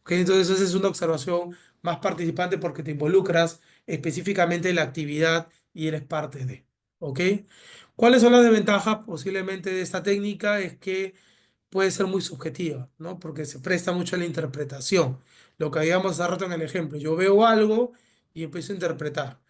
¿Ok? Entonces esa es una observación más participante porque te involucras específicamente en la actividad y eres parte de. ¿Ok? ¿Cuáles son las desventajas posiblemente de esta técnica? Es que puede ser muy subjetiva, ¿no? Porque se presta mucho a la interpretación. Lo que habíamos hace rato en el ejemplo, yo veo algo y empiezo a interpretar.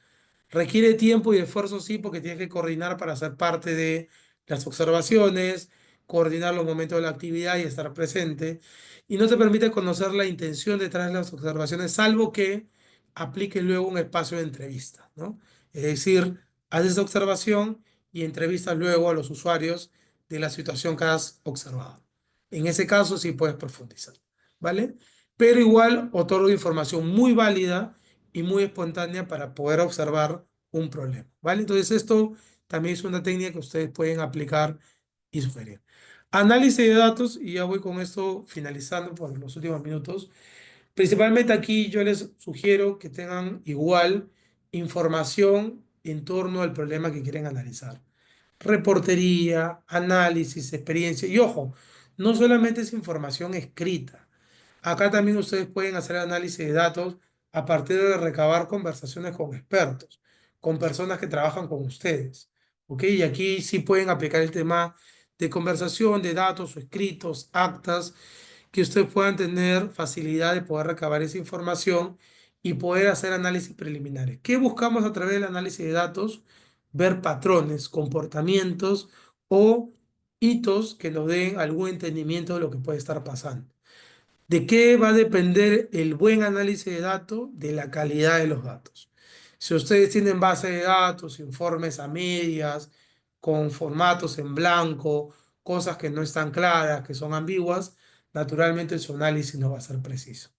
Requiere tiempo y esfuerzo, sí, porque tienes que coordinar para ser parte de las observaciones, coordinar los momentos de la actividad y estar presente. Y no te permite conocer la intención detrás de las observaciones, salvo que apliques luego un espacio de entrevista, ¿no? Es decir, haces observación y entrevistas luego a los usuarios de la situación que has observado. En ese caso sí puedes profundizar, ¿vale? Pero igual otorgo información muy válida y muy espontánea para poder observar un problema, ¿vale? Entonces esto también es una técnica que ustedes pueden aplicar y sugerir. Análisis de datos, y ya voy con esto finalizando por los últimos minutos. Principalmente aquí yo les sugiero que tengan igual información en torno al problema que quieren analizar. Reportería, análisis, experiencia. Y ojo, no solamente es información escrita. Acá también ustedes pueden hacer análisis de datos a partir de recabar conversaciones con expertos, con personas que trabajan con ustedes. ¿Ok? Y aquí sí pueden aplicar el tema de conversación, de datos o escritos, actas, que ustedes puedan tener facilidad de poder recabar esa información y poder hacer análisis preliminares. ¿Qué buscamos a través del análisis de datos? Ver patrones, comportamientos o hitos que nos den algún entendimiento de lo que puede estar pasando. ¿De qué va a depender el buen análisis de datos? De la calidad de los datos. Si ustedes tienen base de datos, informes a medias, con formatos en blanco, cosas que no están claras, que son ambiguas, naturalmente su análisis no va a ser preciso.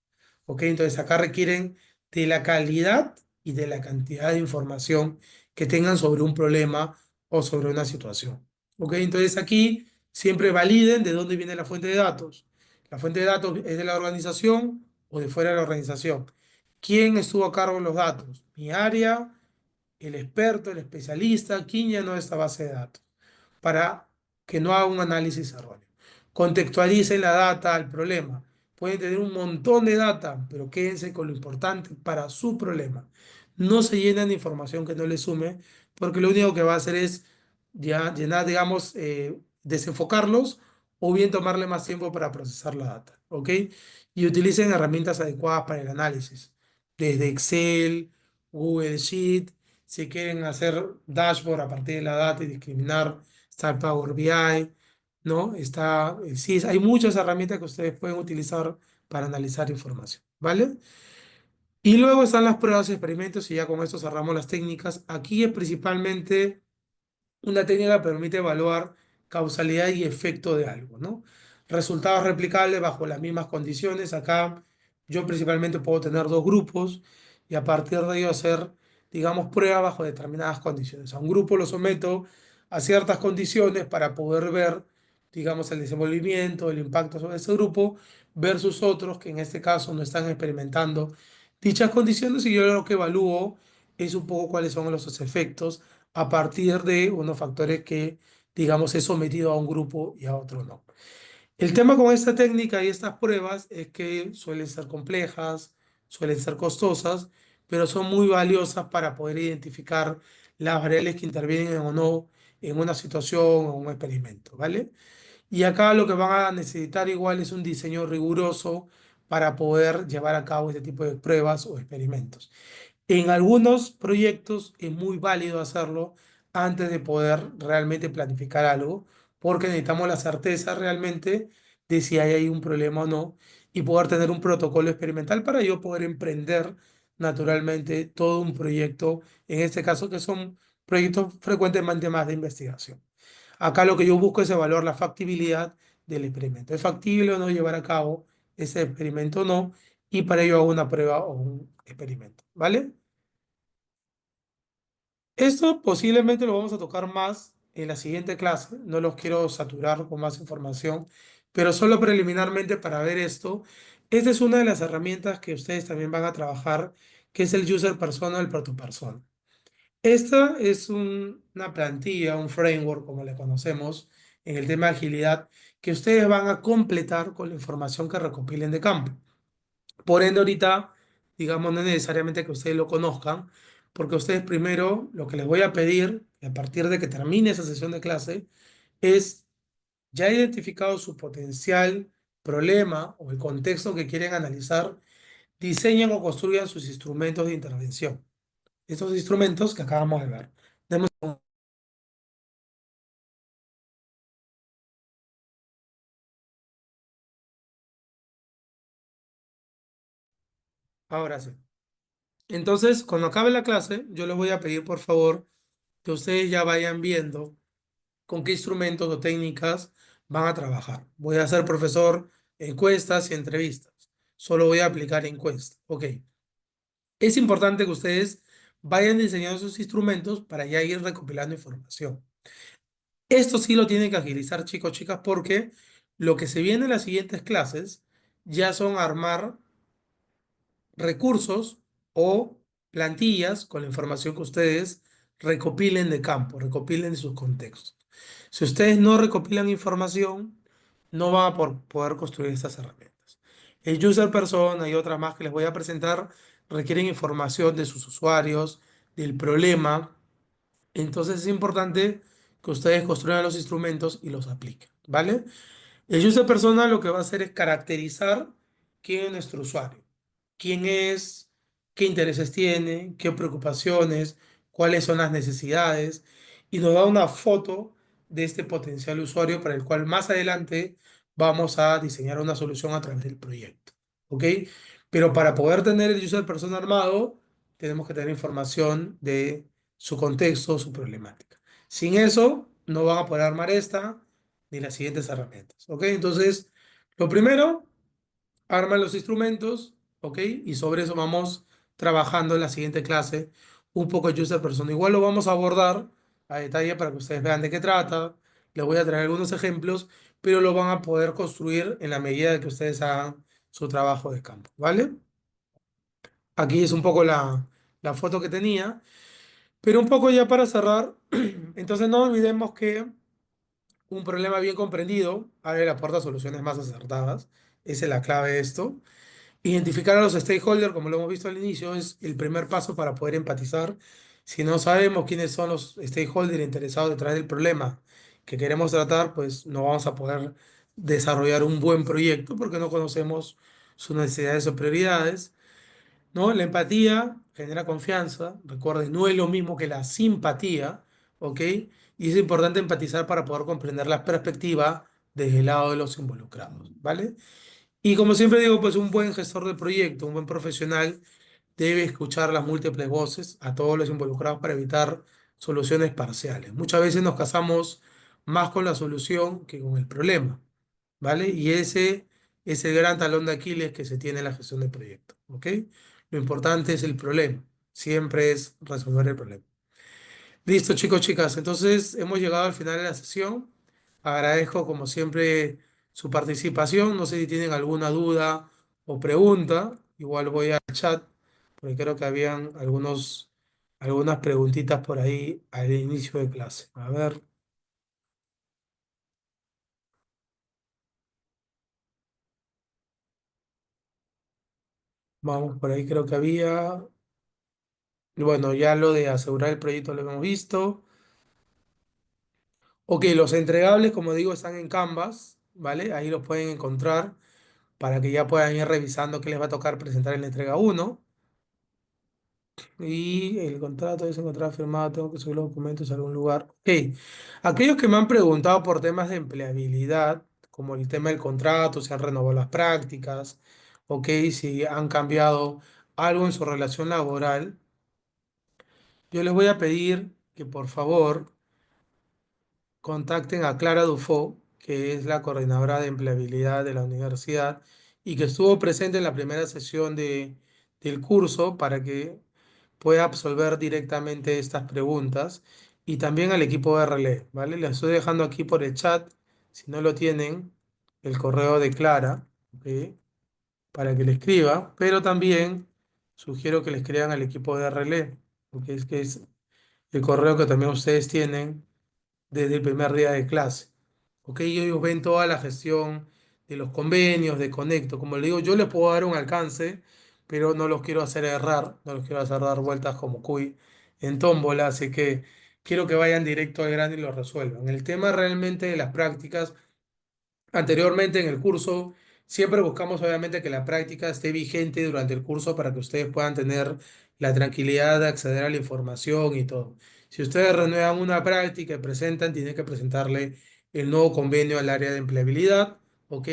¿Ok? Entonces acá requieren de la calidad y de la cantidad de información que tengan sobre un problema o sobre una situación. ¿Ok? Entonces aquí siempre validen de dónde viene la fuente de datos. La fuente de datos es de la organización o de fuera de la organización. ¿Quién estuvo a cargo de los datos? Mi área, el experto, el especialista, quién llenó esta base de datos para que no haga un análisis erróneo. Contextualicen la data al problema. Pueden tener un montón de data, pero quédense con lo importante para su problema. No se llenen de información que no le sume, porque lo único que va a hacer es ya llenar, digamos, desenfocarlos o bien tomarle más tiempo para procesar la data. ¿Ok? Y utilicen herramientas adecuadas para el análisis, desde Excel, Google Sheet, si quieren hacer dashboard a partir de la data y discriminar, está el Power BI, ¿no? Está, sí, hay muchas herramientas que ustedes pueden utilizar para analizar información, ¿vale? Y luego están las pruebas y experimentos y ya con esto cerramos las técnicas. Aquí es principalmente una técnica que permite evaluar causalidad y efecto de algo, ¿no? Resultados replicables bajo las mismas condiciones. Acá yo principalmente puedo tener dos grupos y a partir de ello hacer digamos, pruebas bajo determinadas condiciones. A un grupo lo someto a ciertas condiciones para poder ver, digamos, el desenvolvimiento, el impacto sobre ese grupo, versus otros que en este caso no están experimentando dichas condiciones y yo lo que evalúo es un poco cuáles son los efectos a partir de unos factores que, digamos, he sometido a un grupo y a otro no. El tema con esta técnica y estas pruebas es que suelen ser complejas, suelen ser costosas, pero son muy valiosas para poder identificar las variables que intervienen o no en una situación o un experimento, ¿vale? Y acá lo que van a necesitar igual es un diseño riguroso para poder llevar a cabo este tipo de pruebas o experimentos. En algunos proyectos es muy válido hacerlo antes de poder realmente planificar algo, porque necesitamos la certeza realmente de si hay ahí un problema o no y poder tener un protocolo experimental para yo poder emprender naturalmente todo un proyecto, en este caso que son proyectos frecuentemente más de investigación. Acá lo que yo busco es evaluar la factibilidad del experimento. ¿Es factible o no llevar a cabo ese experimento o no? Y para ello hago una prueba o un experimento, ¿vale? Esto posiblemente lo vamos a tocar más en la siguiente clase. No los quiero saturar con más información, pero solo preliminarmente para ver esto. Esta es una de las herramientas que ustedes también van a trabajar, que es el user persona, el protopersona. Esta es una plantilla, un framework, como le conocemos en el tema de agilidad, que ustedes van a completar con la información que recopilen de campo. Por ende, ahorita, digamos, no es necesariamente que ustedes lo conozcan, porque ustedes primero lo que les voy a pedir, a partir de que termine esa sesión de clase, es ya identificado su potencial problema o el contexto que quieren analizar, diseñen o construyan sus instrumentos de intervención. Estos instrumentos que acabamos de ver. Demos Ahora sí. Entonces, cuando acabe la clase, yo les voy a pedir, por favor, que ustedes ya vayan viendo con qué instrumentos o técnicas van a trabajar. Voy a ser profesor encuestas y entrevistas. Solo voy a aplicar encuestas. Ok. Es importante que ustedes vayan diseñando sus instrumentos para ya ir recopilando información. Esto sí lo tienen que agilizar, chicos, chicas, porque lo que se viene en las siguientes clases ya son armar recursos o plantillas con la información que ustedes recopilen de campo, recopilen de sus contextos. Si ustedes no recopilan información, no van a poder construir estas herramientas. El user persona y otras más que les voy a presentar requieren información de sus usuarios, del problema. Entonces es importante que ustedes construyan los instrumentos y los apliquen, ¿vale? El user persona lo que va a hacer es caracterizar quién es nuestro usuario, quién es, qué intereses tiene, qué preocupaciones, cuáles son las necesidades y nos da una foto de este potencial usuario para el cual más adelante vamos a diseñar una solución a través del proyecto. ¿Ok? Pero para poder tener el user persona armado, tenemos que tener información de su contexto, su problemática. Sin eso, no van a poder armar esta ni las siguientes herramientas. ¿Ok? Entonces, lo primero, arman los instrumentos, ¿ok? Y sobre eso vamos trabajando en la siguiente clase un poco de user persona. Igual lo vamos a abordar a detalle para que ustedes vean de qué trata. Les voy a traer algunos ejemplos, pero lo van a poder construir en la medida de que ustedes hagan su trabajo de campo, ¿vale? Aquí es un poco la foto que tenía, pero un poco ya para cerrar, entonces no olvidemos que un problema bien comprendido abre la puerta a soluciones más acertadas. Esa es la clave de esto. Identificar a los stakeholders, como lo hemos visto al inicio, es el primer paso para poder empatizar. Si no sabemos quiénes son los stakeholders interesados detrás del problema que queremos tratar, pues no vamos a poder desarrollar un buen proyecto porque no conocemos sus necesidades o prioridades, ¿no? La empatía genera confianza. Recuerden, no es lo mismo que la simpatía, ¿ok? Y es importante empatizar para poder comprender la perspectiva desde el lado de los involucrados, ¿vale? Y como siempre digo, pues un buen gestor de proyecto, un buen profesional, debe escuchar las múltiples voces a todos los involucrados para evitar soluciones parciales. Muchas veces nos casamos más con la solución que con el problema, ¿vale? Y ese es el gran talón de Aquiles que se tiene en la gestión de proyectos, ¿ok? Lo importante es el problema. siempre es resolver el problema. Listo, chicos, chicas. Entonces hemos llegado al final de la sesión. Agradezco, como siempre, su participación. No sé si tienen alguna duda o pregunta. Igual voy al chat, porque creo que habían algunas preguntitas por ahí al inicio de clase. A ver, vamos por ahí, creo que había. Bueno, ya lo de asegurar el proyecto lo hemos visto. Ok, los entregables, como digo, están en Canvas, ¿vale? Ahí los pueden encontrar para que ya puedan ir revisando qué les va a tocar presentar en la entrega uno. Y el contrato es un contrato firmado, tengo que subir los documentos a algún lugar. Ok, aquellos que me han preguntado por temas de empleabilidad, como el tema del contrato, si han renovado las prácticas, ok, si han cambiado algo en su relación laboral, yo les voy a pedir que por favor contacten a Clara Dufo, que es la coordinadora de empleabilidad de la universidad y que estuvo presente en la primera sesión del curso para que pueda absolver directamente estas preguntas y también al equipo de relé, ¿vale? Les estoy dejando aquí por el chat, si no lo tienen, el correo de Clara, ¿ok? Para que le escriba, pero también sugiero que le escriban al equipo de relé, porque es que es el correo que también ustedes tienen desde el primer día de clase. ¿Ok? Ellos ven toda la gestión de los convenios, de Conecto. Como le digo, yo les puedo dar un alcance, pero no los quiero hacer errar, no los quiero hacer dar vueltas como cuy en tómbola, así que quiero que vayan directo al grano y lo resuelvan. El tema realmente de las prácticas. Anteriormente en el curso, siempre buscamos obviamente que la práctica esté vigente durante el curso para que ustedes puedan tener la tranquilidad de acceder a la información y todo. Si ustedes renuevan una práctica y presentan, tienen que presentarle el nuevo convenio al área de empleabilidad, ¿ok?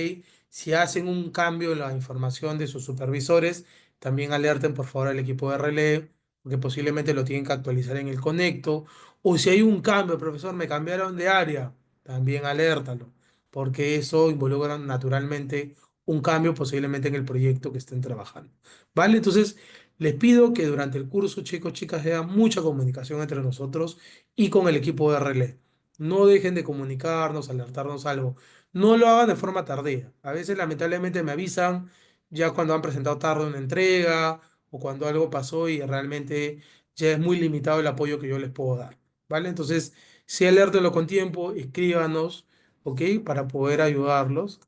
Si hacen un cambio en la información de sus supervisores, también alerten por favor al equipo de relé, porque posiblemente lo tienen que actualizar en el Conecto. O si hay un cambio, profesor, me cambiaron de área, también alértalo porque eso involucra naturalmente un cambio posiblemente en el proyecto que estén trabajando. ¿Vale? Entonces, les pido que durante el curso, chicos, chicas, haya mucha comunicación entre nosotros y con el equipo de relé. No dejen de comunicarnos, alertarnos algo. No lo hagan de forma tardía. A veces, lamentablemente, me avisan ya cuando han presentado tarde una entrega o cuando algo pasó y realmente ya es muy limitado el apoyo que yo les puedo dar. ¿Vale? Entonces, sí alértenlo con tiempo, escríbanos, ¿ok? Para poder ayudarlos.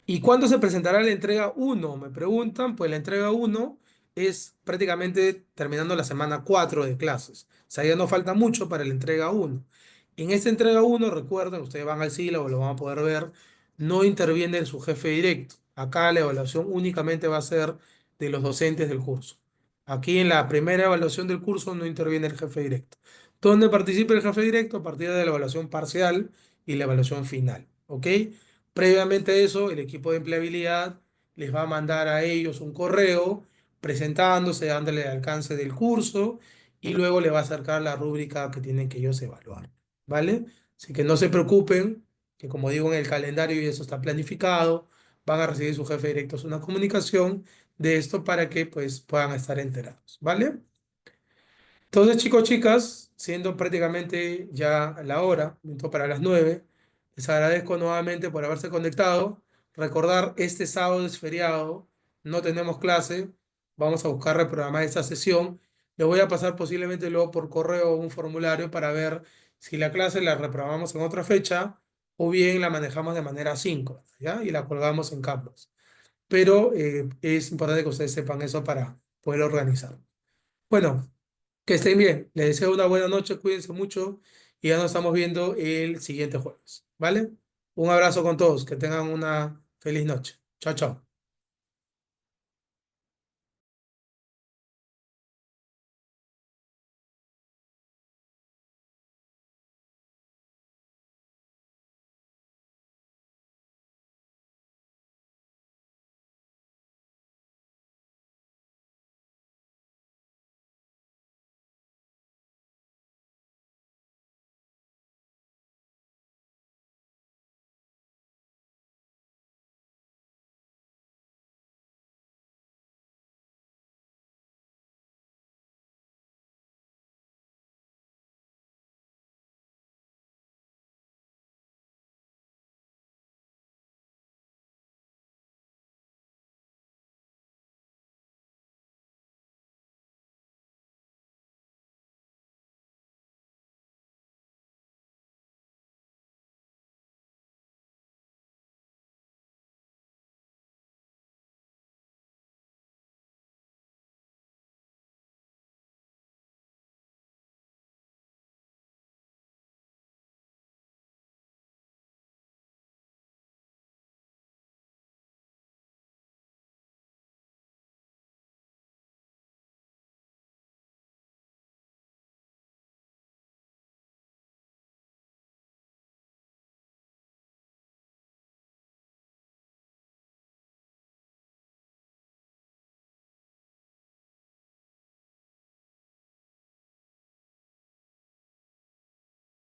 ¿Y cuándo se presentará la entrega uno? Me preguntan, pues la entrega uno es prácticamente terminando la semana 4 de clases. O sea, ya no falta mucho para la entrega uno. En esta entrega uno, recuerden, ustedes van al sílabo, lo van a poder ver, no interviene su jefe directo. Acá la evaluación únicamente va a ser de los docentes del curso. Aquí en la primera evaluación del curso no interviene el jefe directo. ¿Dónde participa el jefe directo? A partir de la evaluación parcial y la evaluación final. ¿Ok? Previamente a eso, el equipo de empleabilidad les va a mandar a ellos un correo presentándose, dándole el alcance del curso y luego le va a acercar la rúbrica que tienen que ellos evaluar, ¿vale? Así que no se preocupen, que como digo en el calendario y eso está planificado, van a recibir su jefe directo una comunicación de esto para que pues puedan estar enterados, ¿vale? Entonces, chicos, chicas, siendo prácticamente ya la hora, minuto para las 9, les agradezco nuevamente por haberse conectado. Recordar, este sábado es feriado, no tenemos clase, vamos a buscar reprogramar esta sesión. Les voy a pasar posiblemente luego por correo un formulario para ver si la clase la reprogramamos en otra fecha o bien la manejamos de manera asíncrona, ¿ya? Y la colgamos en Canvas. Pero es importante que ustedes sepan eso para poder organizar. Bueno. Que estén bien. Les deseo una buena noche, cuídense mucho y ya nos estamos viendo el siguiente jueves. ¿Vale? Un abrazo con todos, que tengan una feliz noche. Chao, chao.